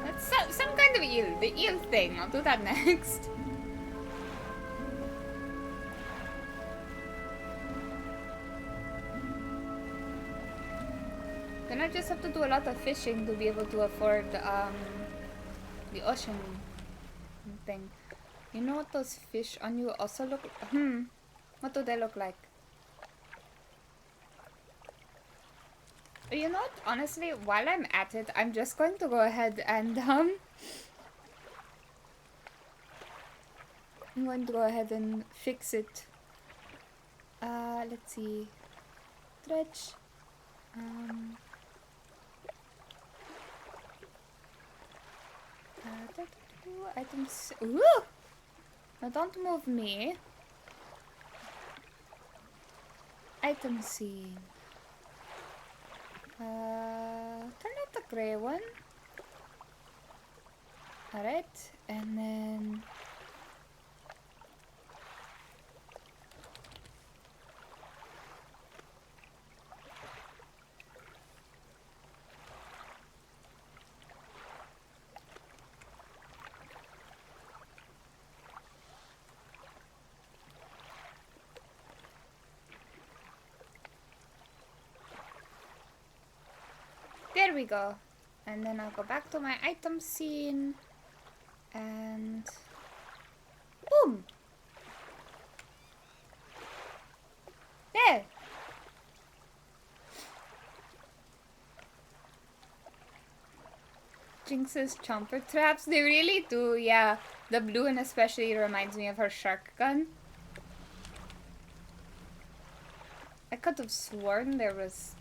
That's some kind of eel. The eel thing. I'll do that next. Then I just have to do a lot of fishing to be able to afford the ocean thing. You know what those fish on you also look like? What do they look like? You know what? Honestly, while I'm at it, I'm just going to go ahead and I'm going to go ahead and fix it. Let's see. Stretch. Items. Ooh! Now don't move me. Item scene. Turn out the gray one. Alright, and then... There we go. And then I'll go back to my item scene. And... boom! There! Jinx's chomper traps, they really do, yeah. The blue one especially reminds me of her shark gun. I could have sworn there was...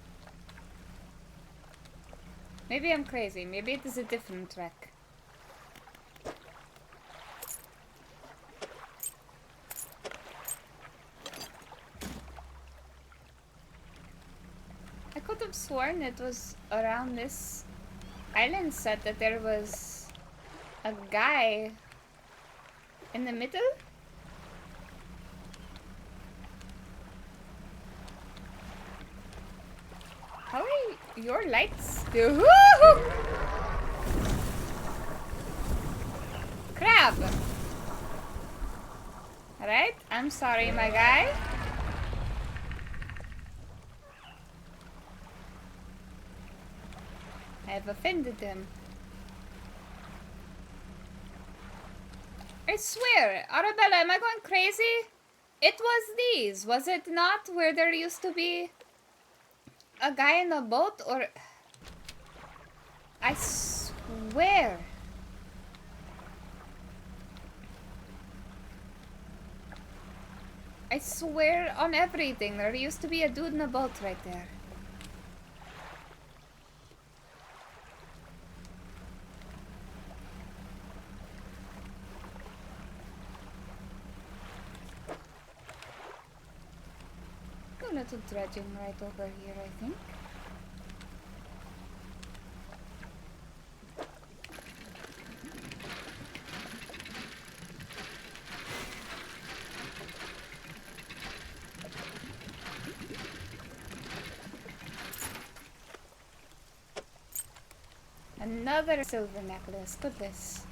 Maybe I'm crazy. Maybe it is a different track. I could have sworn it was around this island set that there was a guy in the middle. How are your lights still? Woohoo! Crab! Alright, I'm sorry, my guy. I have offended him. I swear, Arabella, am I going crazy? It was these, was it not? Where there used to be a guy in a boat, or... I swear. I swear on everything, there used to be a dude in a boat right there. A little dredging right over here, I think. Another silver necklace. Goodness.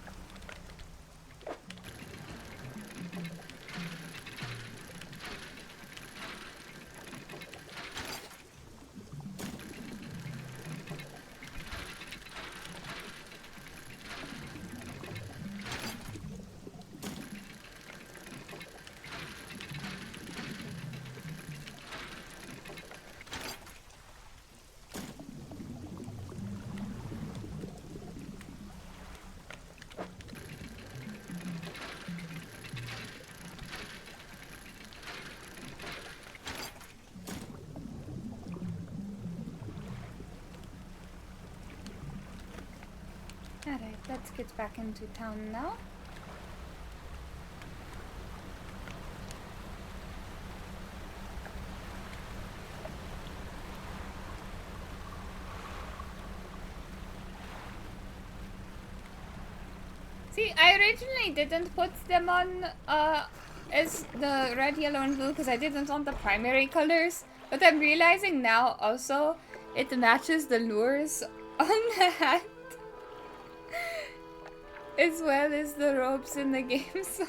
Alright, let's get back into town now. See, I originally didn't put them on as the red, yellow, and blue because I didn't want the primary colors. But I'm realizing now also it matches the lures on the hat as well as the robes in the game. So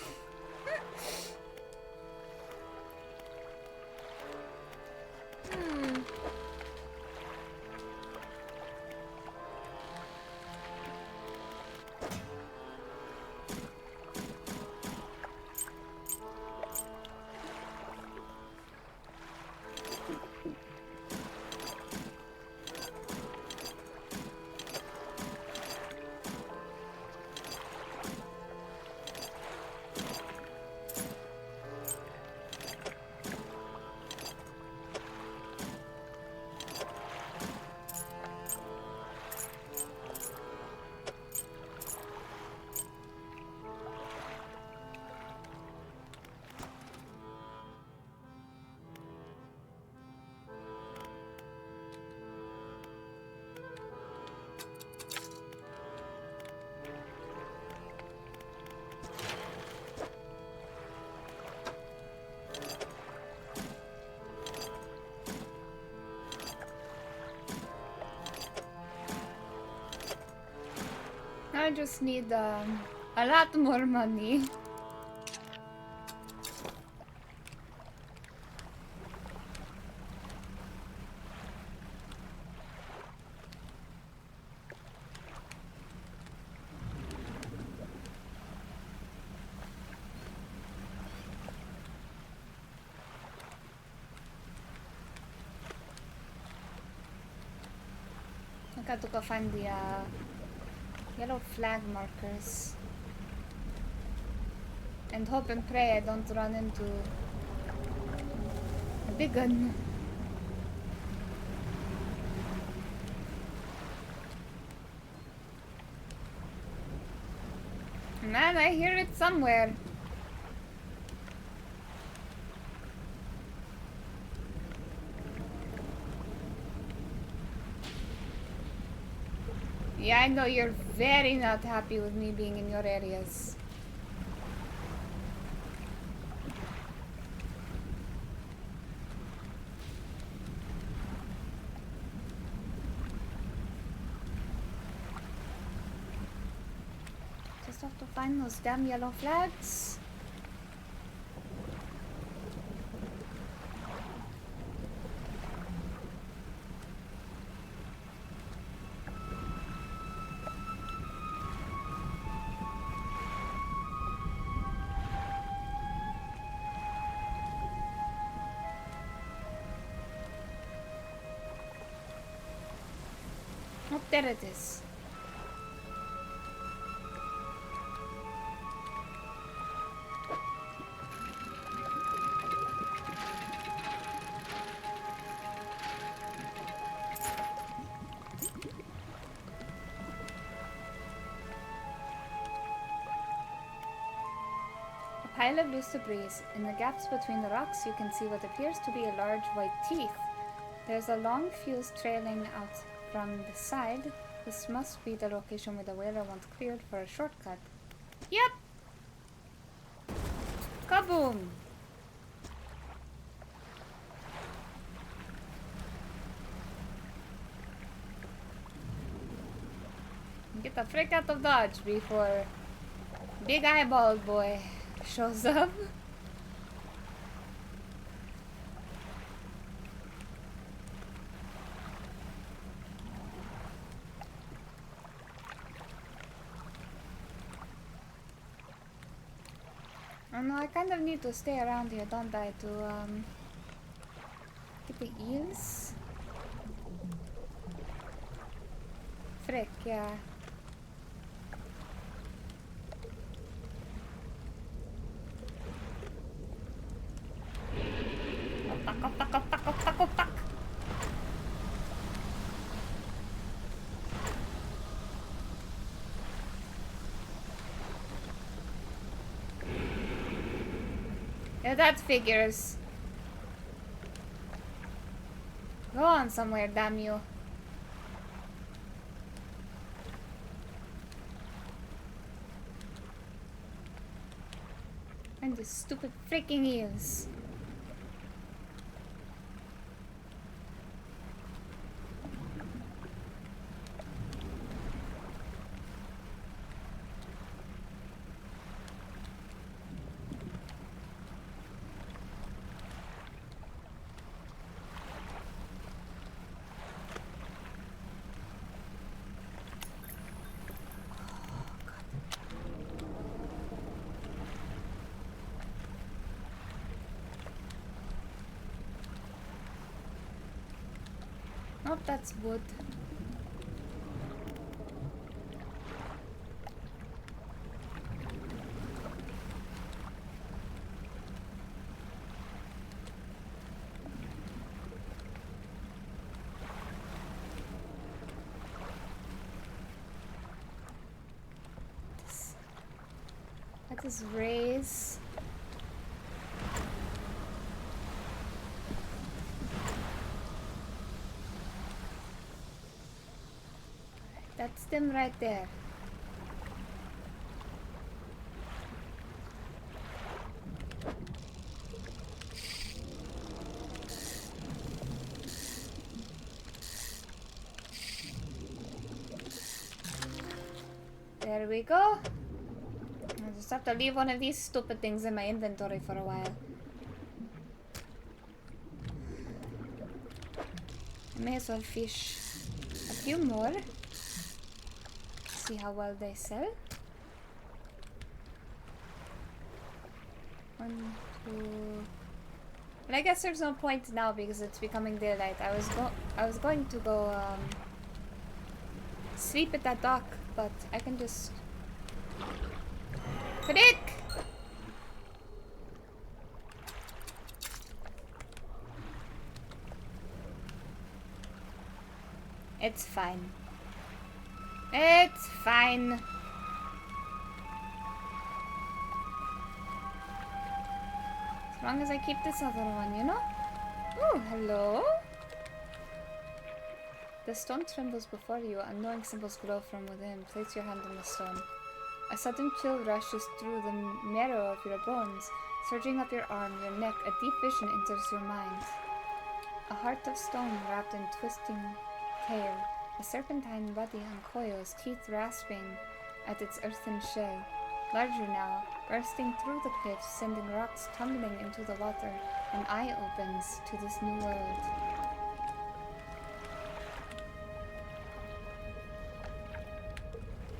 I just need a lot more money. I got to go find the yellow flag markers and hope and pray I don't run into a big gun. Man, I hear it somewhere. Yeah, I know you're very not happy with me being in your areas. Just have to find those damn yellow flags. Oh, there it is. pile of loose debris. In the gaps between the rocks, you can see what appears to be a large white teeth. There's a long fuse trailing out from the side. This must be the location where the whaler once cleared for a shortcut. Yep! Kaboom! Get the frick out of Dodge before Big Eyeball Boy shows up. Oh no, I kind of need to stay around here, don't I, to get the eels? Frick, yeah. Fuck. Yeah, that figures. Go on somewhere, damn you. And the stupid freaking eels. Oh, that's wood. Let us raise. That's them right there. There we go. I just have to leave one of these stupid things in my inventory for a while. I may as well fish a few more. See how well they sell. 1, 2. But I guess there's no point now because it's becoming daylight. I was going to go sleep at that dock, but I can just Frick! It's fine. It's fine. As long as I keep this other one, you know? Oh, hello. The stone trembles before you. Unknowing symbols glow from within. Place your hand on the stone. A sudden chill rushes through the marrow of your bones, surging up your arm, your neck. A deep vision enters your mind. A heart of stone wrapped in twisting tail. A serpentine body uncoils, teeth rasping at its earthen shell. Larger now, bursting through the cliffs, sending rocks tumbling into the water. An eye opens to this new world.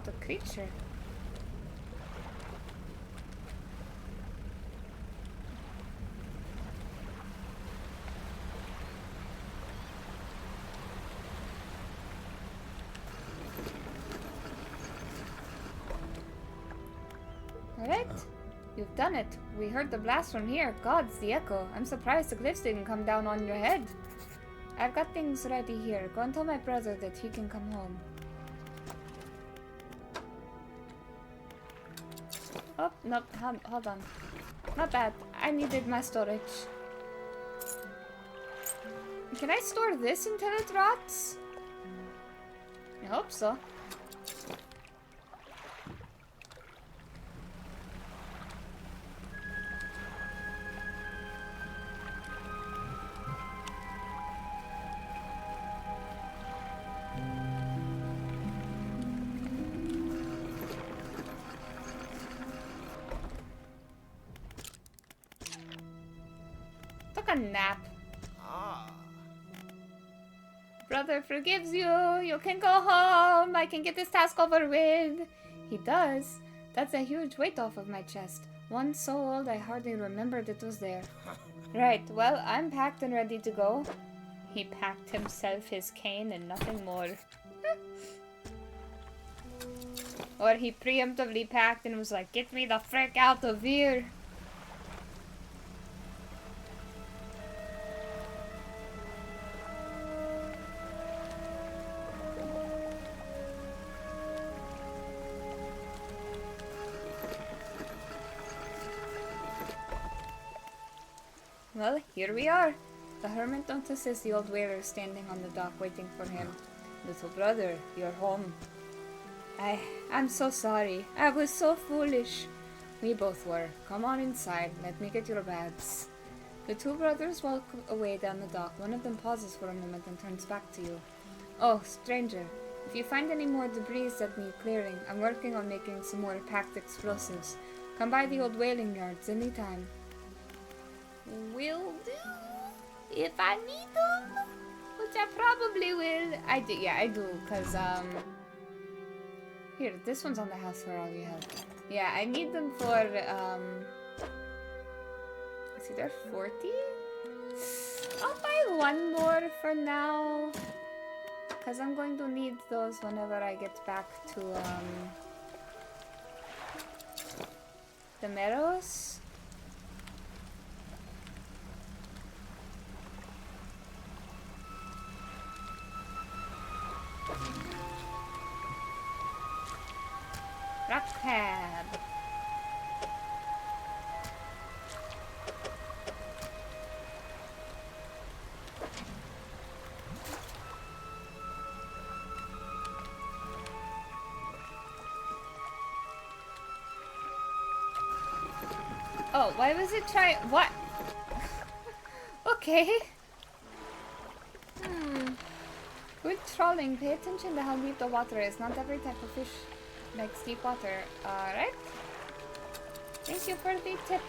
The creature. Alright, you've done it. We heard the blast from here. Gods, the echo. I'm surprised the cliffs didn't come down on your head. I've got things ready here. Go and tell my brother that he can come home. Oh, nope, hold on. Not that. I needed my storage. Can I store this until it rots? I hope so. Took a nap. Brother forgives you. You can go home. I can get this task over with. He does. That's a huge weight off of my chest. One so old I hardly remembered it was there. Right, well, I'm packed and ready to go. He packed himself his cane and nothing more. Or he preemptively packed and was like, get me the frick out of here. Well, here we are. The hermit notices the old whaler standing on the dock waiting for him. Little brother, you're home. I'm so sorry. I was so foolish. We both were. Come on inside. Let me get your bags. The two brothers walk away down the dock. One of them pauses for a moment and turns back to you. Oh, stranger. If you find any more debris that need clearing, I'm working on making some more packed explosives. Come by the old whaling yards anytime. Will do. If I need them. Which I probably will. I do, yeah, I do. Because, here, this one's on the house for all you help. Yeah, I need them for, see, they're 40? I'll buy one more for now. Because I'm going to need those whenever I get back to, the meadows. Rock pad. Oh, why was it try? What? Okay. Good trawling. Pay attention to how deep the water is. Not every type of fish likes deep water. Alright. Thank you for the tip.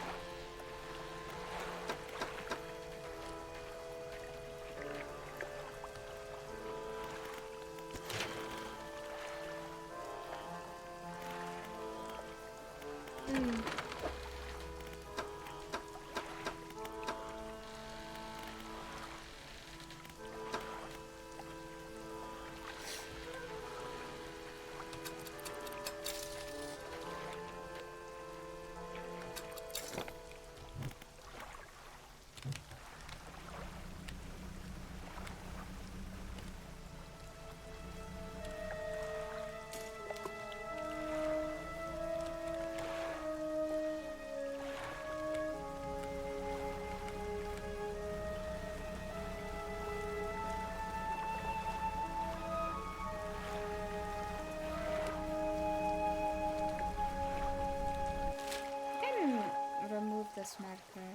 Remove this marker.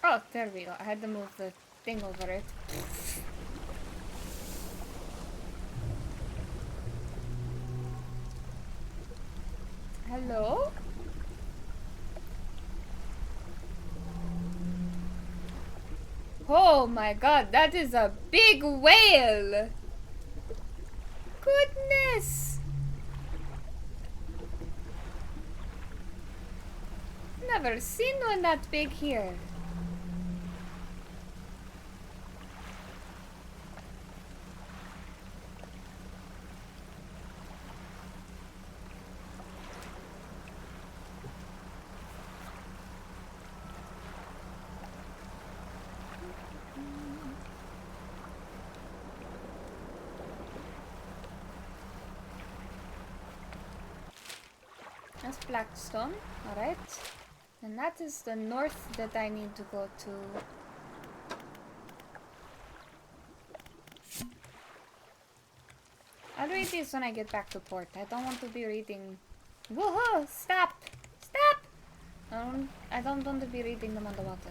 Oh, there we go. I had to move the thing over it. Hello? Oh my god, that is a big whale! Goodness! Never seen one that big here. That's Blackstone. Alright. And that is the north that I need to go to. I'll read these when I get back to port. I don't want to be reading... Woohoo! Stop! Stop! I don't want to be reading them underwater.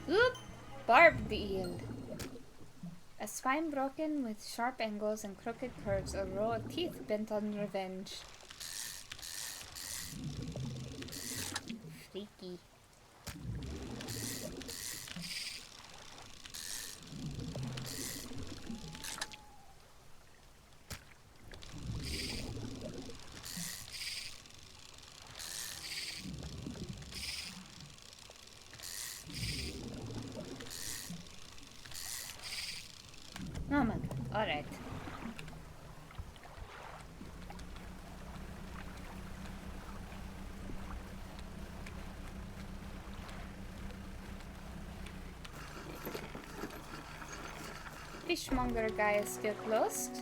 Oop! Barbed eel. A spine broken with sharp angles and crooked curves, a row of teeth bent on revenge. Freaky. Oh my god, alright. Fishmonger guy is still closed.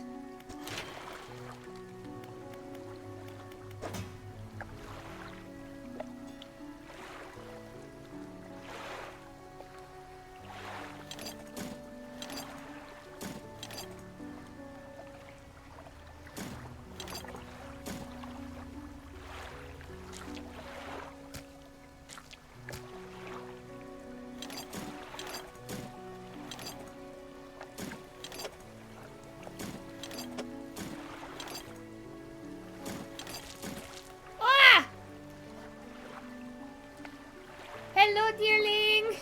Hello, dearling!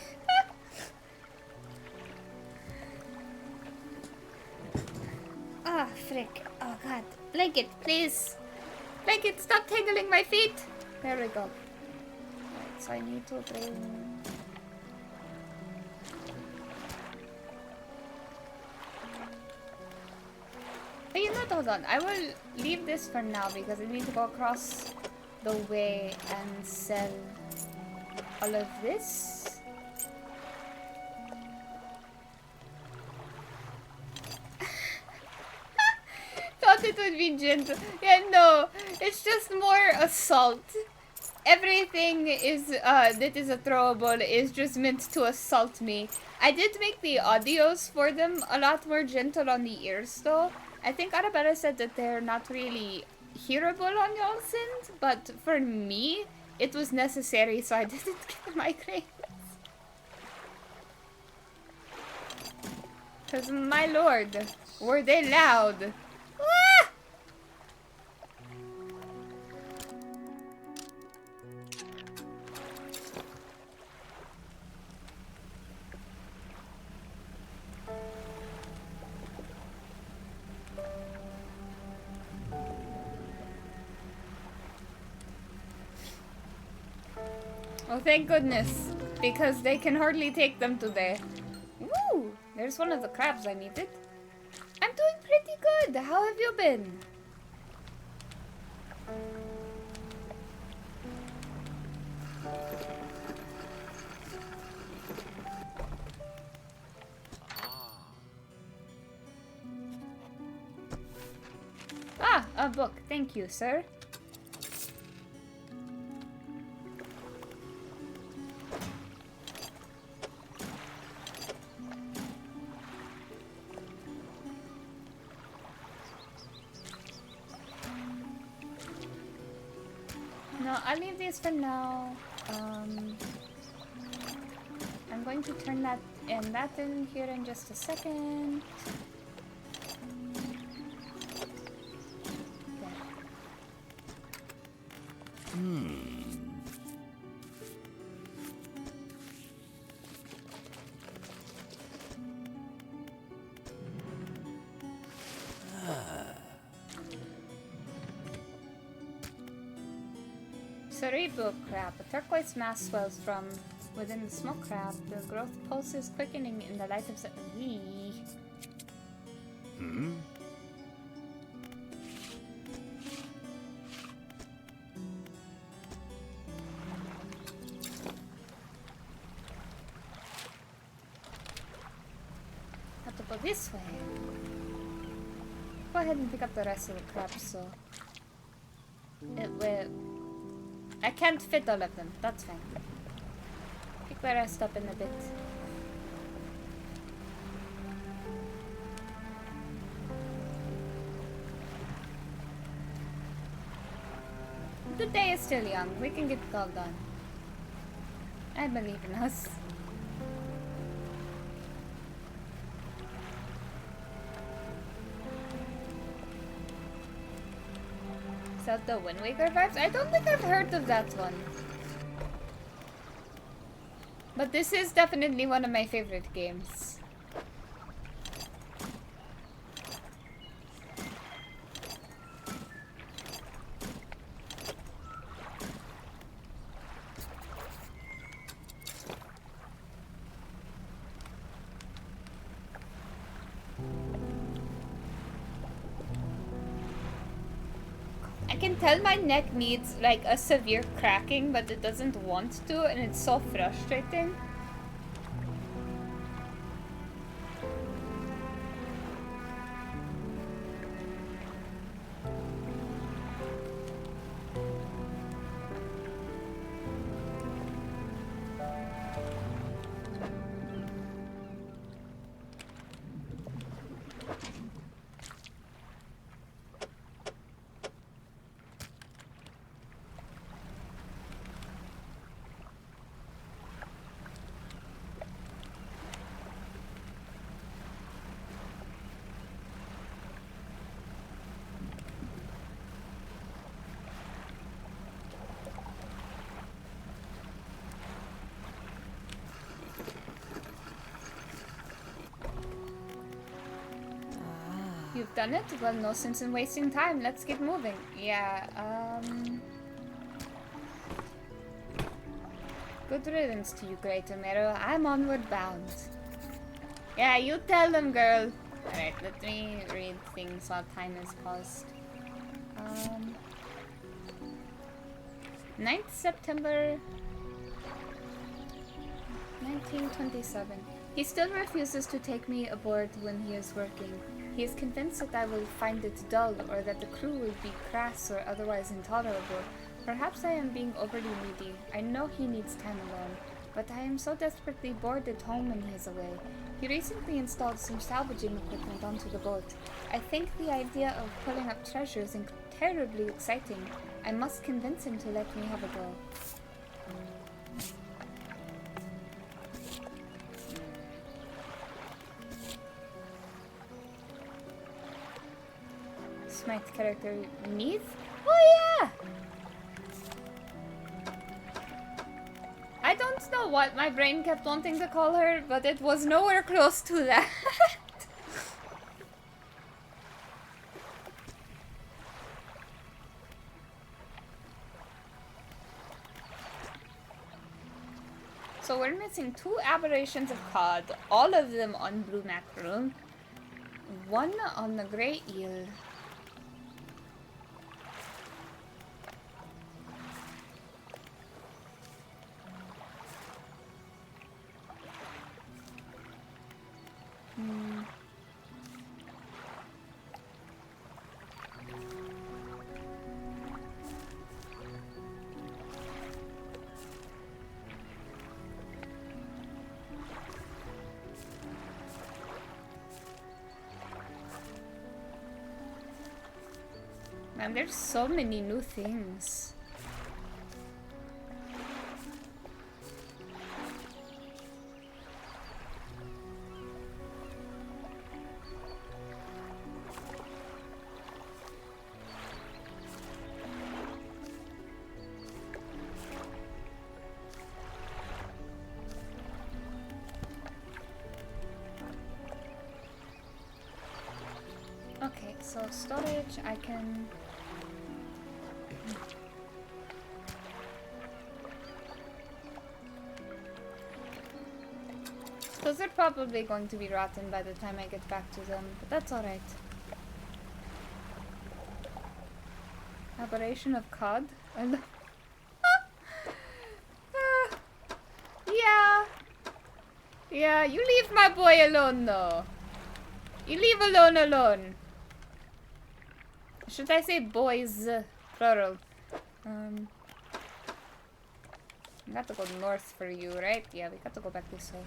Ah, frick. Oh, God. Blanket, please. Blanket, stop tangling my feet. There we go. Right, so I need to bring... But you know what, hold on. I will leave this for now because I need to go across the way and sell all of this. Thought it would be gentle. Yeah, no. It's just more assault. Everything is that is a throwable is just meant to assault me. I did make the audios for them a lot more gentle on the ears though. I think Arabella said that they're not really hearable on y'all's end, but for me, it was necessary so I didn't get a migraine. Because my lord, were they loud? Ah! Oh, thank goodness, because they can hardly take them today. Woo! There's one of the crabs I needed. I'm doing pretty good. How have you been? Ah, a book. Thank you, sir. No, I'll leave these for now. I'm going to turn that in here in just a second. Cerebral crab. A turquoise mass swells from Within the smoke crab, the growth pulses quickening in the light of
Hmm?
Have to go this way. Go ahead and pick up the rest of the crabs, so it will. I can't fit all of them. That's fine. Pick the rest up in a bit. The day is still young. We can get it all done. I believe in us. Is that the Wind Waker vibes? I don't think I've heard of that one. But this is definitely one of my favorite games. I can tell my neck needs like a severe cracking, but it doesn't want to, and it's so frustrating. You've done it? Well, no sense in wasting time. Let's get moving. Yeah, Good riddance to you, Great Romero. I'm onward bound. Yeah, you tell them, girl. Alright, let me read things while time is paused. 9th September 1927. He still refuses to take me aboard when he is working. He is convinced that I will find it dull or that the crew will be crass or otherwise intolerable. Perhaps I am being overly needy. I know he needs time alone, but I am so desperately bored at home when he is away. He recently installed some salvaging equipment onto the boat. I think the idea of pulling up treasure is terribly exciting. I must convince him to let me have a go. Smite character Neith? Oh yeah! I don't know what my brain kept wanting to call her, but it was nowhere close to that. So we're missing 2 aberrations of cod, all of them on blue mackerel, 1 on the grey eel. Man, there's so many new things. Okay, so storage, I can... are probably going to be rotten by the time I get back to them, but that's alright. Aberration of cod? Yeah. Yeah, you leave my boy alone though. You leave alone. Should I say boys? Plural. We got to go north for you, right? Yeah, we got to go back this way.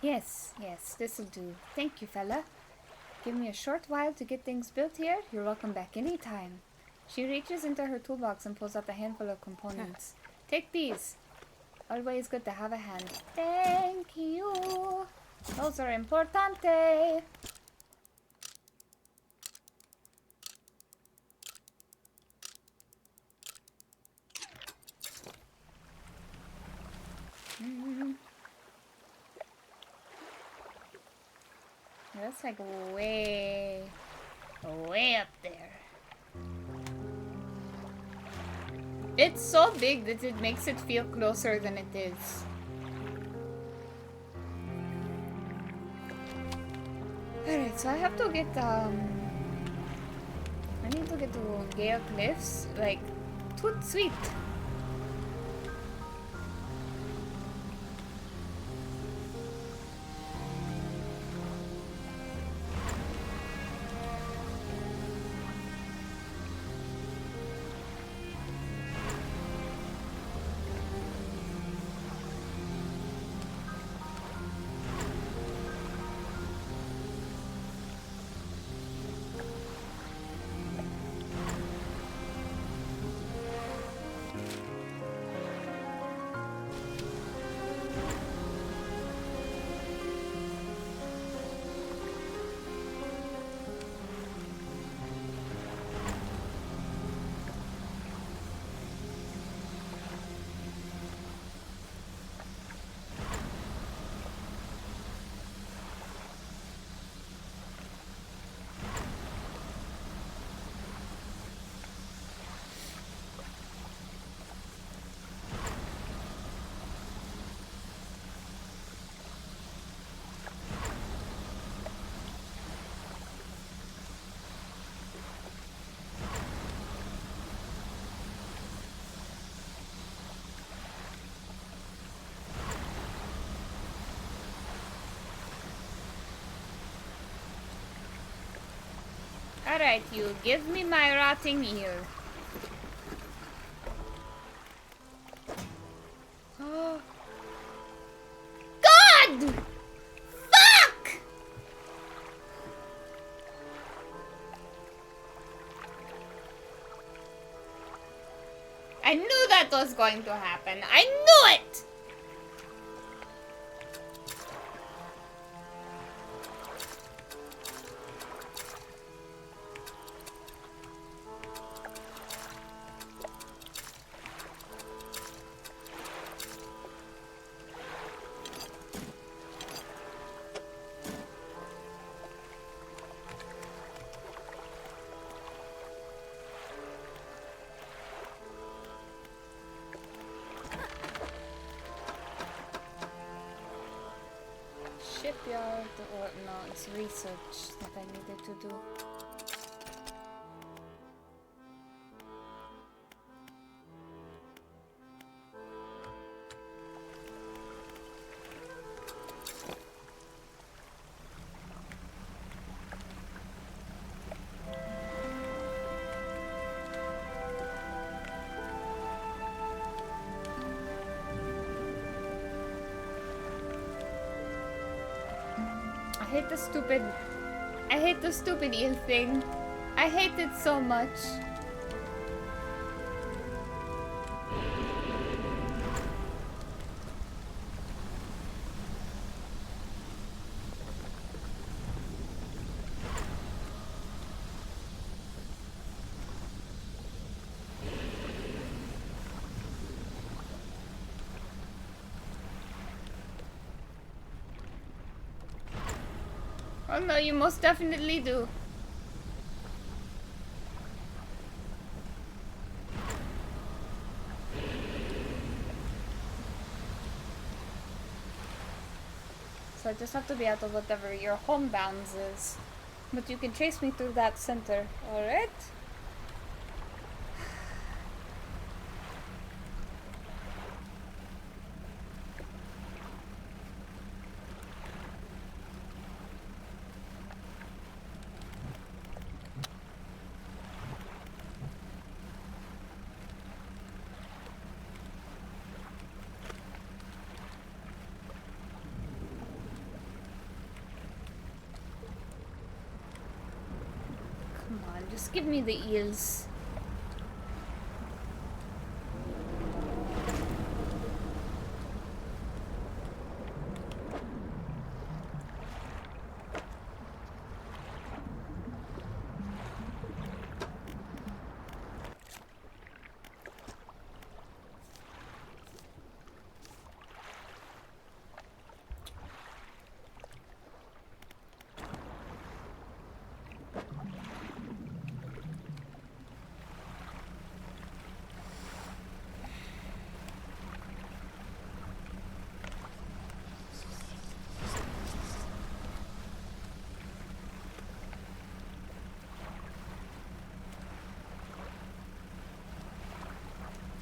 Yes, this'll do. Thank you, fella. Give me a short while to get things built here. You're welcome back anytime. She reaches into her toolbox and pulls out a handful of components. Take these. Always good to have a hand. Thank you. Those are importante. That's like way up there. It's so big that it makes it feel closer than it is. Alright, so I have to get, I need to get to Gale Cliffs, like, toot sweet. Alright, you give me my rotting eel. Oh. God! Fuck! I knew that was going to happen. I knew it! Shipyard, or no, it's research that I needed to do. I hate the stupid eel thing. I hate it so much. Oh no, you most definitely do. So I just have to be out of whatever your home bounds is. But you can chase me through that center, alright? Come on, just give me the eels.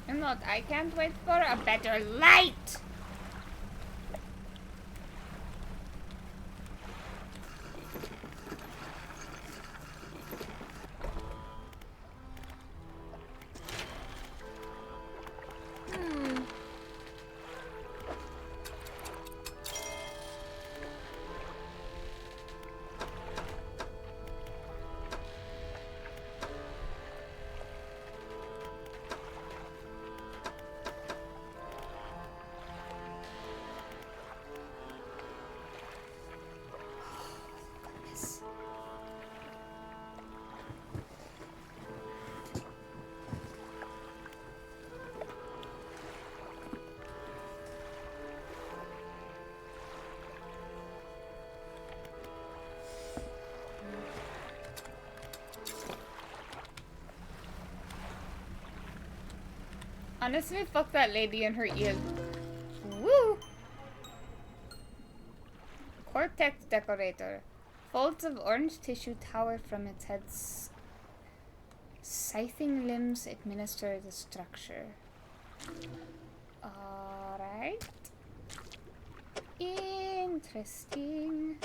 I'm not. I can't wait for a better light. Honestly, fuck that lady and her eel. Woo! Cortex decorator. Folds of orange tissue tower from its head. Scything limbs administer the structure. Alright. Interesting.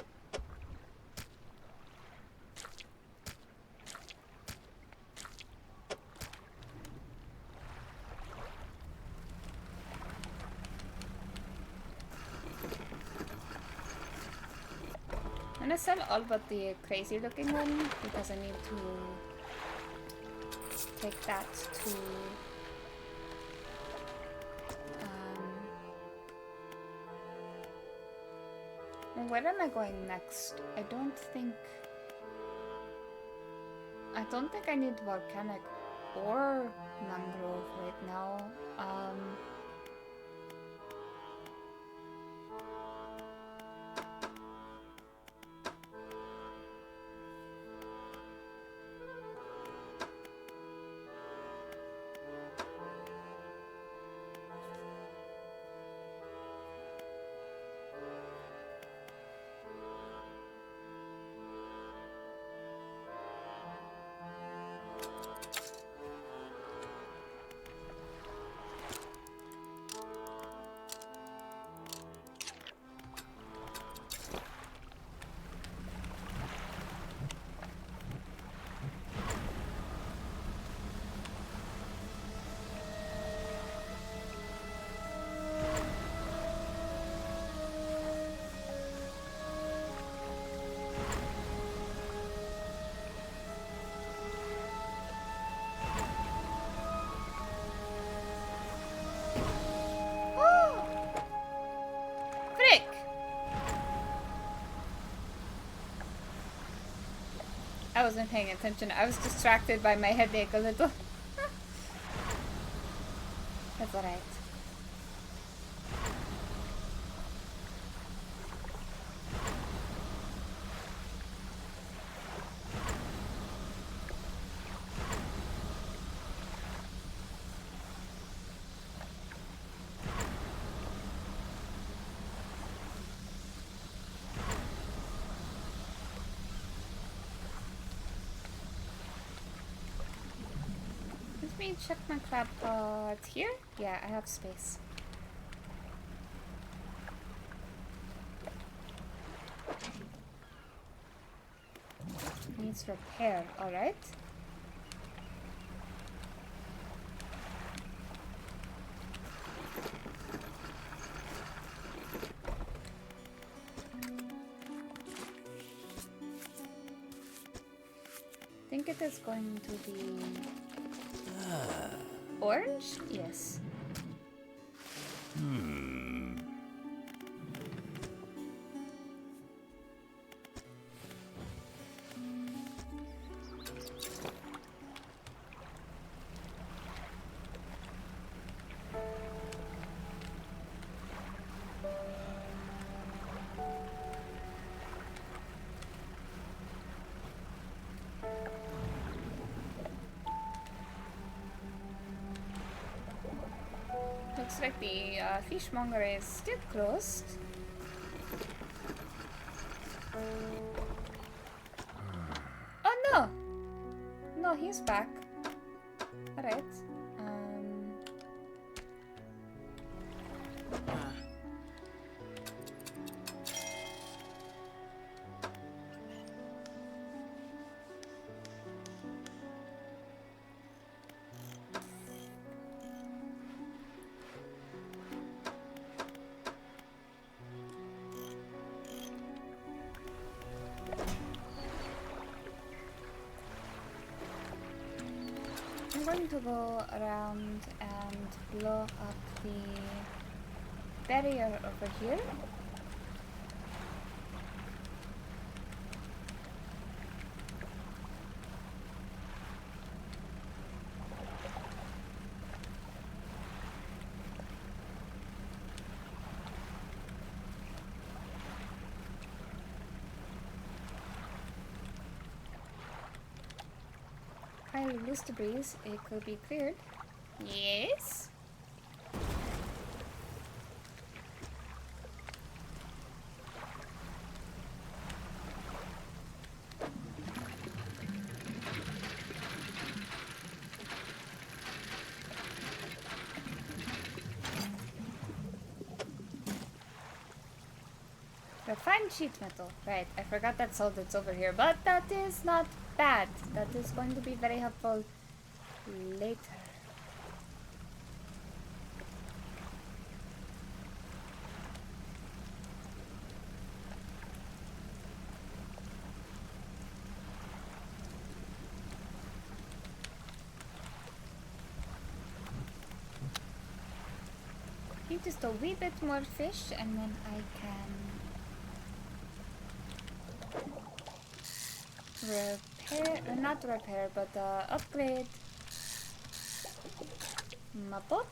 I'm gonna sell all but the crazy looking one because I need to take that to where am I going next? I don't think I need volcanic or mangrove right now. I wasn't paying attention. I was distracted by my headache a little. That's alright. me check my crab pot here. Yeah, I have space. Needs repair, alright. I think it is going to be orange? Yes. Looks like the fishmonger is still closed. Oh no! No, he's back. Alright. I'm going to go around and blow up the barrier over here. I'll lose the breeze, it could be cleared. Yes? Refined sheet metal. Right, I forgot that that's over here, but that is not bad. That is going to be very helpful later. Need just a wee bit more fish and then I can repair, not repair, but upgrade my boat.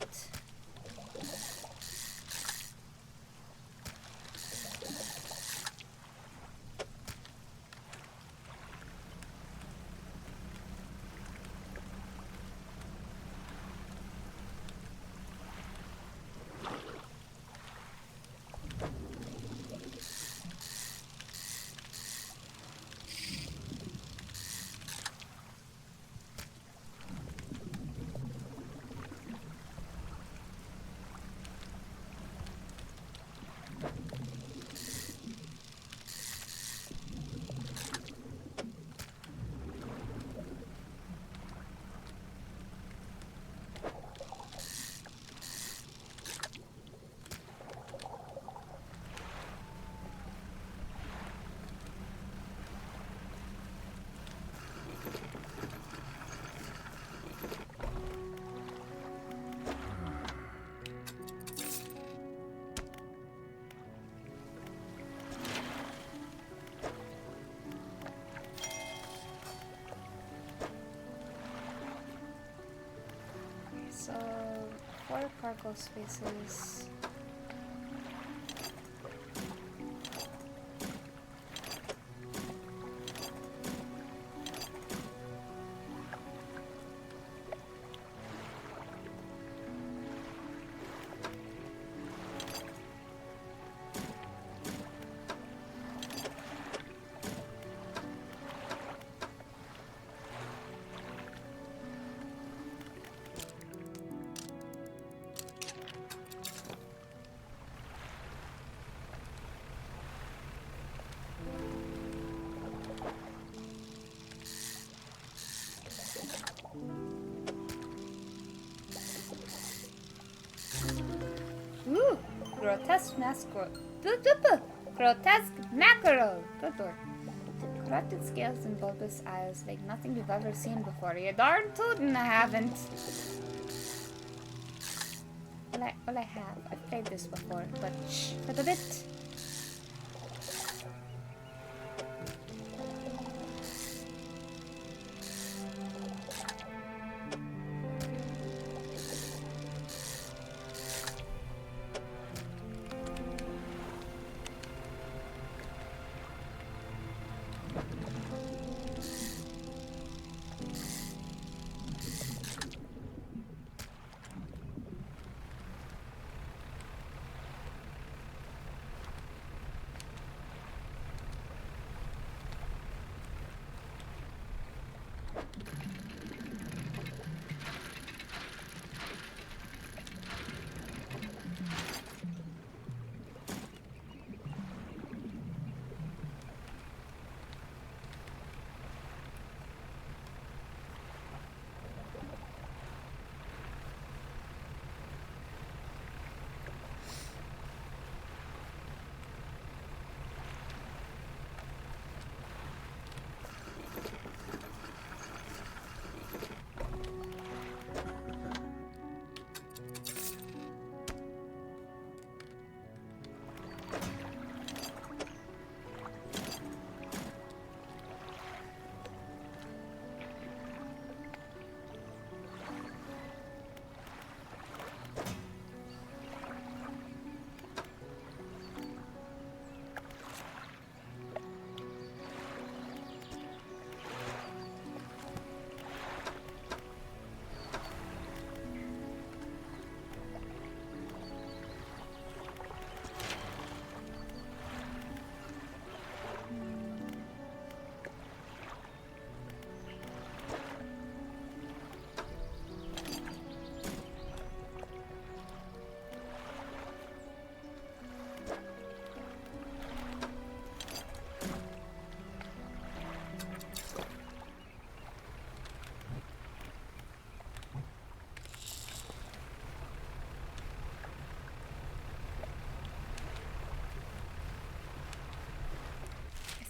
So, 4 cargo spaces. grotesque mackerel. Grotesque mackerel. Good lord. The corrupted scales and bulbous eyes like nothing you've ever seen before. You darn tootin' I haven't. Well, I have. I've played this before, but shh, for the bit.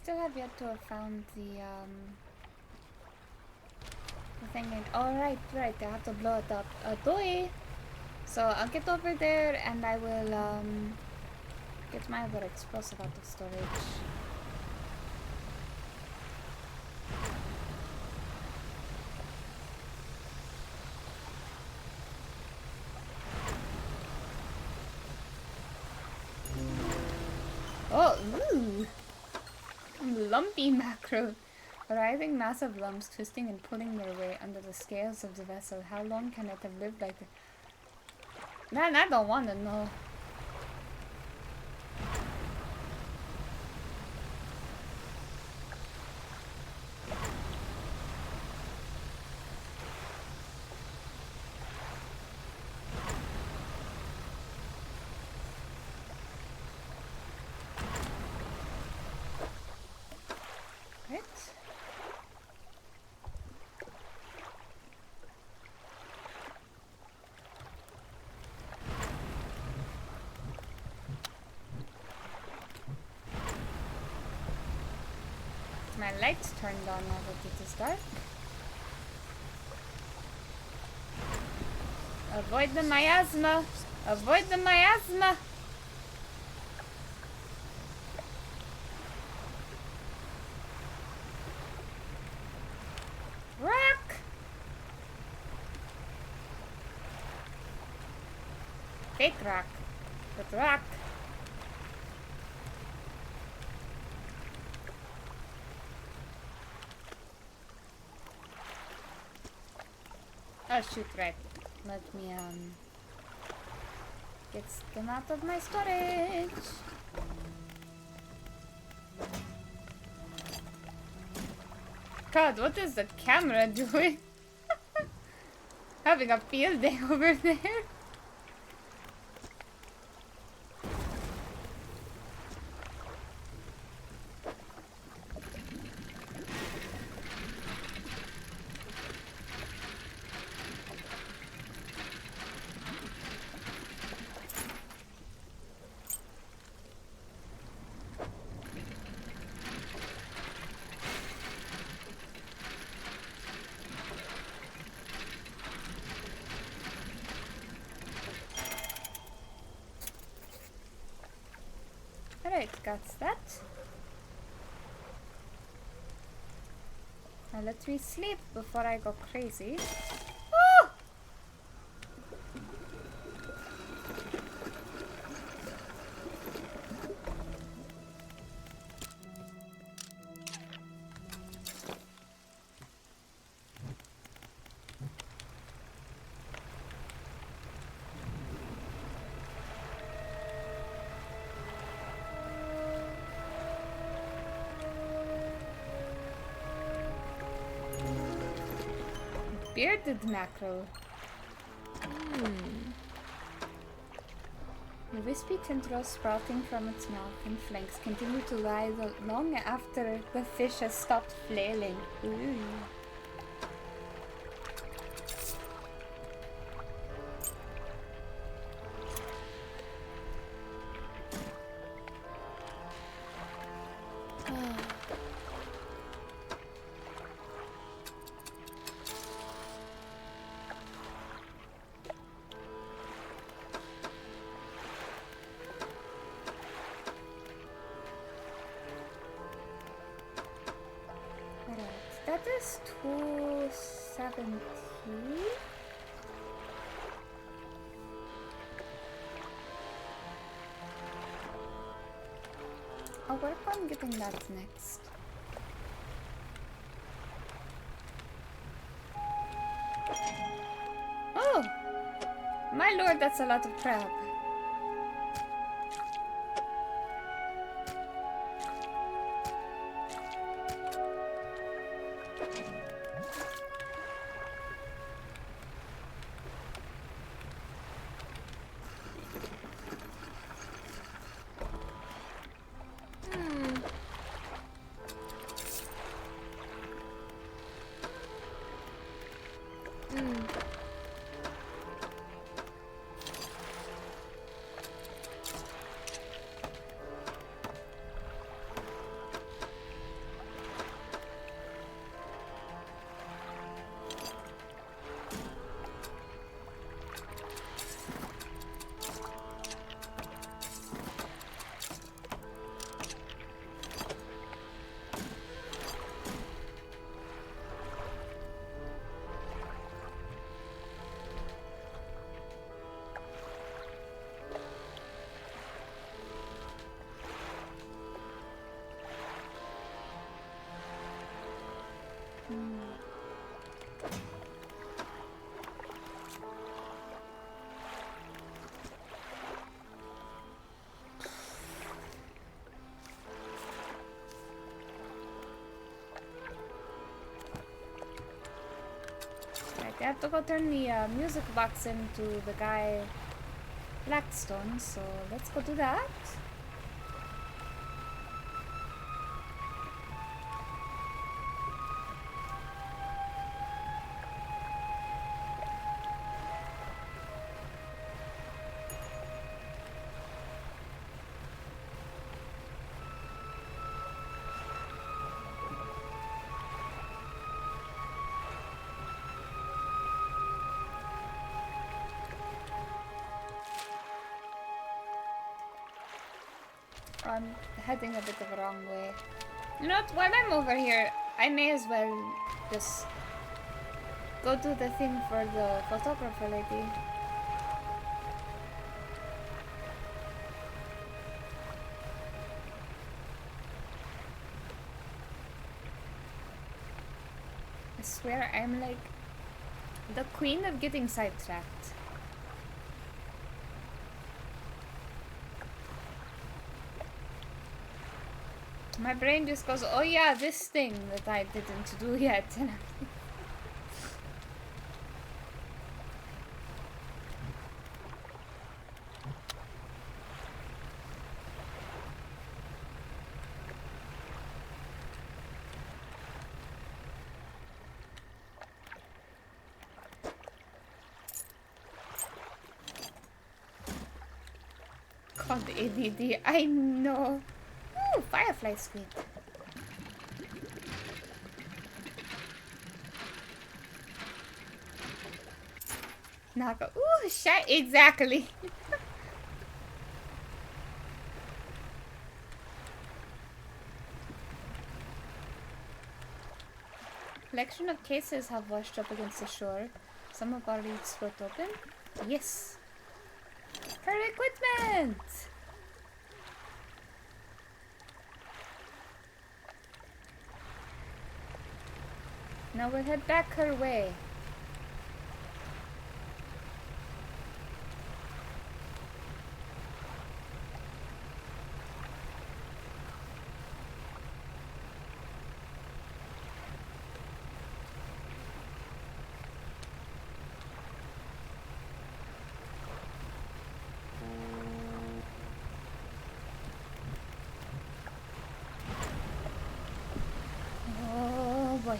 Still have yet to have found the thing. Oh right, I have to blow it up. Toy. So I'll get over there and I will get my other explosive out of storage. Oh, ooh. Lumpy mackerel. Writhing massive lumps twisting and pulling their way under the scales of the vessel. How long can it have lived like that? Man, I don't want to know. My lights turned on now that it is dark. Avoid the miasma! Avoid the miasma! Rock! Fake rock. But rock. Oh shoot, right. Let me get them out of my storage. God, what is the camera doing? Having a field day over there. Alright, got that. Now let me sleep before I go crazy. Oh! Bearded mackerel. The wispy tendrils sprouting from its mouth and flanks continue to lie long after the fish has stopped flailing. Ooh. That is 217. I'll work on getting that next. Oh! My lord, that's a lot of crab. I have to go turn the music box into the guy Blackstone, so let's go do that. I'm heading a bit of the wrong way. You know what? While I'm over here, I may as well just go do the thing for the photographer lady. I swear I'm like the queen of getting sidetracked. My brain just goes, oh yeah, this thing that I didn't do yet. God, ADD, I know. Ooh, firefly squid. Naga. Ooh, shit, exactly. Collection of cases have washed up against the shore. Some have already split open. Yes. Her equipment! Now we'll head back her way. Oh boy.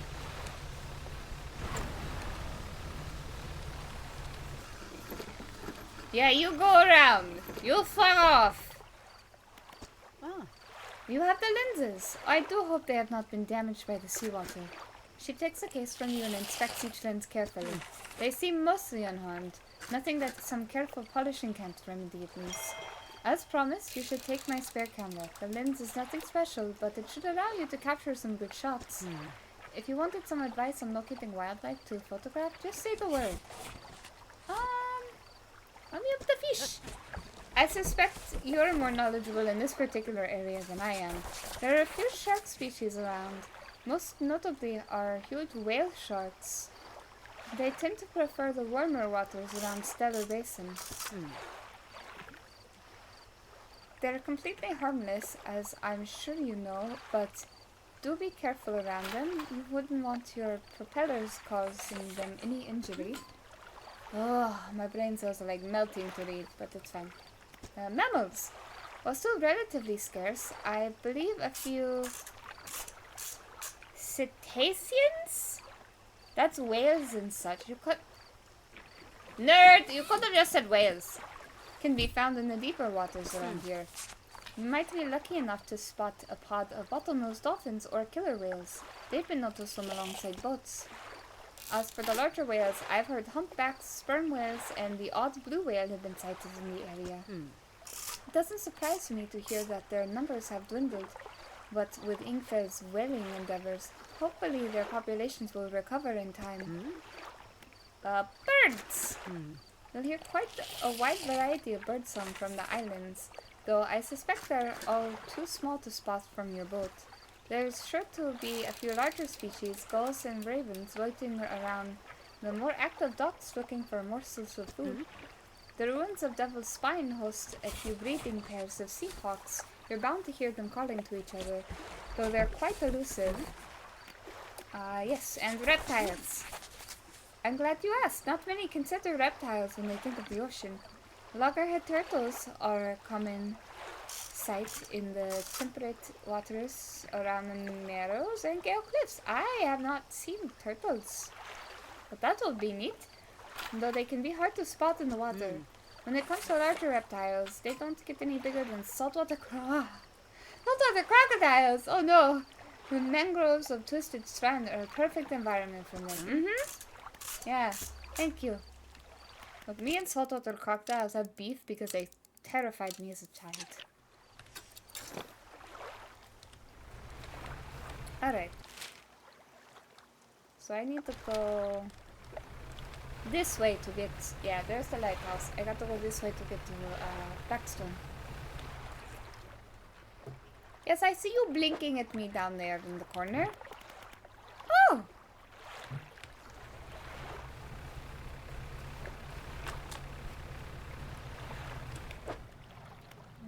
Yeah, you go around. You fuck off.
Ah.
You have the lenses. I do hope they have not been damaged by the seawater. She takes the case from you and inspects each lens carefully. They seem mostly unharmed. Nothing that some careful polishing can't remedy at least. As promised, you should take my spare camera. The lens is nothing special, but it should allow you to capture some good shots. If you wanted some advice on locating wildlife to photograph, just say the word. Let me up the fish. I suspect you're more knowledgeable in this particular area than I am. There are a few shark species around. Most notably are huge whale sharks. They tend to prefer the warmer waters around Stellar Basin. They're completely harmless, as I'm sure you know, but do be careful around them. You wouldn't want your propellers causing them any injury. Oh, my brain cells are like melting to read, but it's fine. Mammals. While still relatively scarce, I believe a few cetaceans? That's whales and such. You could... Nerd! You could have just said whales. Can be found in the deeper waters around here. You might be lucky enough to spot a pod of bottlenose dolphins or killer whales. They've been known to swim alongside boats. As for the larger whales, I've heard humpbacks, sperm whales, and the odd blue whale have been sighted in the area. It doesn't surprise me to hear that their numbers have dwindled, but with Ingfeld's whaling endeavors, hopefully their populations will recover in time. Birds! You'll hear quite a wide variety of birdsong from the islands, though I suspect they're all too small to spot from your boat. There's sure to be a few larger species, gulls and ravens, loitering around the more active docks looking for morsels of food. The ruins of Devil's Spine host a few breeding pairs of seahawks. You're bound to hear them calling to each other, though they're quite elusive. Yes, and reptiles. I'm glad you asked. Not many consider reptiles when they think of the ocean. Loggerhead turtles are a common sight in the temperate waters around the Narrows and Gale Cliffs. I have not seen turtles, but that will be neat, though they can be hard to spot in the water. When it comes to larger reptiles, they don't get any bigger than saltwater crocodiles! Oh no! The mangroves of Twisted Strand are a perfect environment for them. Yeah, thank you. Look, me and saltwater crocodiles have beef because they terrified me as a child. Alright. So I need to go this way to get... Yeah, there's the lighthouse. I got to go this way to get to Blackstone. Yes, I see you blinking at me down there in the corner. Oh!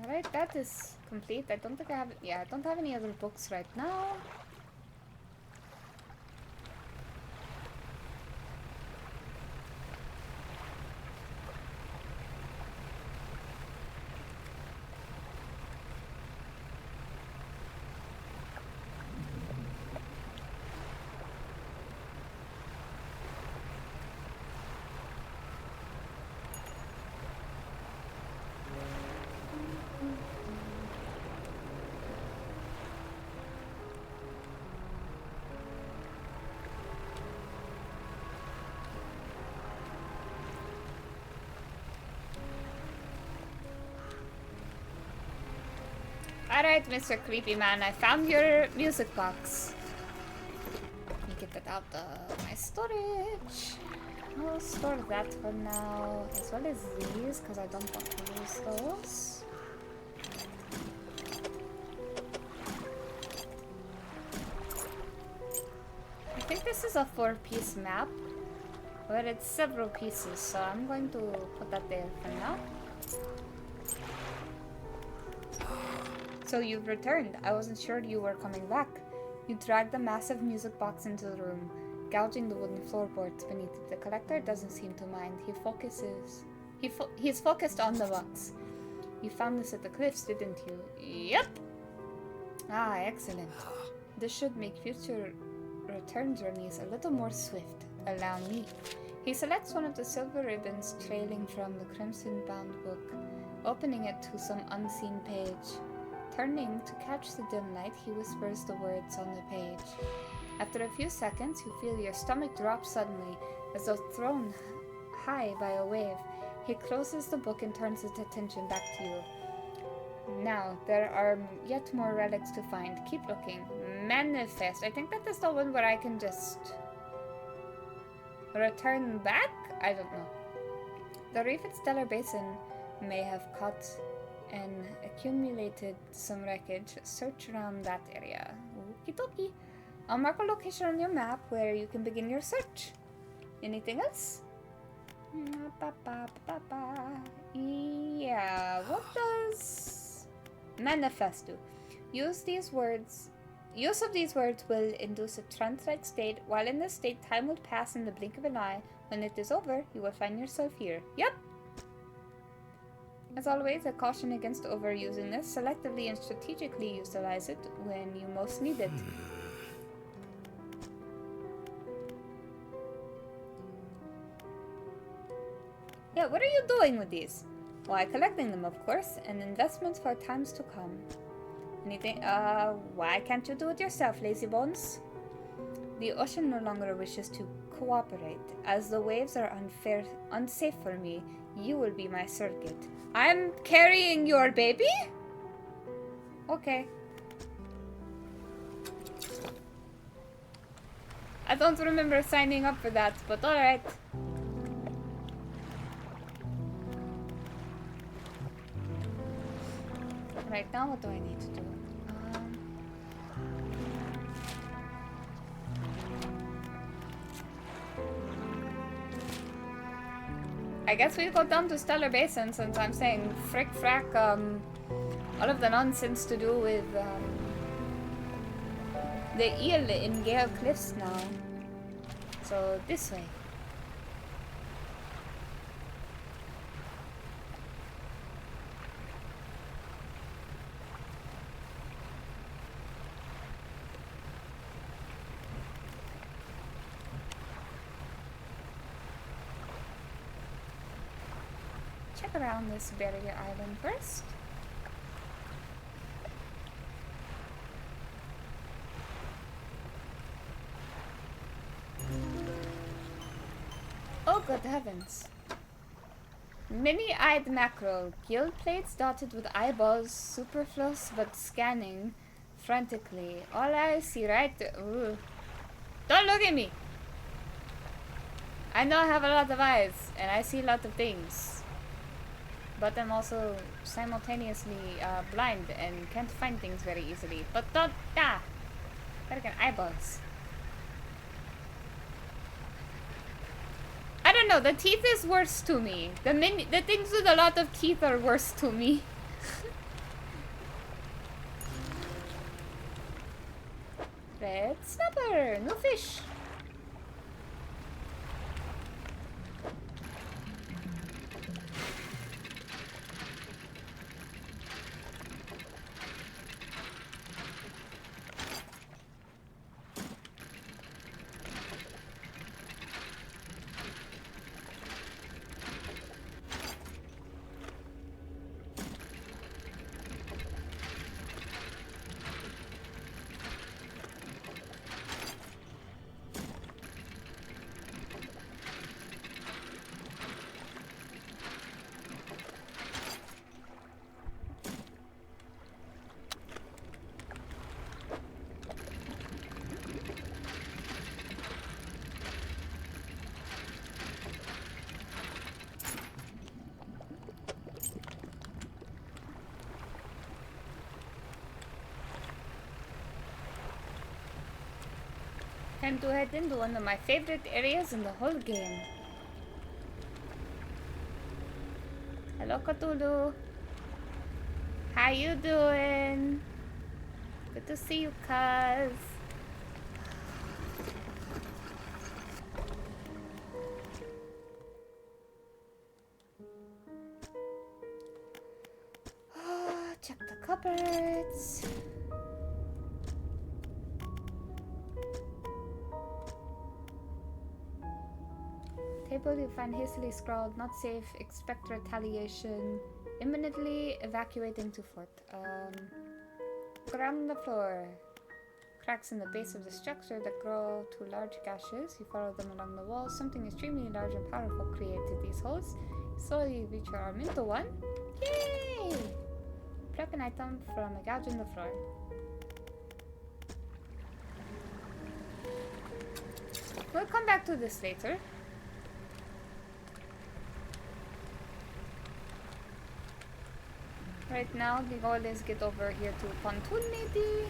Alright, that is complete. I don't think I have... Yeah, I don't have any other books right now. Alright, Mr. Creepy Man, I found your music box. Let me get that out my storage. I'll store that for now, as well as these, because I don't want to lose those. I think this is a 4-piece map, but it's several pieces, so I'm going to put that there for now. So you've returned. I wasn't sure you were coming back. You dragged the massive music box into the room, gouging the wooden floorboards beneath it. The collector doesn't seem to mind. He's focused on the box. You found this at the cliffs, didn't you? Yep. Ah, excellent. This should make future return journeys a little more swift. Allow me. He selects one of the silver ribbons trailing from the crimson-bound book, opening it to some unseen page. Turning to catch the dim light, he whispers the words on the page. After a few seconds, you feel your stomach drop suddenly, as though thrown high by a wave. He closes the book and turns his attention back to you. Now, there are yet more relics to find. Keep looking. Manifest. I think that is the one where I can just return back? I don't know. The reef at Stellar Basin may have caught and accumulated some wreckage. Search around that area. Okie dokie. I'll mark a location on your map where you can begin your search. Anything else? Yeah, what does manifest do? Use of these words will induce a trance-like state. While in this state, time will pass in the blink of an eye. When it is over, you will find yourself here. Yep! As always, a caution against overusing this. Selectively and strategically utilize it when you most need it. Yeah, what are you doing with these? Why, collecting them, of course, and investments for times to come. Anything? Why can't you do it yourself, lazy bones? The ocean no longer wishes to cooperate. As the waves are unsafe for me, you will be my surrogate. I'm carrying your baby? Okay. I don't remember signing up for that, but alright. Right now, what do I need to do? I guess we'll go down to Stellar Basin since I'm saying frick frack, all of the nonsense to do with the eel in Gale Cliffs now. So this way. Check around this barrier island first. Oh, good heavens. Many-eyed mackerel, gill plates dotted with eyeballs, superfluous but scanning frantically. All I see right there. Ooh. Don't look at me! I know I have a lot of eyes, and I see a lot of things. But I'm also simultaneously blind and can't find things very easily. But don't, freaking eyeballs. I don't know, the teeth is worse to me. The things with a lot of teeth are worse to me. Red snapper, no fish. time to head into one of my favorite areas in the whole game. Hello, Cthulhu. How you doing? Good to see you, cuz. Check the cupboards. Table you find hastily scrawled, not safe, expect retaliation, imminently evacuating to fort. Ground on the floor. Cracks in the base of the structure that grow to large gashes. You follow them along the walls. Something extremely large and powerful created these holes. You slowly reach your arm into one. Yay! Pluck an item from a gouge in the floor. We'll come back to this later. Right now, the goal is get over here to pontoon maybe.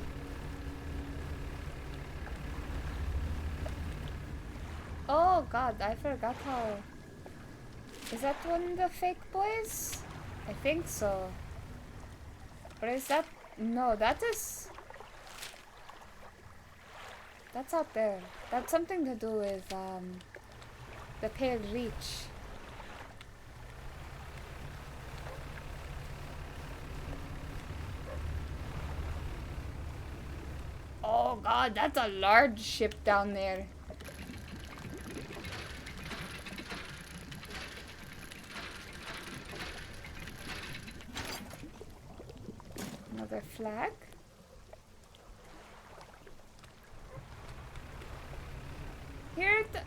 Oh god, I forgot how... Is that one of the fake boys? I think so. Or is that... No, that is... That's out there. That's something to do with, the Pale Reach. Oh god, that's a large ship down there. Another flag.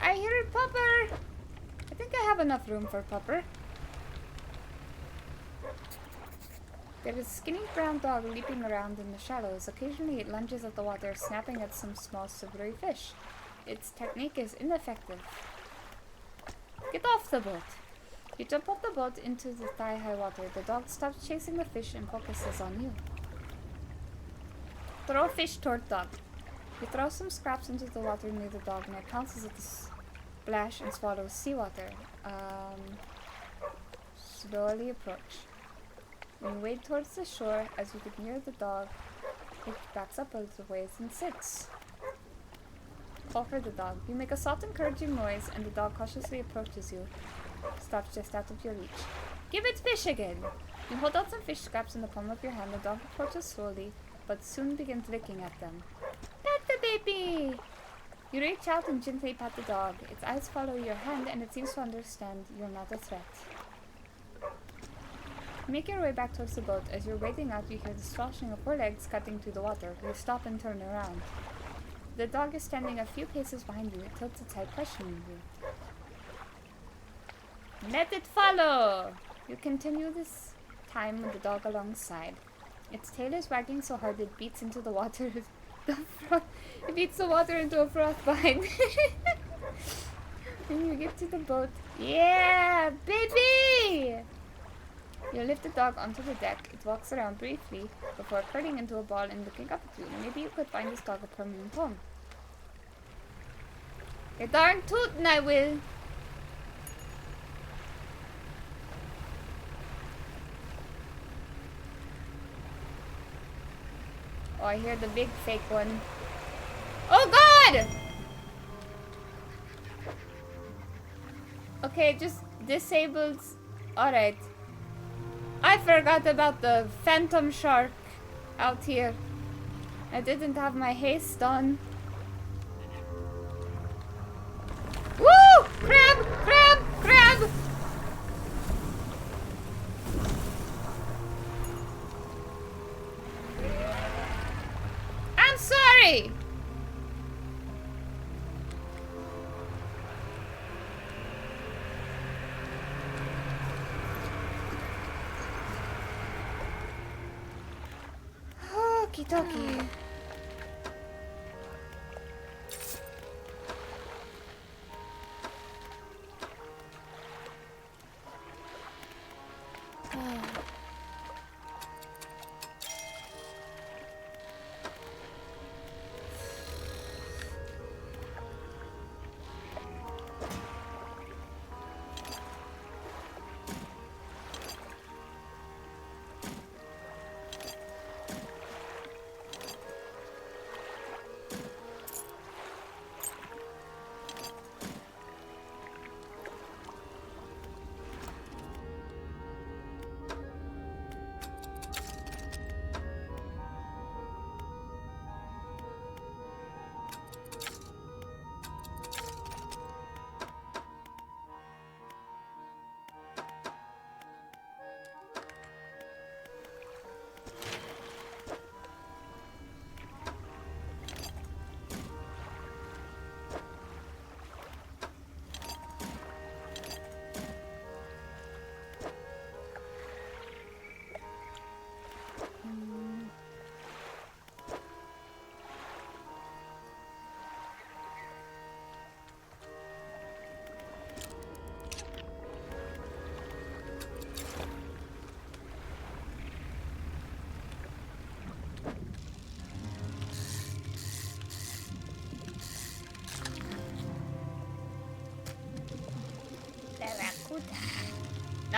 I hear it, Pupper! I think I have enough room for Pupper. There is a skinny brown dog leaping around in the shallows. Occasionally it lunges at the water, snapping at some small silvery fish. Its technique is ineffective. Get off the boat! You jump off the boat into the thigh-high water. The dog stops chasing the fish and focuses on you. Throw fish toward dog. You throw some scraps into the water near the dog and it pounces at the splash and swallows seawater. Slowly approach. When you wade towards the shore, as you get near the dog, it backs up a little ways and sits. Call for the dog. You make a soft, encouraging noise, and the dog cautiously approaches you. Stops just out of your reach. Give it fish again! You hold out some fish scraps in the palm of your hand. The dog approaches slowly, but soon begins licking at them. Pat the baby! You reach out and gently pat the dog. Its eyes follow your hand, and it seems to understand you're not a threat. Make your way back towards the boat. As you're wading out, you hear the sloshing of four legs cutting through the water. You stop and turn around. The dog is standing a few paces behind you. It tilts its head, questioning you. Let it follow! You continue this time with the dog alongside. Its tail is wagging so hard it beats into the water. It beats the water into a froth bind. When you get to the boat, yeah, baby! You lift the dog onto the deck. It walks around briefly before curling into a ball and looking up at you. Maybe you could find this dog a permanent home. You darn tootin' I will! Oh, I hear the big fake one. Oh god! Okay, just disabled. Alright. I forgot about the phantom shark out here. I didn't have my haste on. Woo! Crab! Crab! Crab! I'm sorry! Okie dokie.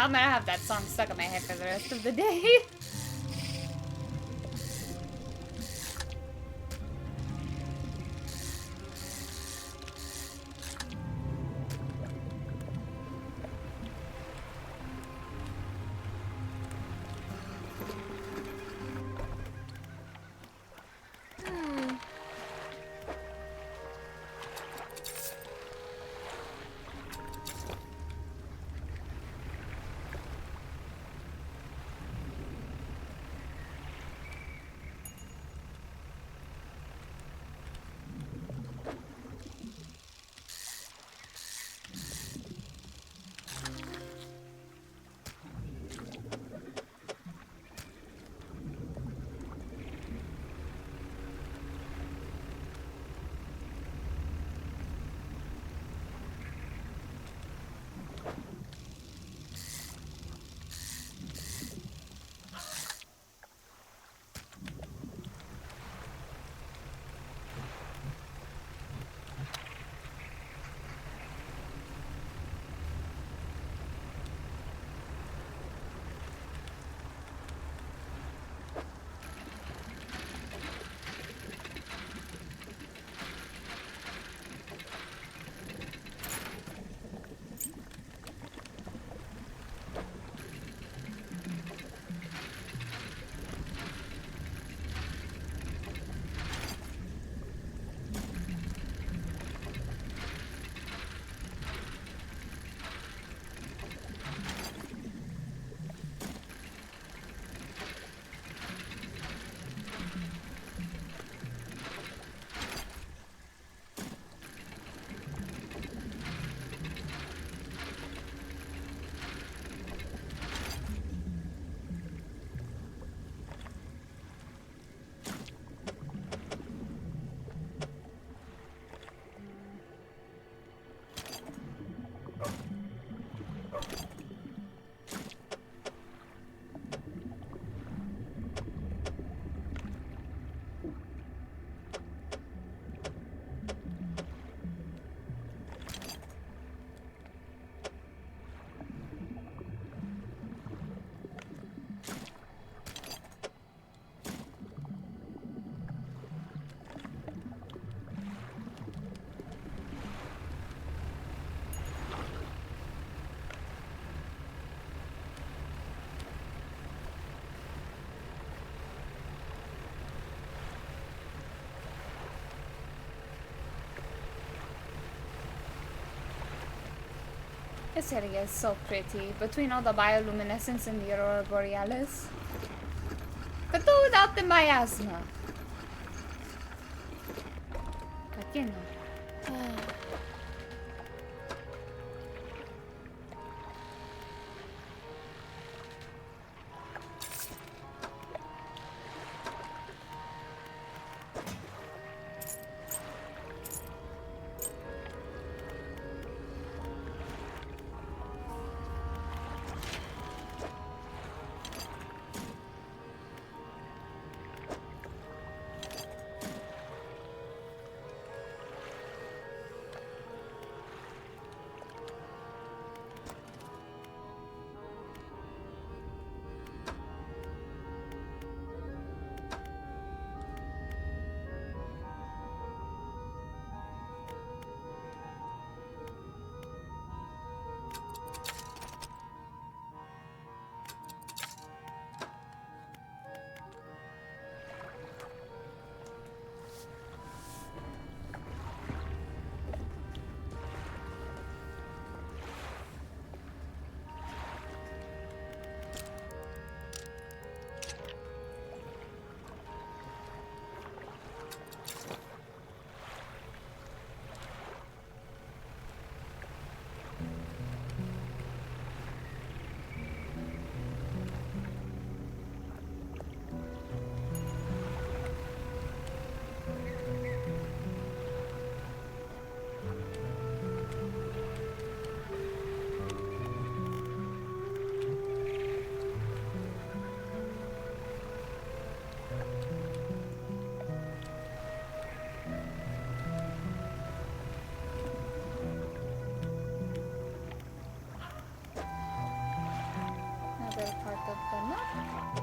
I'm gonna have that song stuck in my head for the rest of the day. This area is so pretty, between all the bioluminescence and the aurora borealis. Could do without the miasma. But you know. open up.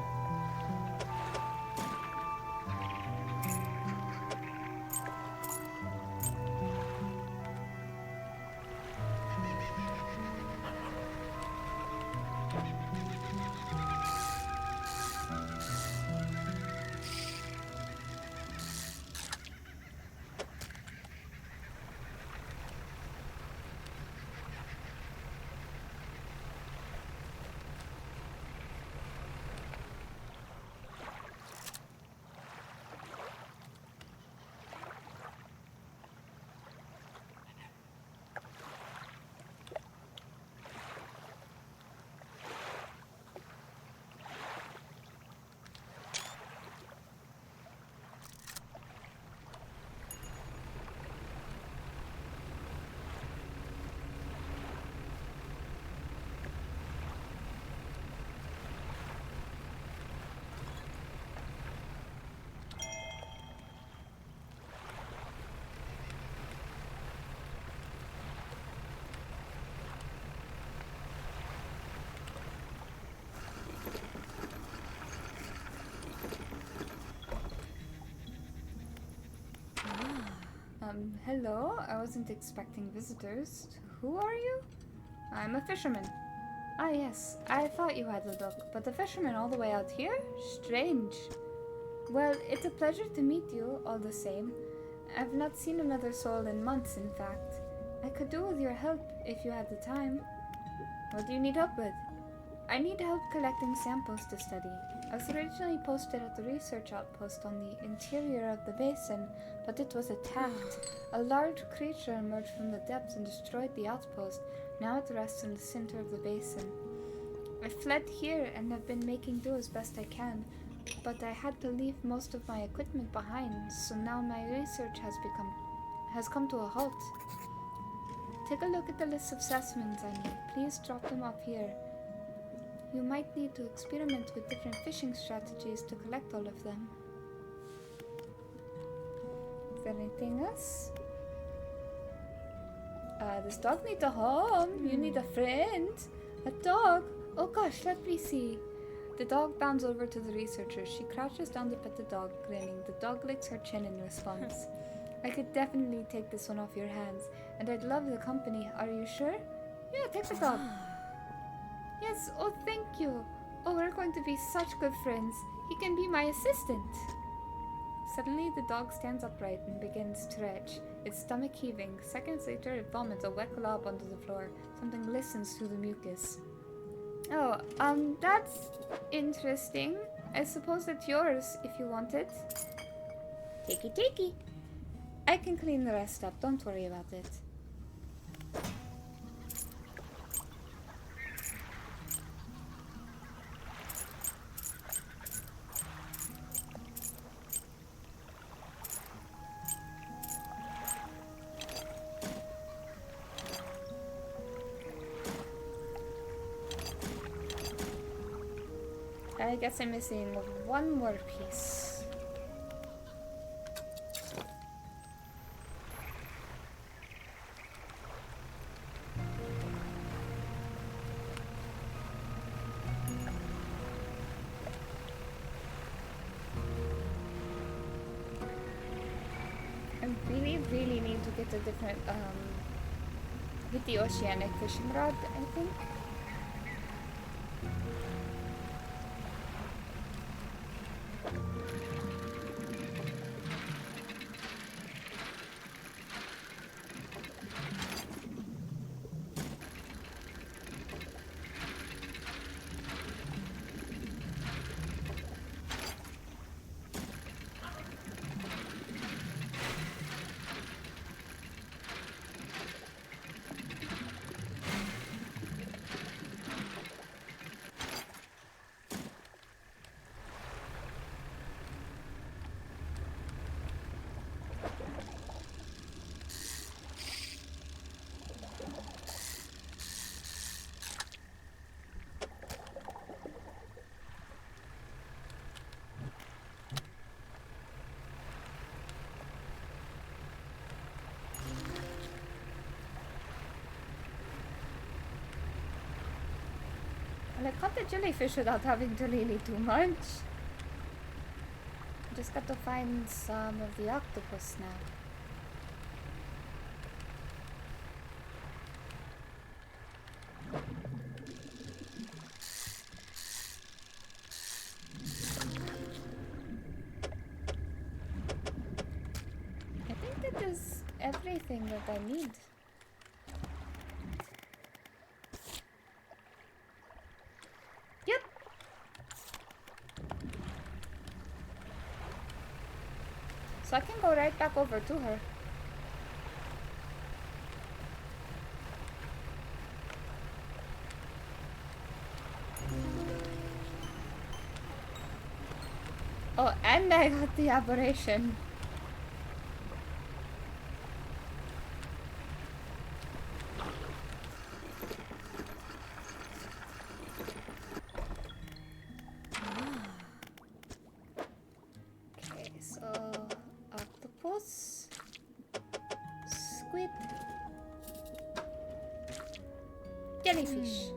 Hello? I wasn't expecting visitors. Who are you? I'm a fisherman. Ah, yes. I thought you had a look, but the fisherman all the way out here? Strange. Well, it's a pleasure to meet you, all the same. I've not seen another soul in months, in fact. I could do with your help if you had the time. What do you need help with? I need help collecting samples to study. I was originally posted at the research outpost on the interior of the basin, but it was attacked. A large creature emerged from the depths and destroyed the outpost. Now it rests in the center of the basin. I fled here and have been making do as best I can, but I had to leave most of my equipment behind, so now my research has come to a halt. Take a look at the list of specimens I need. Please drop them off here. You might need to experiment with different fishing strategies to collect all of them. Is there anything else? This dog needs a home. You need a friend. A dog? Oh gosh, let me see. The dog bounds over to the researcher. She crouches down to pet the dog, grinning. The dog licks her chin in response. I could definitely take this one off your hands, and I'd love the company. Are you sure? Yeah, take the dog. Yes, oh thank you. Oh, we're going to be such good friends. He can be my assistant. Suddenly, the dog stands upright and begins to stretch, its stomach heaving. Seconds later, it vomits a wet glob onto the floor. Something glistens through the mucus. Oh, that's interesting. I suppose that's yours if you want it. Takey. I can clean the rest up. Don't worry about it. I guess I'm missing one more piece. I really need to get a different, with the oceanic fishing rod, I think. caught the jellyfish without having to really do much. Just got to find some of the octopus now. I think that is everything that I need. Yep. So I can go right back over to her. Oh, and I got the aberration. Okay, so octopus, squid, jellyfish.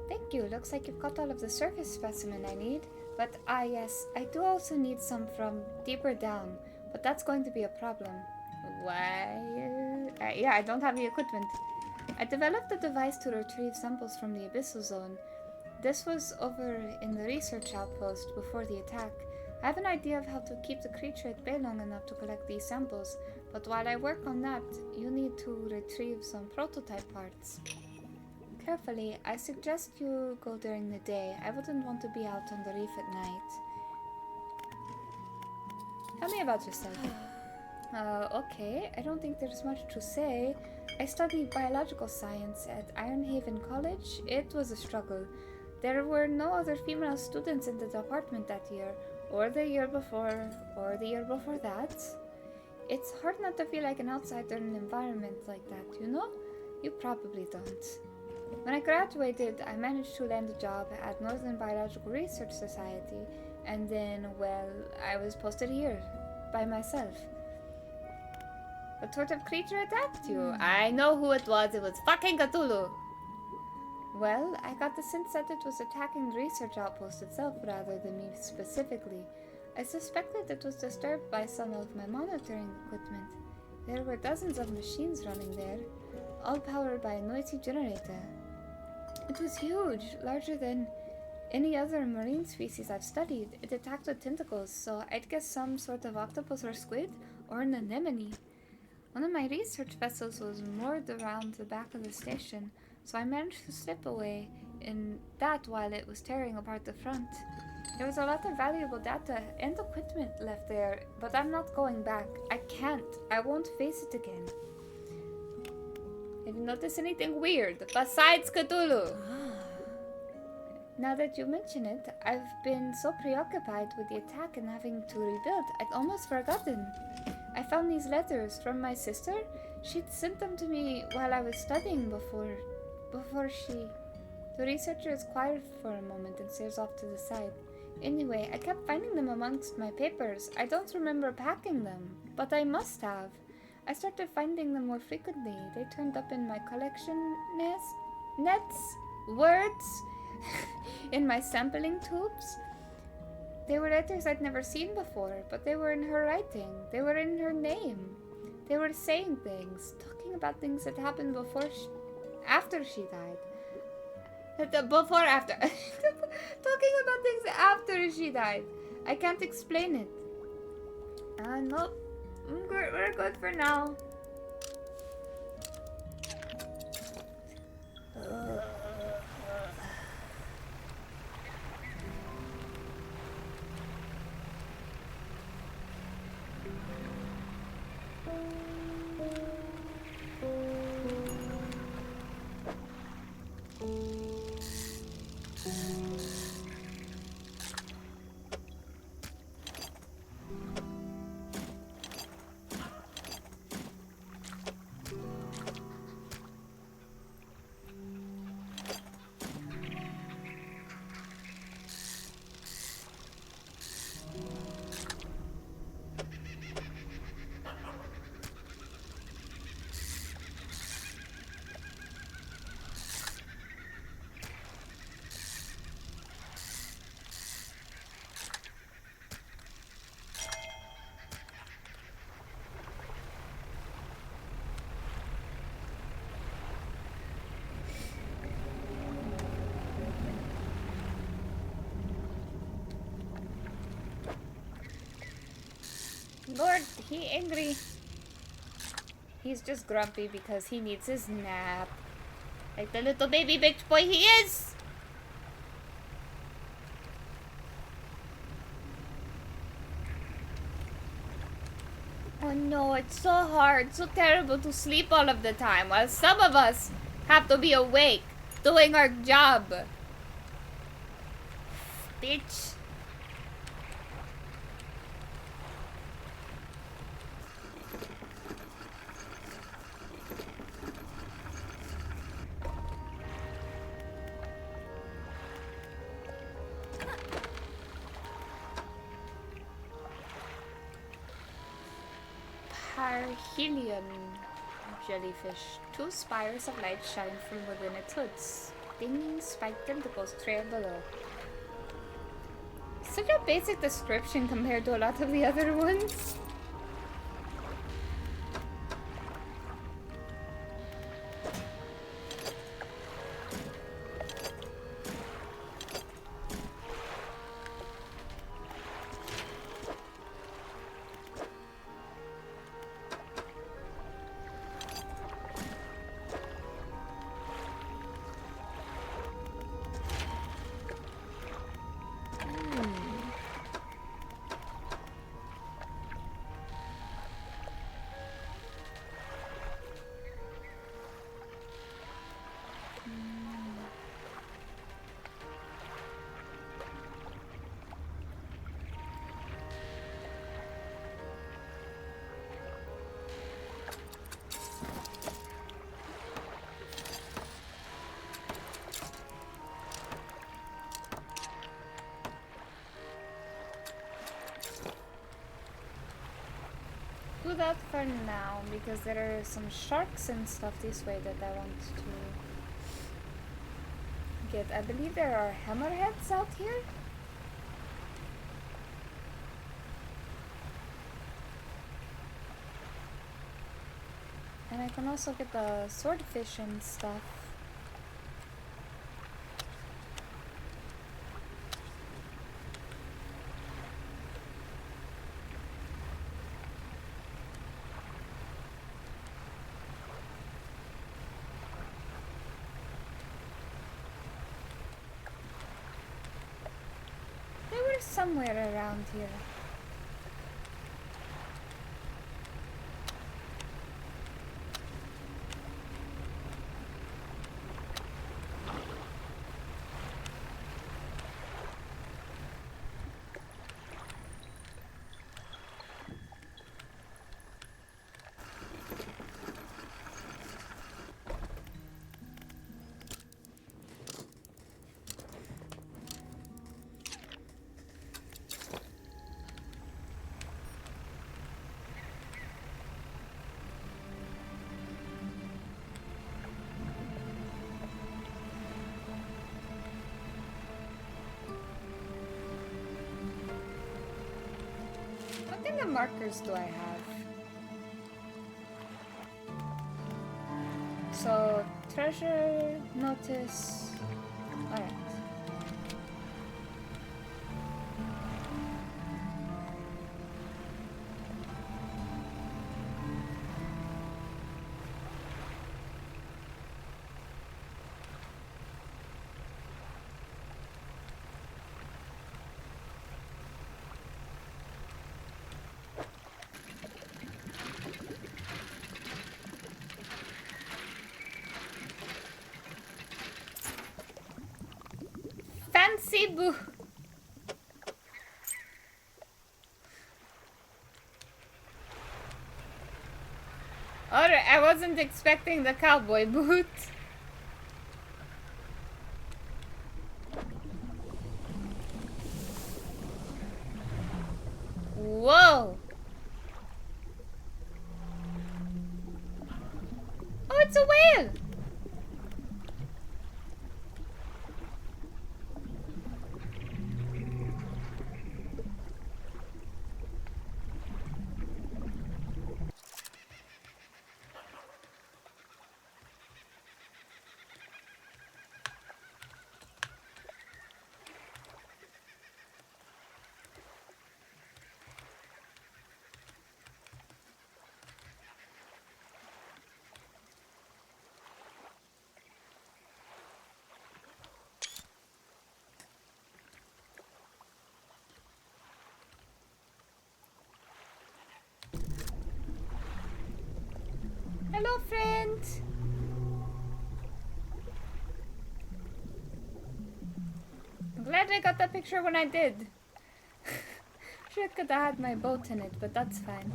Thank you. Looks like you've got all of the surface specimen I need. But yes, I do also need some from deeper down. But that's going to be a problem. Why? Yeah, I don't have the equipment. I developed a device to retrieve samples from the abyssal zone. This was over in the research outpost before the attack. I have an idea of how to keep the creature at bay long enough to collect these samples. But while I work on that, you need to retrieve some prototype parts. Carefully, I suggest you go during the day. I wouldn't want to be out on the reef at night. Tell me about yourself. Okay, I don't think there's much to say. I studied biological science at Ironhaven College. It was a struggle. There were no other female students in the department that year, or the year before, or the year before that. It's hard not to feel like an outsider in an environment like that, you know? You probably don't. When I graduated, I managed to land a job at Northern Biological Research Society, and then, well, I was posted here, by myself. What sort of creature attacked you? I know who it was fucking Cthulhu! Well, I got the sense that it was attacking the research outpost itself rather than me specifically. I suspected it was disturbed by some of my monitoring equipment. There were dozens of machines running there, all powered by a noisy generator. It was huge, larger than any other marine species I've studied. It attacked with tentacles, so I'd guess some sort of octopus or squid, or an anemone. One of my research vessels was moored around the back of the station, so I managed to slip away in that while it was tearing apart the front. There was a lot of valuable data and equipment left there, but I'm not going back. I can't. I won't face it again. Have you noticed anything weird besides Cthulhu? Now that you mention it, I've been so preoccupied with the attack and having to rebuild, I'd almost forgotten. I found these letters from my sister. She'd sent them to me while I was studying before she... The researcher is quiet for a moment and stares off to the side. Anyway, I kept finding them amongst my papers. I don't remember packing them, but I must have. I started finding them more frequently. They turned up in my collection nets, words, in my sampling tubes. They were letters I'd never seen before, but they were in her writing. They were in her name. They were saying things, talking about things that happened after she died. After. Talking about things after she died. I can't explain it. Nope. We're good for now. Lord, he angry. He's just grumpy because he needs his nap. Like the little baby bitch boy he is! Oh no, it's so hard, so terrible to sleep all of the time, while some of us have to be awake, doing our job. Bitch. Parhelion jellyfish. 2 spires of light shine from within its hood. Stinging spiked tentacles trail below. Such a basic description compared to a lot of the other ones. Do that for now, because there are some sharks and stuff this way that I want to get. I believe there are hammerheads out here. And I can also get the swordfish and stuff. They were somewhere around here. What kind of markers do I have? So, treasure, notice. Alright. Fancy boo. Alright, I wasn't expecting the cowboy boot. Whoa. Oh, it's a whale. glad I got that picture when I did. Sure could have had my boat in it, but that's fine.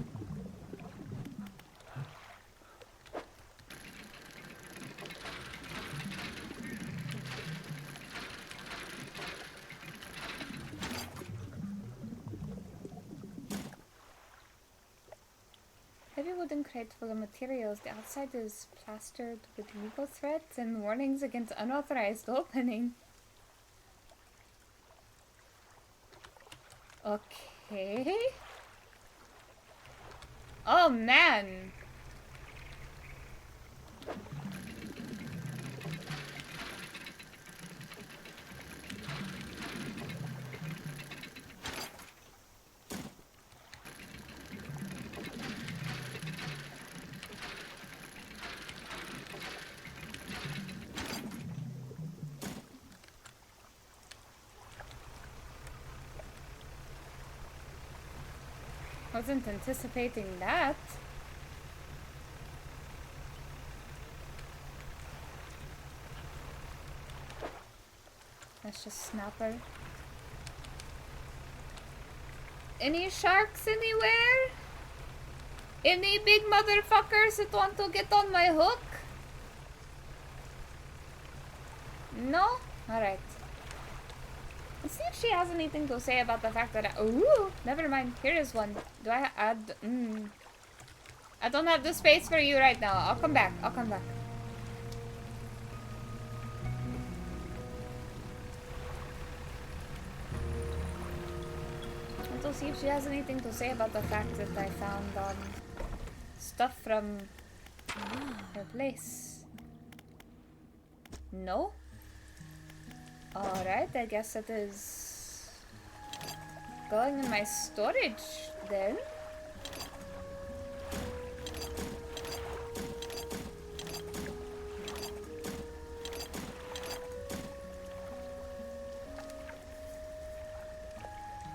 Heavy wooden crate full of materials. The outside is plastered with legal threads and warnings against unauthorized opening. Okay. Oh man. Wasn't anticipating that. That's just snapper. Any sharks anywhere? Any big motherfuckers that want to get on my hook? No? Alright. Let's see if she has anything to say about the fact that ooh, never mind. Here is one. Do I add? I don't have the space for you right now. I'll come back. I'll come back. Let's see if she has anything to say about the fact that I found stuff from her place. No? Alright, I guess it is going in my storage then.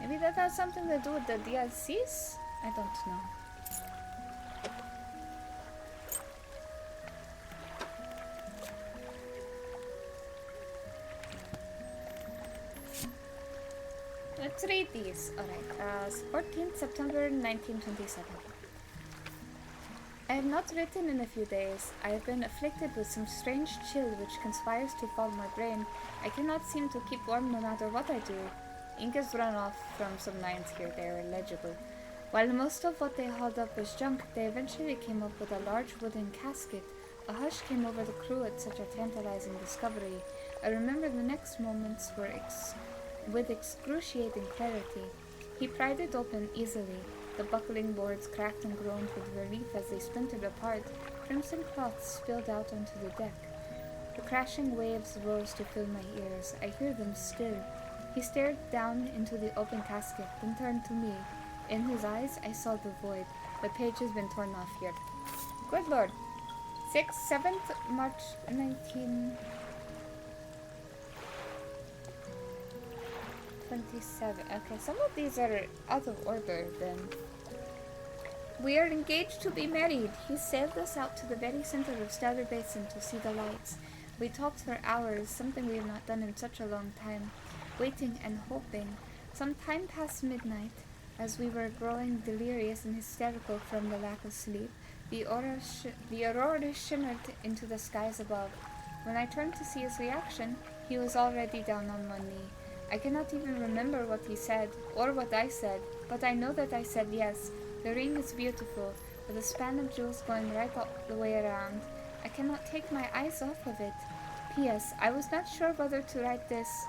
Maybe that has something to do with the DLCs? I don't know. Let's read these. Alright, 14th September 1927. I have not written in a few days. I have been afflicted with some strange chill which conspires to foul my brain. I cannot seem to keep warm no matter what I do. Ink has run off from some lines here. They are illegible. While most of what they hauled up was junk, they eventually came up with a large wooden casket. A hush came over the crew at such a tantalizing discovery. I remember the next moments were with excruciating clarity. He pried it open easily. The buckling boards cracked and groaned with relief as they splintered apart. Crimson cloths spilled out onto the deck. The crashing waves rose to fill my ears. I hear them still. He stared down into the open casket, then turned to me. In his eyes, I saw the void. The page has been torn off here. Good lord. 7th March 1927. Okay, some of these are out of order then. We are engaged to be married. He sailed us out to the very center of Stellar Basin to see the lights. We talked for hours, something we have not done in such a long time. Waiting and hoping. Some time past midnight, as we were growing delirious and hysterical from the lack of sleep, the aurora shimmered into the skies above. When I turned to see his reaction, he was already down on one knee. I cannot even remember what he said, or what I said, but I know that I said yes. The ring is beautiful, with a span of jewels going right all the way around. I cannot take my eyes off of it. P.S. I was not sure whether to write this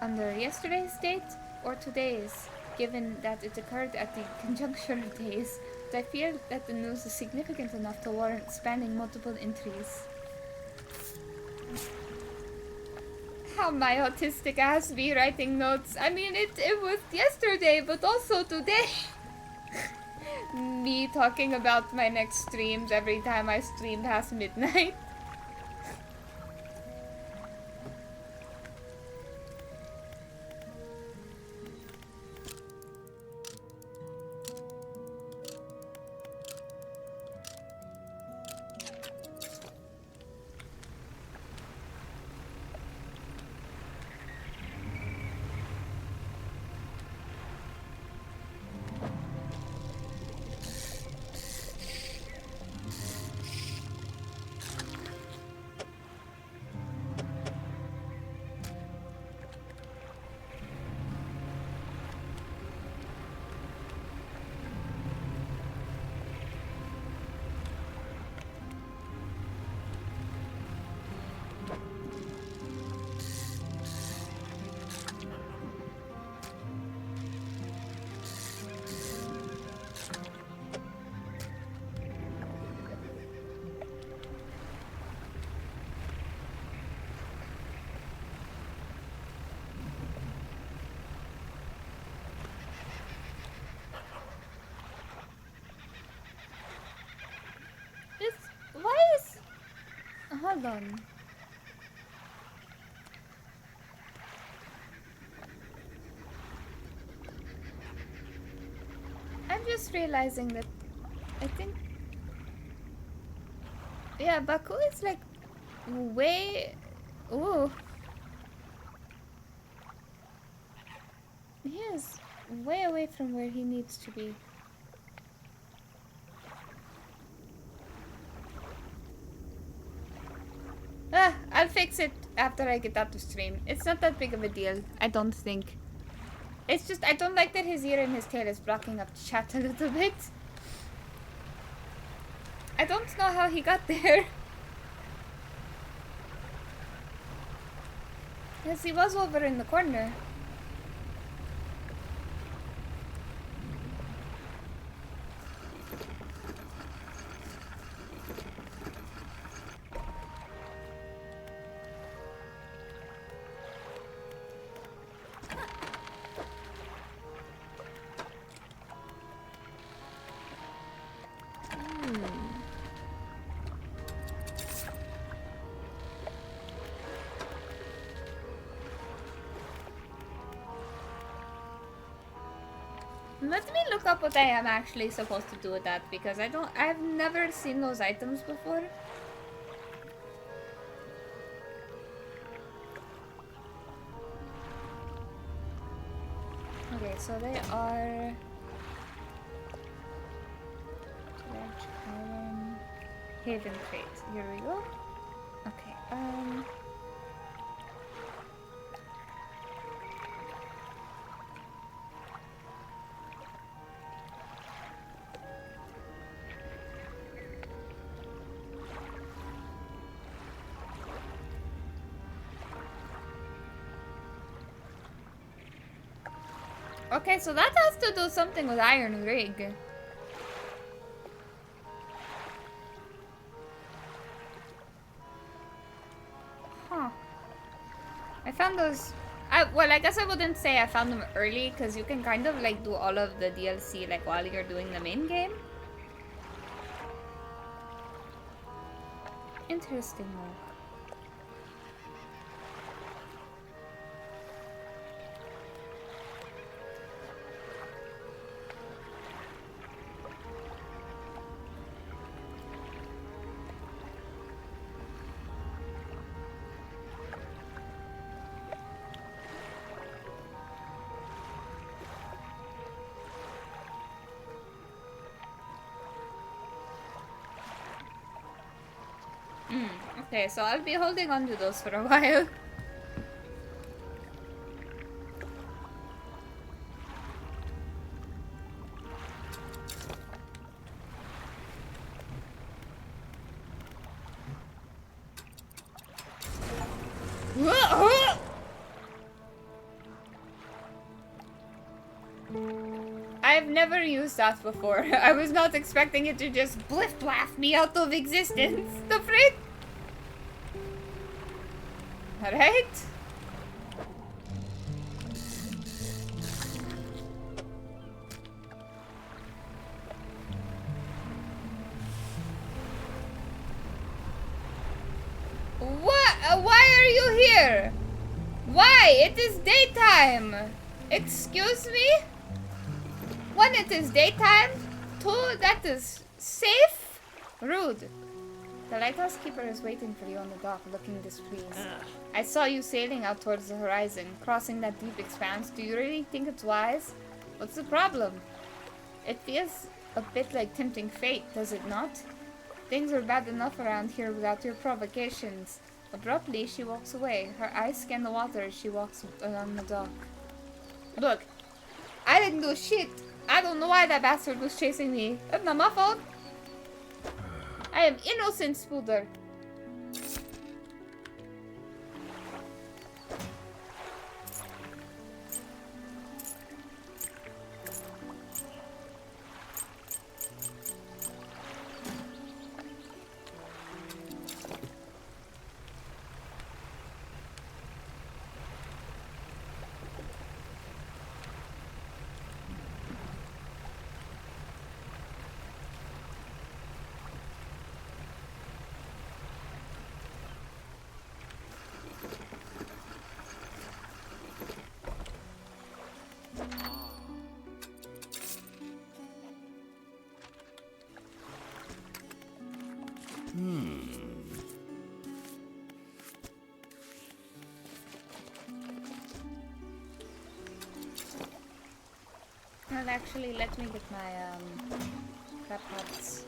under yesterday's date or today's, given that it occurred at the conjuncture of days, but I feel that the news is significant enough to warrant spanning multiple entries. How my autistic ass be writing notes. I mean, it was yesterday, but also today. Me talking about my next streams every time I stream past midnight. Hold on. I'm just realizing that I think... Yeah, Baku is like way... Ooh. He is way away from where he needs to be. I'll fix it after I get out to stream. It's not that big of a deal, I don't think. It's just I don't like that his ear and his tail is blocking up chat a little bit. I don't know how he got there. Yes, he was over in the corner. Let me look up what I am actually supposed to do with that, because I've never seen those items before. Okay, so they are... Ledge, iron, Haven crate. Here we go. Okay, okay, so that has to do something with Iron Rig. Huh. I found those... well, I guess I wouldn't say I found them early, because you can kind of like do all of the DLC like while you're doing the main game. Interesting though. Okay, so I'll be holding on to those for a while. I've never used that before. I was not expecting it to just bliff-blaff me out of existence. The frick? Alright. What? Why are you here? Why? It is daytime. Excuse me? One, it is daytime. Two, that is safe. Rude. The lighthouse keeper is waiting for you on the dock, looking displeased. I saw you sailing out towards the horizon, crossing that deep expanse. Do you really think it's wise? What's the problem? It feels a bit like tempting fate, does it not? Things are bad enough around here without your provocations. Abruptly, she walks away. Her eyes scan the water as she walks along the dock. Look, I didn't do shit. I don't know why that bastard was chasing me. It's not my fault. I am innocent, Spooder. Well, actually, let me get my crab pots.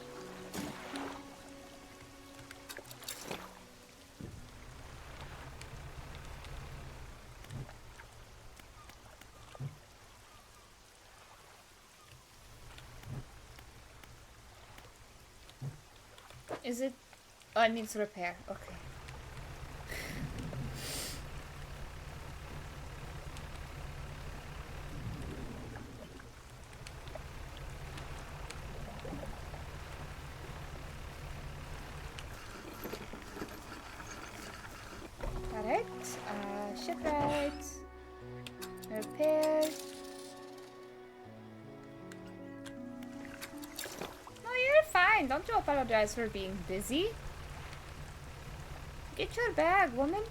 Is it? Oh, it needs repair. Okay. Alright. Shipwright. Repair. No, you're fine. Don't you apologize for being busy. Get your bag, woman.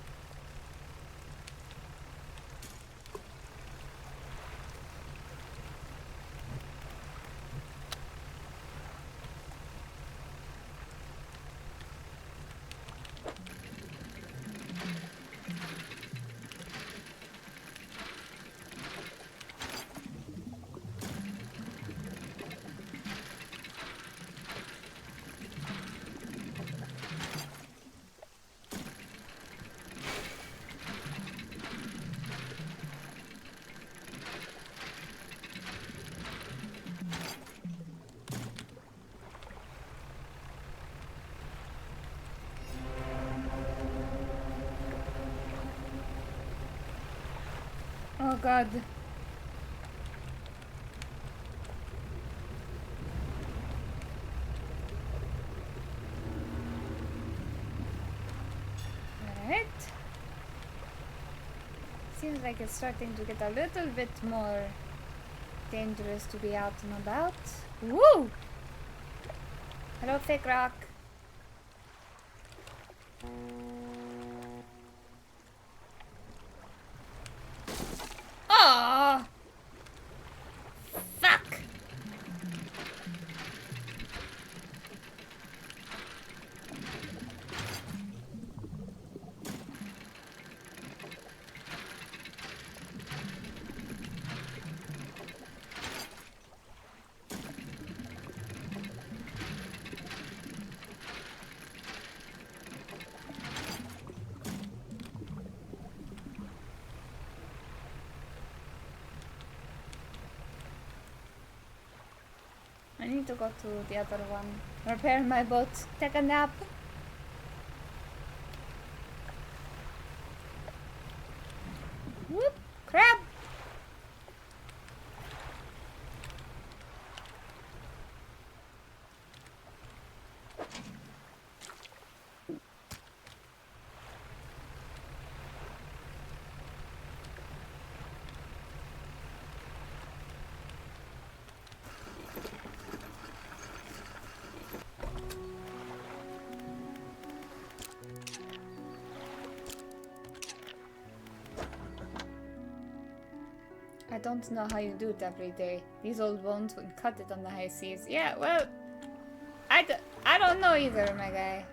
Oh god. Alright. Seems like it's starting to get a little bit more dangerous to be out and about. Woo! Hello, fake rock. Oh! Fuck! I need to go to the other one. Repair my boat. Take a nap. Whoop! Crab! I don't know how you do it every day. These old bones would cut it on the high seas. Yeah, well, I don't know either, my guy.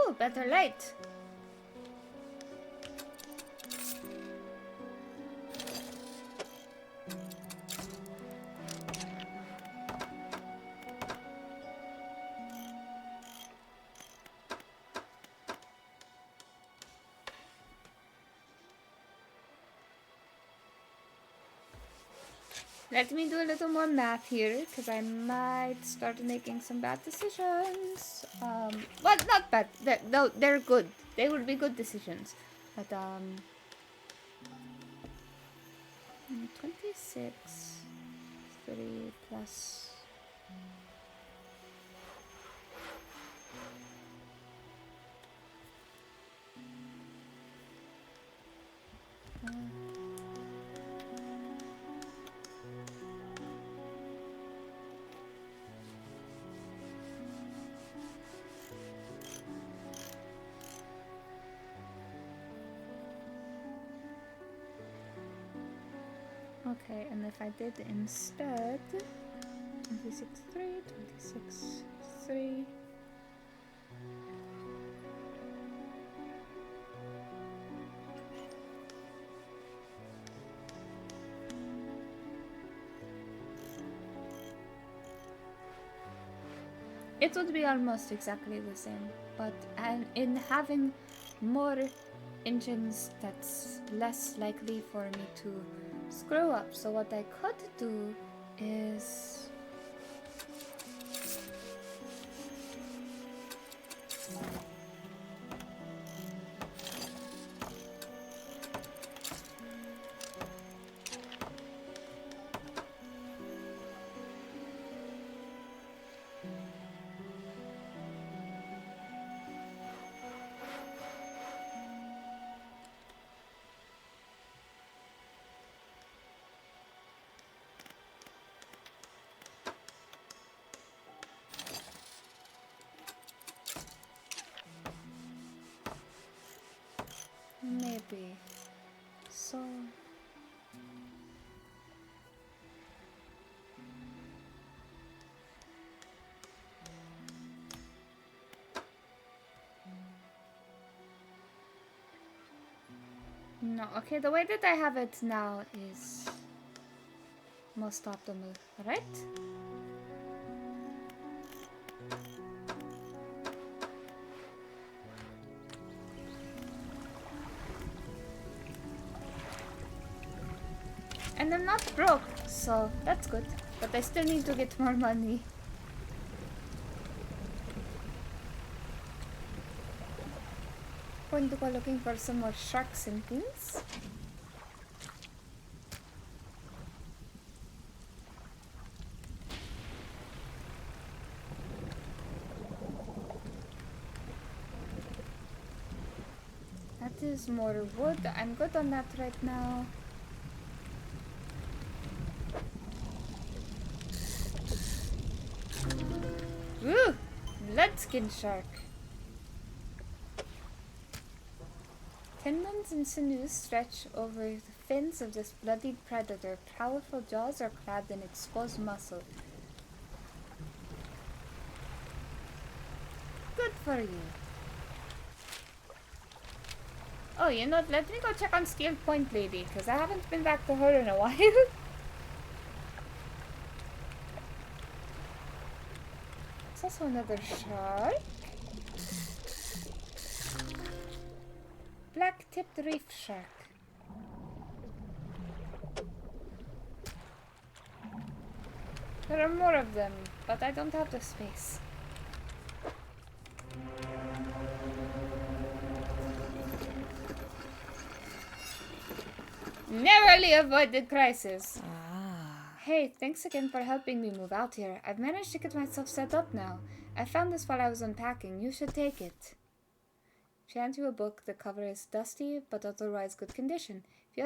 Ooh, better light. Let me do a little more math here, because I might start making some bad decisions. Well, not bad. No, they're good. They would be good decisions. But, 26, 3 plus Okay, and if I did instead 26, 3, 26, 3. It would be almost exactly the same, but in having more engines, that's less likely for me to screw up. So what I could do is maybe so. No, okay, the way that I have it now is most optimal, right? And I'm not broke, so that's good. But I still need to get more money. Going to go looking for some more sharks and things. That is more wood. I'm good on that right now. Ooh! Bloodskin shark. Tendons and sinews stretch over the fins of this bloodied predator. Powerful jaws are clad in exposed muscle. Good for you. Oh, you know, let me go check on Scaled Point Lady, because I haven't been back to her in a while. There's also another shark. Black-tipped reef shark. There are more of them, but I don't have the space. Narrowly avoided crisis. Hey, thanks again for helping me move out here. I've managed to get myself set up now. I found this while I was unpacking. You should take it. She hands you a book. The cover is dusty, but otherwise good condition. If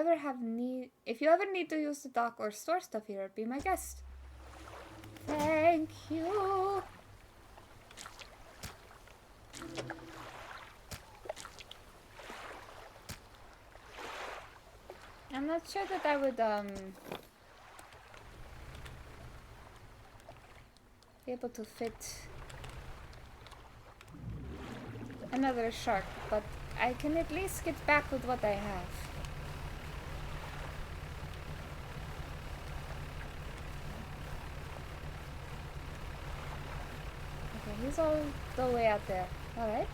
you ever need to use the dock or store stuff here, be my guest. Thank you. I'm not sure that I would be able to fit another shark, but I can at least get back with what I have. Okay, he's all the way out there. Alright.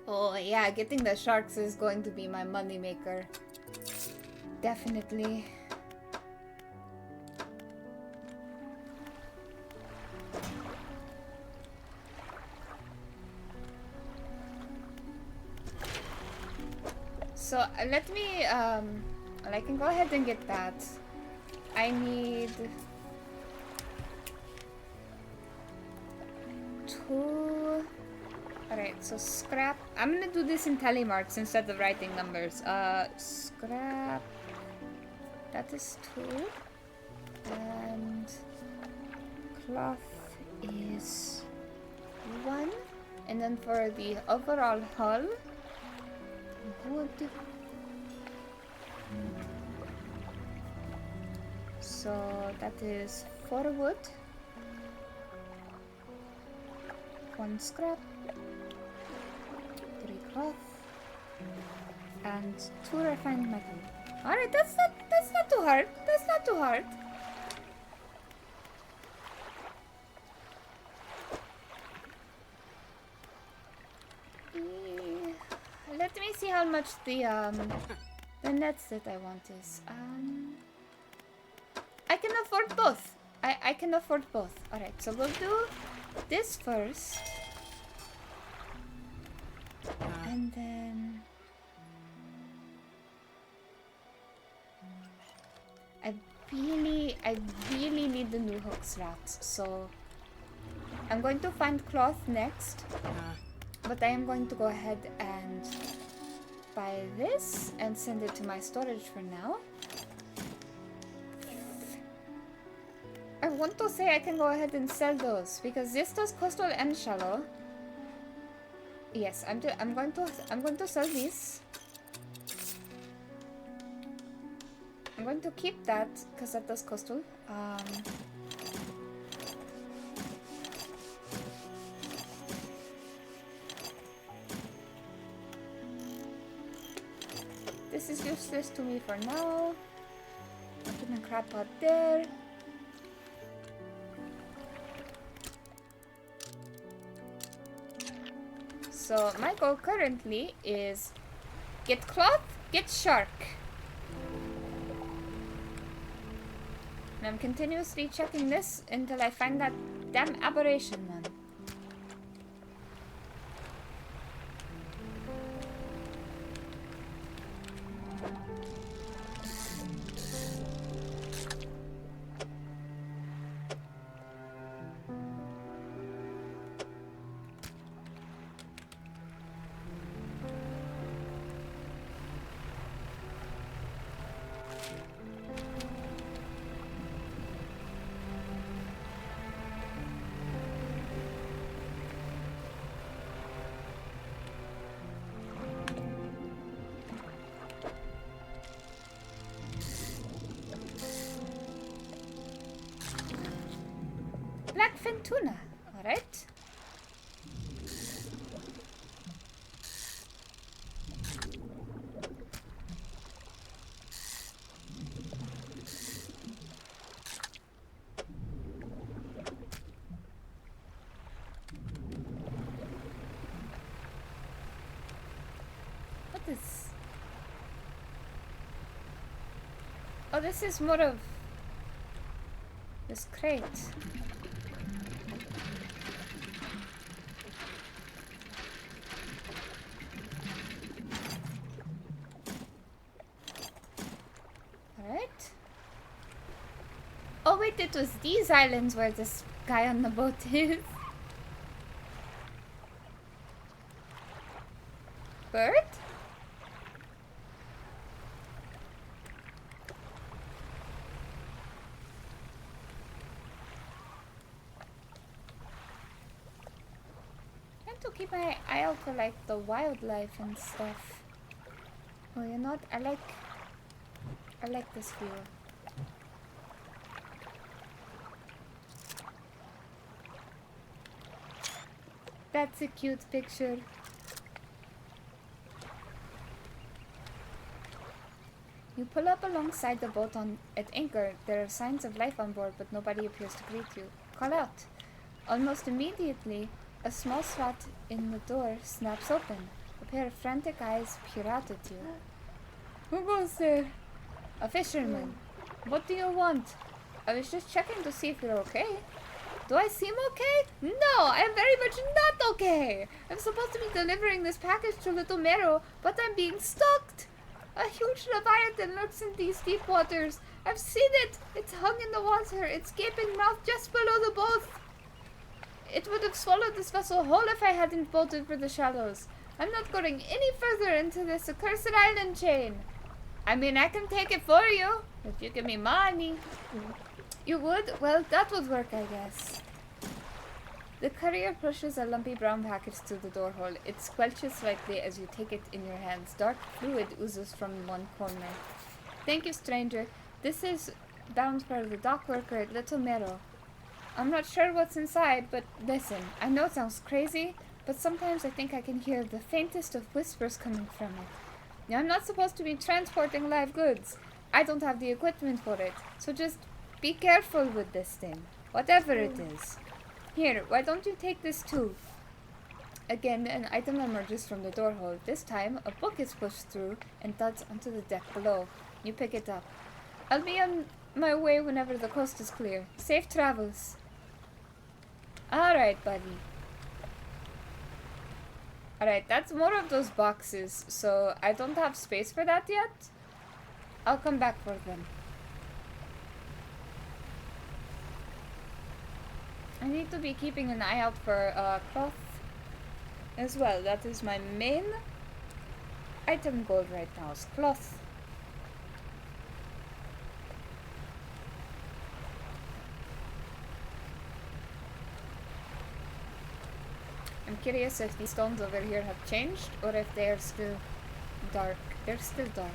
Oh yeah, getting the sharks is going to be my money maker. Definitely. So let me, well, I can go ahead and get that. I need 2. Alright, so scrap. I'm gonna do this in telemarks instead of writing numbers. Scrap. That is 2. And cloth is 1. And then for the overall hull, wood. So that is 4 wood, 1 scrap, 3 cloth, and 2 refined metal. Alright, that's not too hard. That's not too hard. Let me see how much the nets that I want is. I can afford both. I can afford both. Alright, so we'll do this first. And then I really need the new hook slots. So I'm going to find cloth next. But I am going to go ahead and buy this and send it to my storage for now. I want to say I can go ahead and sell those because this does coastal and shallow. Yes, I'm going to sell these. I'm going to keep that because that does coastal. This is useless to me for now. I'm gonna crap out there. So my goal currently is get cloth, get shark. And I'm continuously checking this until I find that damn aberration one. Blackfin tuna, alright. What is... Oh, this is more of this crate. Oh wait, it was these islands where this guy on the boat is. Bird? I have to keep my eye out for like the wildlife and stuff. Oh, you know what? I like this view. That's a cute picture. You pull up alongside the boat at anchor. There are signs of life on board, but nobody appears to greet you. Call out. Almost immediately, a small slot in the door snaps open. A pair of frantic eyes peer out at you. Who goes there? A fisherman. What do you want? I was just checking to see if you're okay. Do I seem okay? No, I am very much not okay. I'm supposed to be delivering this package to Little Mero, but I'm being stalked. A huge leviathan lurks in these deep waters. I've seen it. It's hung in the water, its gaping mouth just below the boat. It would have swallowed this vessel whole if I hadn't bolted for the shallows. I'm not going any further into this accursed island chain. I mean, I can take it for you, if you give me money. You would? Well, that would work, I guess. The courier pushes a lumpy brown package through the door hole. It squelches slightly as you take it in your hands. Dark fluid oozes from one corner. Thank you, stranger. This is bound for the dock worker at Little Meadow. I'm not sure what's inside, but listen. I know it sounds crazy, but sometimes I think I can hear the faintest of whispers coming from it. Now, I'm not supposed to be transporting live goods. I don't have the equipment for it, so just be careful with this thing, whatever it is. Here, why don't you take this too? Again, an item emerges from the door hole. This time, a book is pushed through and thuds onto the deck below. You pick it up. I'll be on my way whenever the coast is clear. Safe travels. Alright, buddy. Alright, that's more of those boxes, so I don't have space for that yet. I'll come back for them. I need to be keeping an eye out for cloth as well. That is my main item goal right now, is cloth. I'm curious if these stones over here have changed or if they are still dark. They're still dark.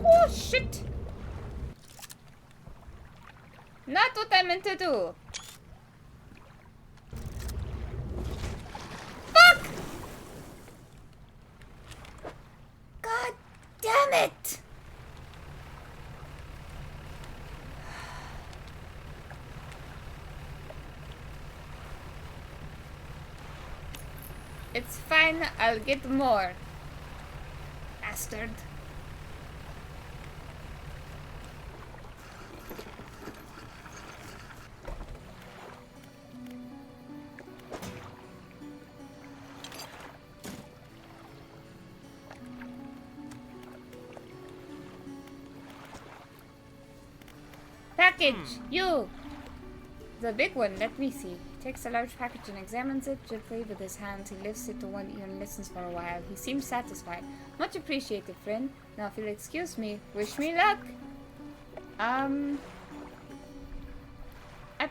Oh shit! Not what I meant to do. Fuck! God damn it! It's fine, I'll get more. Bastard. Package! You! The big one, let me see. He takes a large package and examines it gently with his hands. He lifts it to one ear and listens for a while. He seems satisfied. Much appreciated, friend. Now, if you'll excuse me, wish me luck! I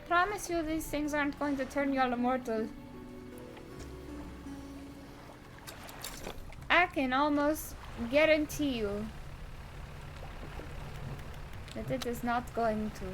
promise you these things aren't going to turn you all immortal. I can almost guarantee you that it is not going to.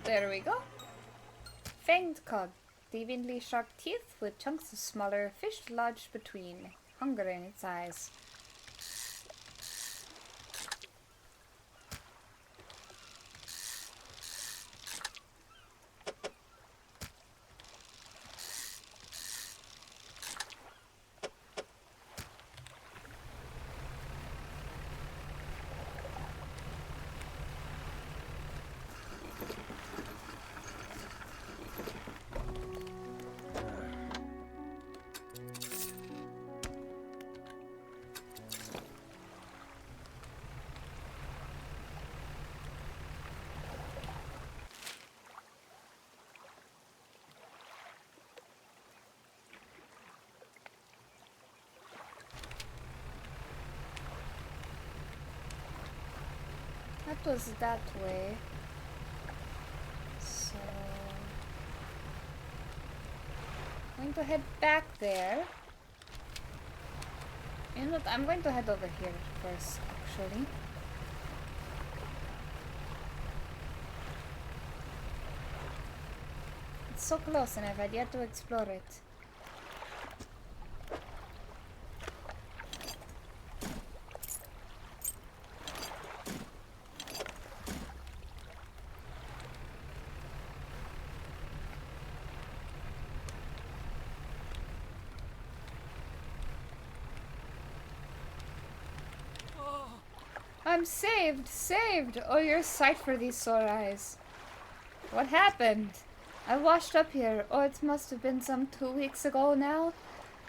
There we go. Fanged cod. Deviantly sharp teeth with chunks of smaller fish lodged between. Hunger in its eyes. That was that way. So I'm going to head back there. You know what? I'm going to head over here first, actually. It's so close and I've had yet to explore it. I'm saved! Saved! Oh, you're a sight for these sore eyes. What happened? I washed up here. Oh, it must have been some 2 weeks ago now.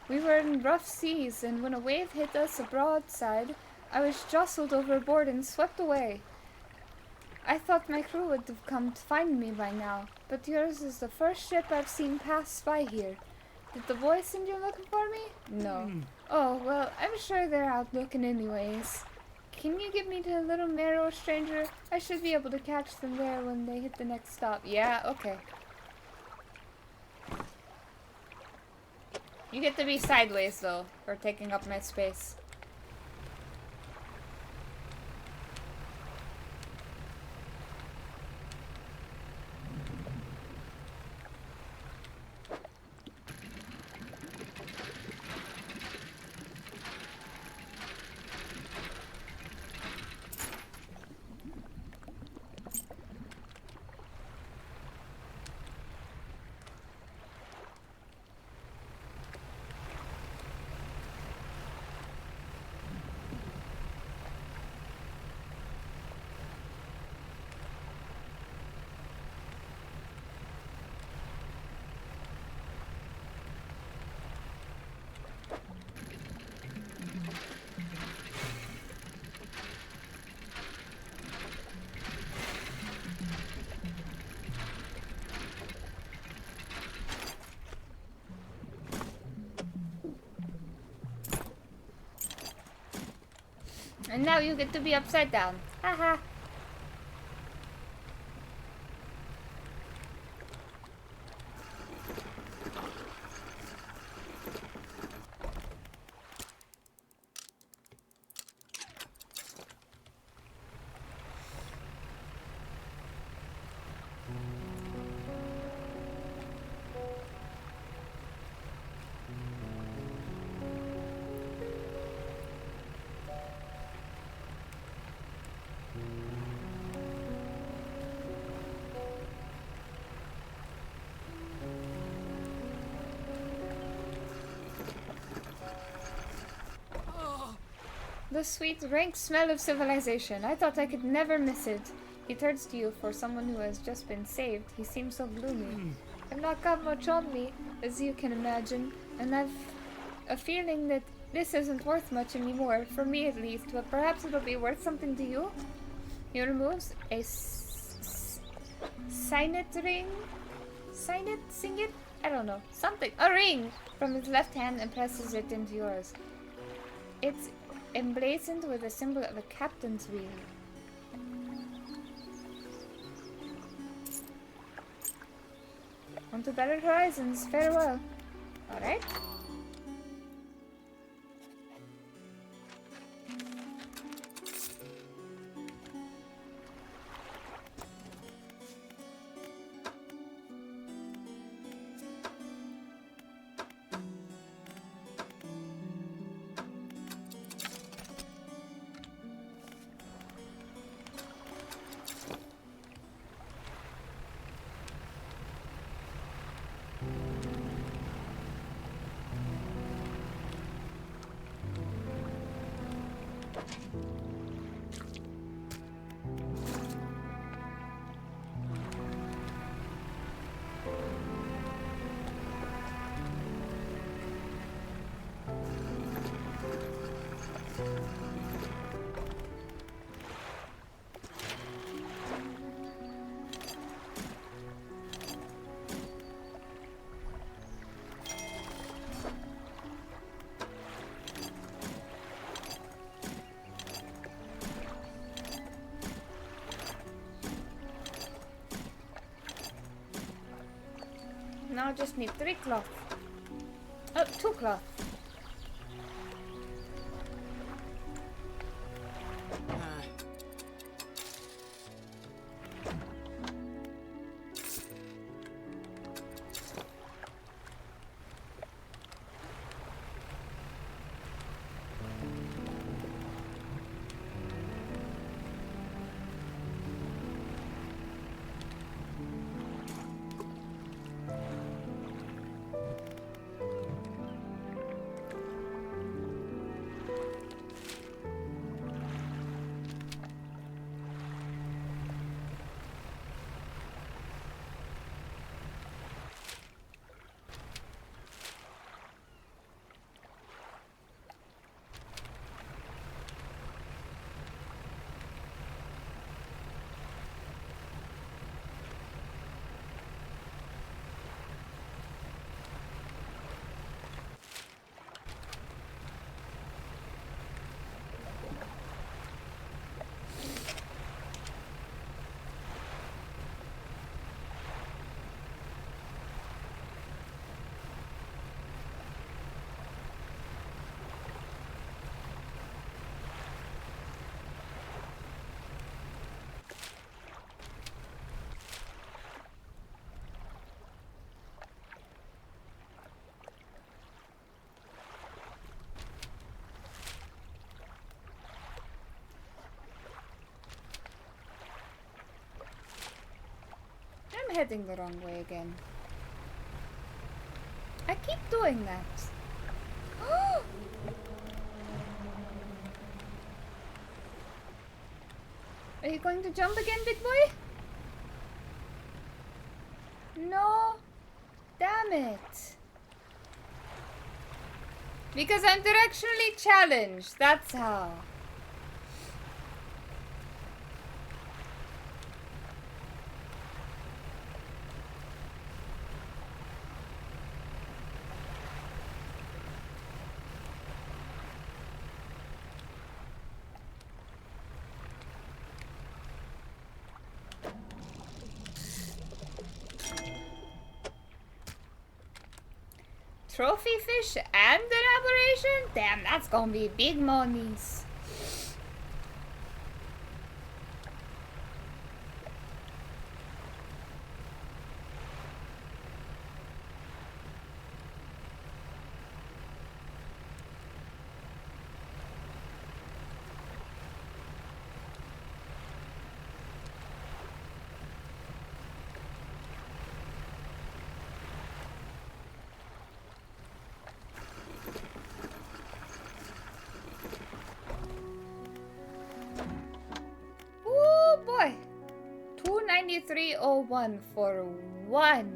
We were in rough seas, and when a wave hit us broadside, I was jostled overboard and swept away. I thought my crew would have come to find me by now, but yours is the first ship I've seen pass by here. Did the boys send you looking for me? No. Oh, well, I'm sure they're out looking anyways. Can you give me the little marrow, stranger? I should be able to catch them there when they hit the next stop. Yeah, okay. You get to be sideways, though, for taking up my space. And now you get to be upside down. Haha. The sweet, rank smell of civilization. I thought I could never miss it. He turns to you for someone who has just been saved. He seems so gloomy. I've not got much on me, as you can imagine, and I've a feeling that this isn't worth much anymore, for me at least, but perhaps it'll be worth something to you. He removes a signet ring? Signet? Sing it? I don't know. Something. A ring! From his left hand and presses it into yours. It's emblazoned with a symbol of a captain's wheel. On to better horizons. Farewell. Alright. now I just need 3 cloth. Oh, 2 cloth. I'm heading the wrong way again. I keep doing that. Are you going to jump again, big boy? No. Damn it. Because I'm directionally challenged. That's how. Trophy fish and an aberration? Damn, that's gonna be big monies. Oh boy. 293.01 for one.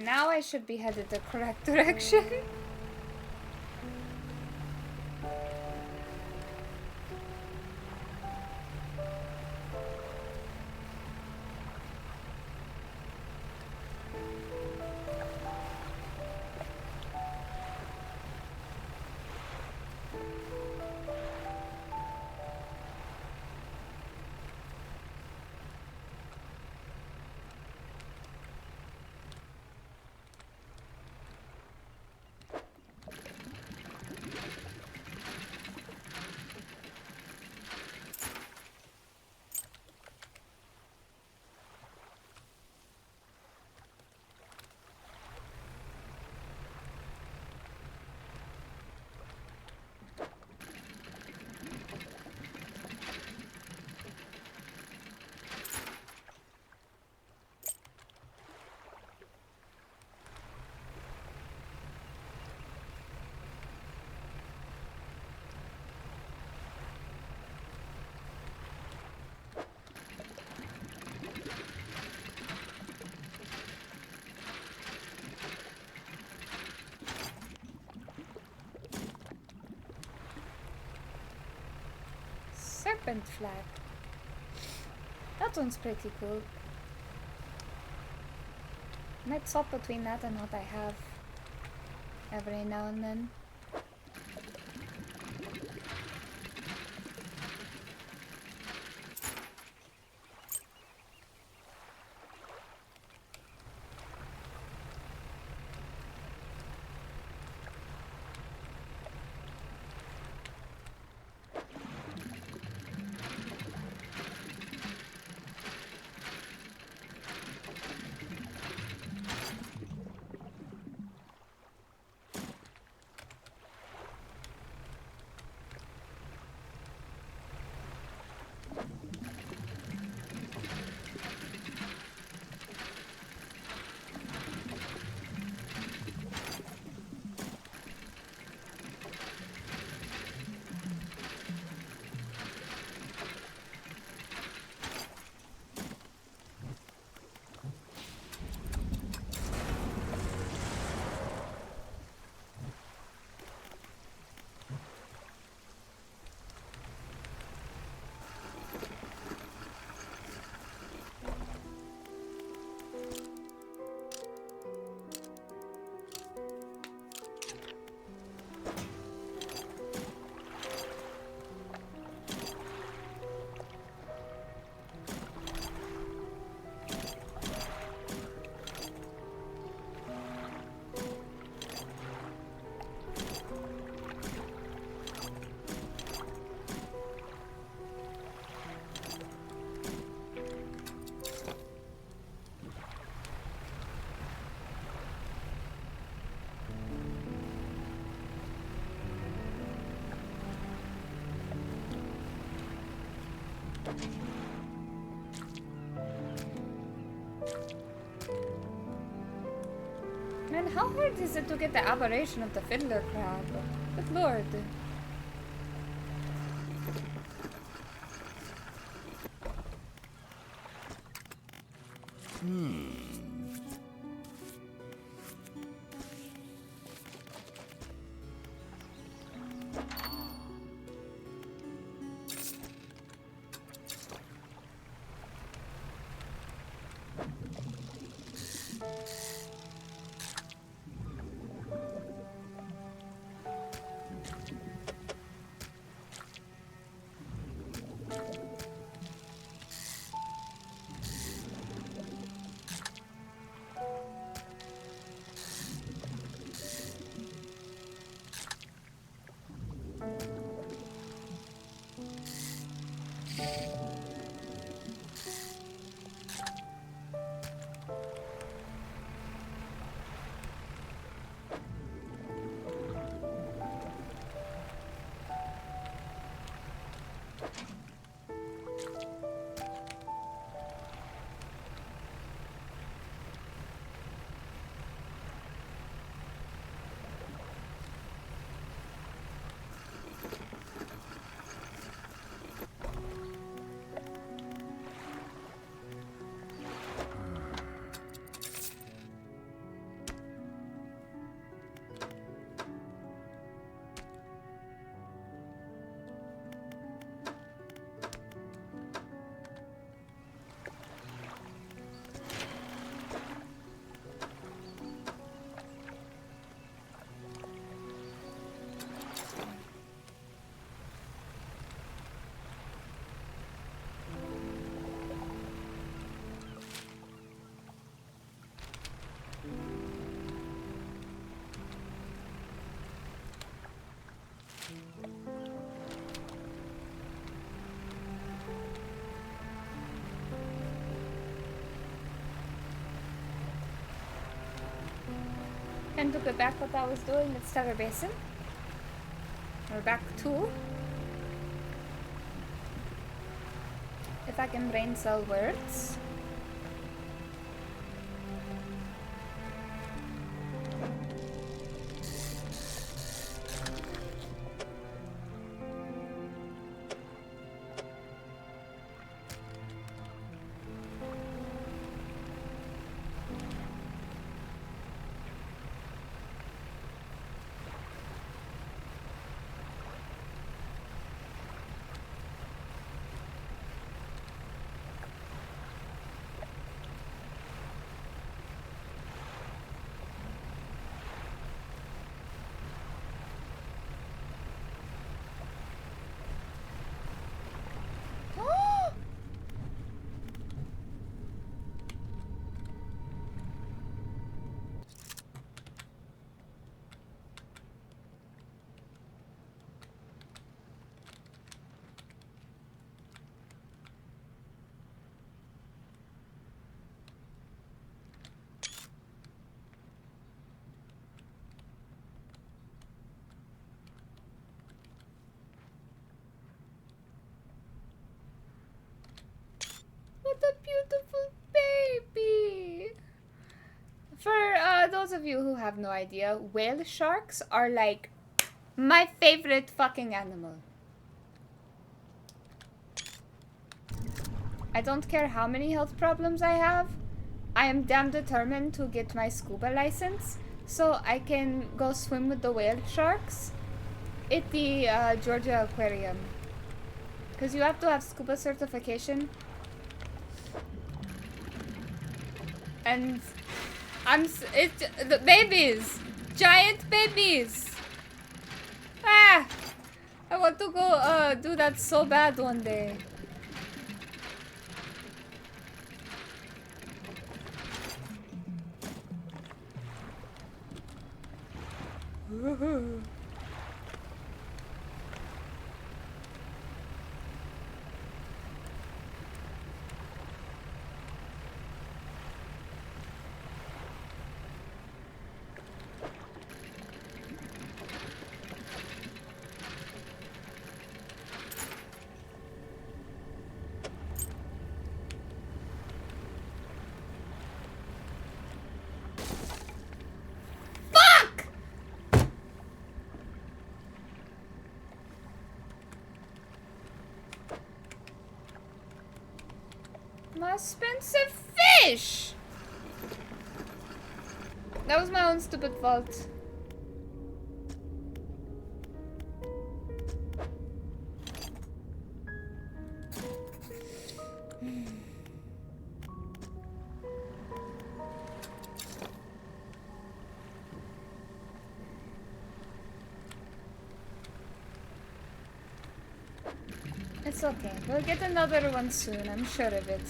Now I should be headed the correct direction. serpent flag. That one's pretty cool. Might swap between that and what I have every now and then. Man, how hard is it to get the aberration of the fiddler crab? Good lord. And to get back what I was doing at Stellar Basin. Or back to. If I can brain cell words. of you who have no idea, whale sharks are like my favorite fucking animal. I don't care how many health problems I have. I am damn determined to get my scuba license so I can go swim with the whale sharks at the Georgia Aquarium. Because you have to have scuba certification. And the babies! Giant babies! Ah! I want to go do that so bad one day. Woohoo! My expensive fish! That was my own stupid fault. It's okay. We'll get another one soon, I'm sure of it.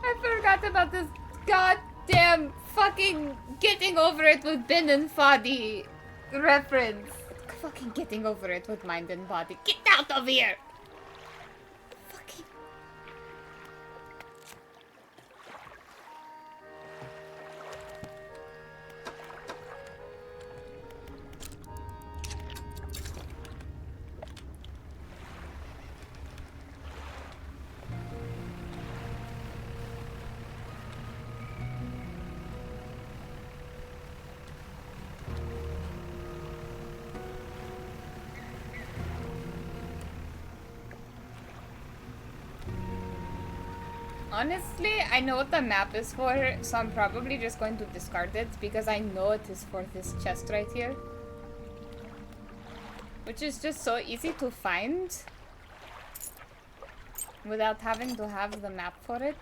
I forgot about this goddamn fucking getting over it with Ben and Fadi reference. Fucking getting over it with mind and body. Get out of here! Fucking... Honestly, I know what the map is for, so I'm probably just going to discard it because I know it is for this chest right here. Which is just so easy to find without having to have the map for it.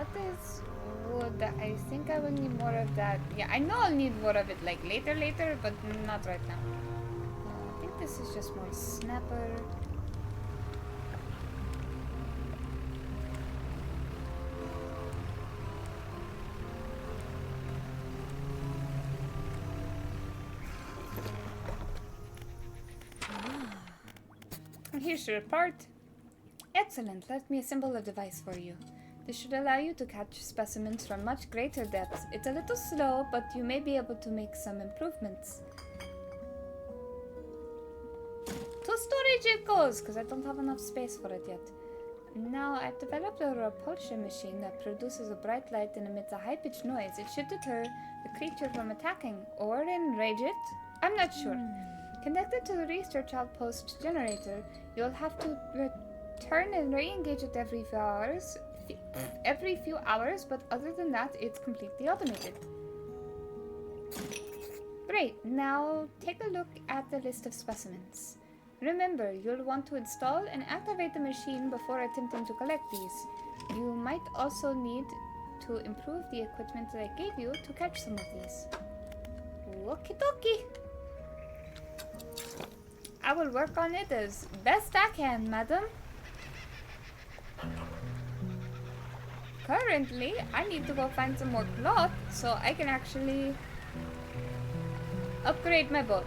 that is wood. I think I will need more of that. Yeah, I know I'll need more of it like later, but not right now. I think this is just more snapper. And here's your part. Excellent. Let me assemble a device for you. This should allow you to catch specimens from much greater depths. It's a little slow, but you may be able to make some improvements. To storage it goes, because I don't have enough space for it yet. Now, I've developed a repulsion machine that produces a bright light and emits a high-pitched noise. It should deter the creature from attacking or enrage it. I'm not sure. Connected to the research outpost generator, you'll have to return and re-engage it every few hours, but other than that, it's completely automated. Great, now take a look at the list of specimens. Remember, you'll want to install and activate the machine before attempting to collect these. You might also need to improve the equipment that I gave you to catch some of these. Okie dokie. I will work on it as best I can, madam. Currently, I need to go find some more cloth so I can actually upgrade my boat.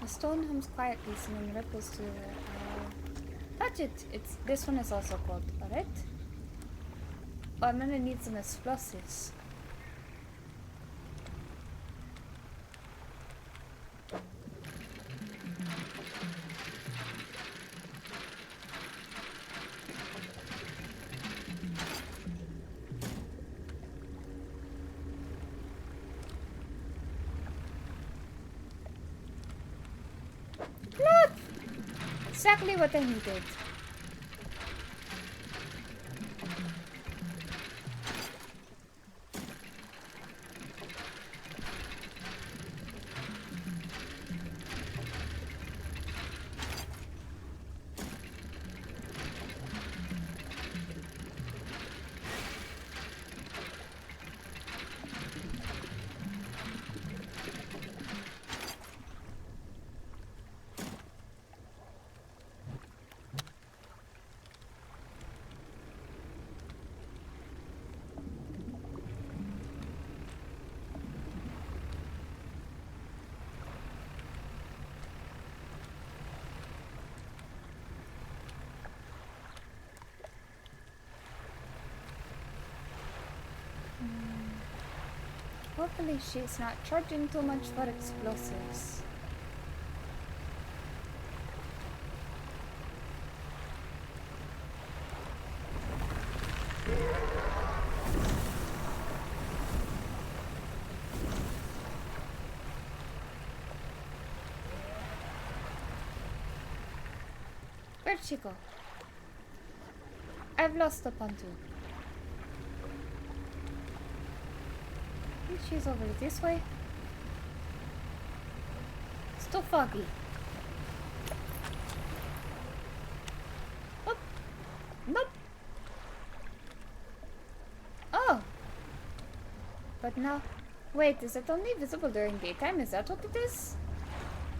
The stone hums quietly, sending ripples to the touch it. This one is also cold, alright? Oh, I'm gonna need some explosives. Look! Exactly what I needed. Hopefully she's not charging too much for explosives. Where'd she go? I've lost the pontoon. I think she's over this way. Still foggy. Oh. Nope. Oh. But now Wait, is it only visible during daytime? Is that what it is?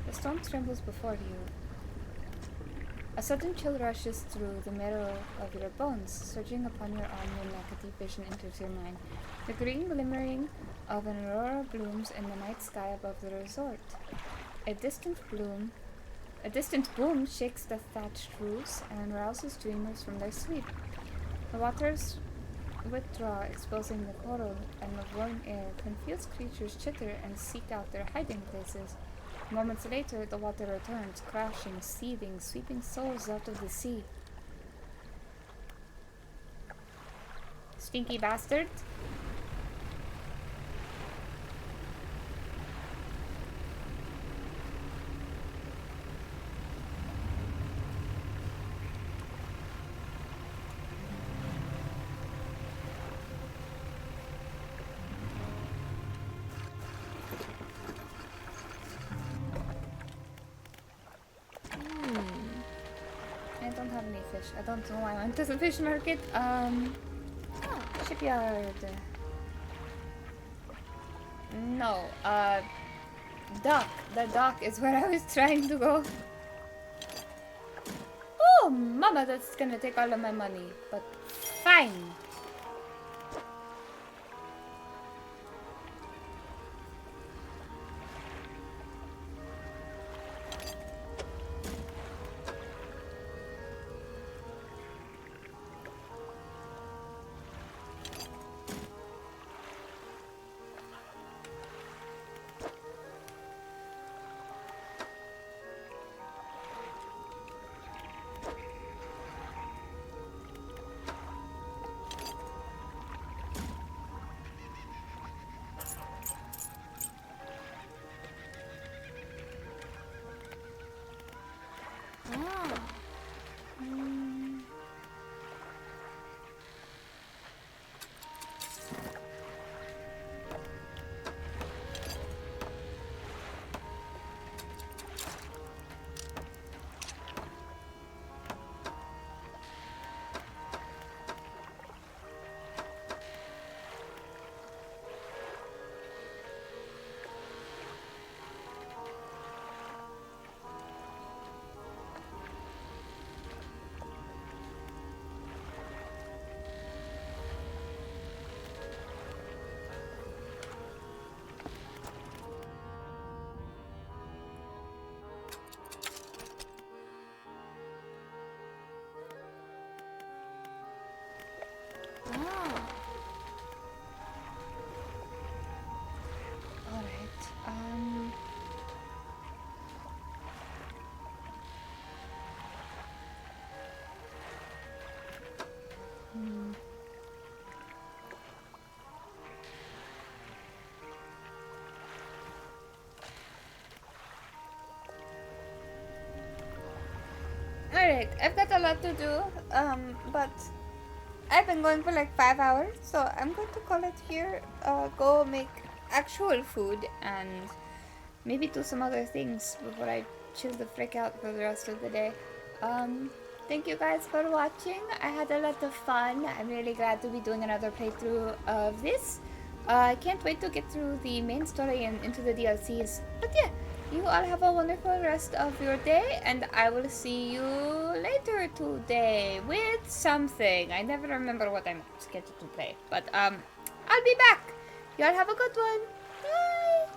The storm trembles before you. A sudden chill rushes through the marrow of your bones, surging upon your arm when negative vision enters your mind. The green glimmering of an aurora blooms in the night sky above the resort. A distant boom shakes the thatched roofs and arouses dreamers from their sleep. The waters withdraw, exposing the coral and the warm air. Confused creatures chitter and seek out their hiding places. Moments later, the water returns, crashing, seething, sweeping souls out of the sea. Stinky bastard. I don't have any fish. I don't know why I went to the fish market. Shipyard. No, dock. The dock is where I was trying to go. Oh, mama, that's gonna take all of my money. But fine. Alright, I've got a lot to do, but I've been going for like 5 hours, so I'm going to call it here, go make actual food, and maybe do some other things before I chill the frick out for the rest of the day. Thank you guys for watching. I had a lot of fun. I'm really glad to be doing another playthrough of this. I can't wait to get through the main story and into the DLCs. But yeah, you all have a wonderful rest of your day, and I will see you later today with something. I never remember what I'm scheduled to play, but I'll be back. You all have a good one. Bye.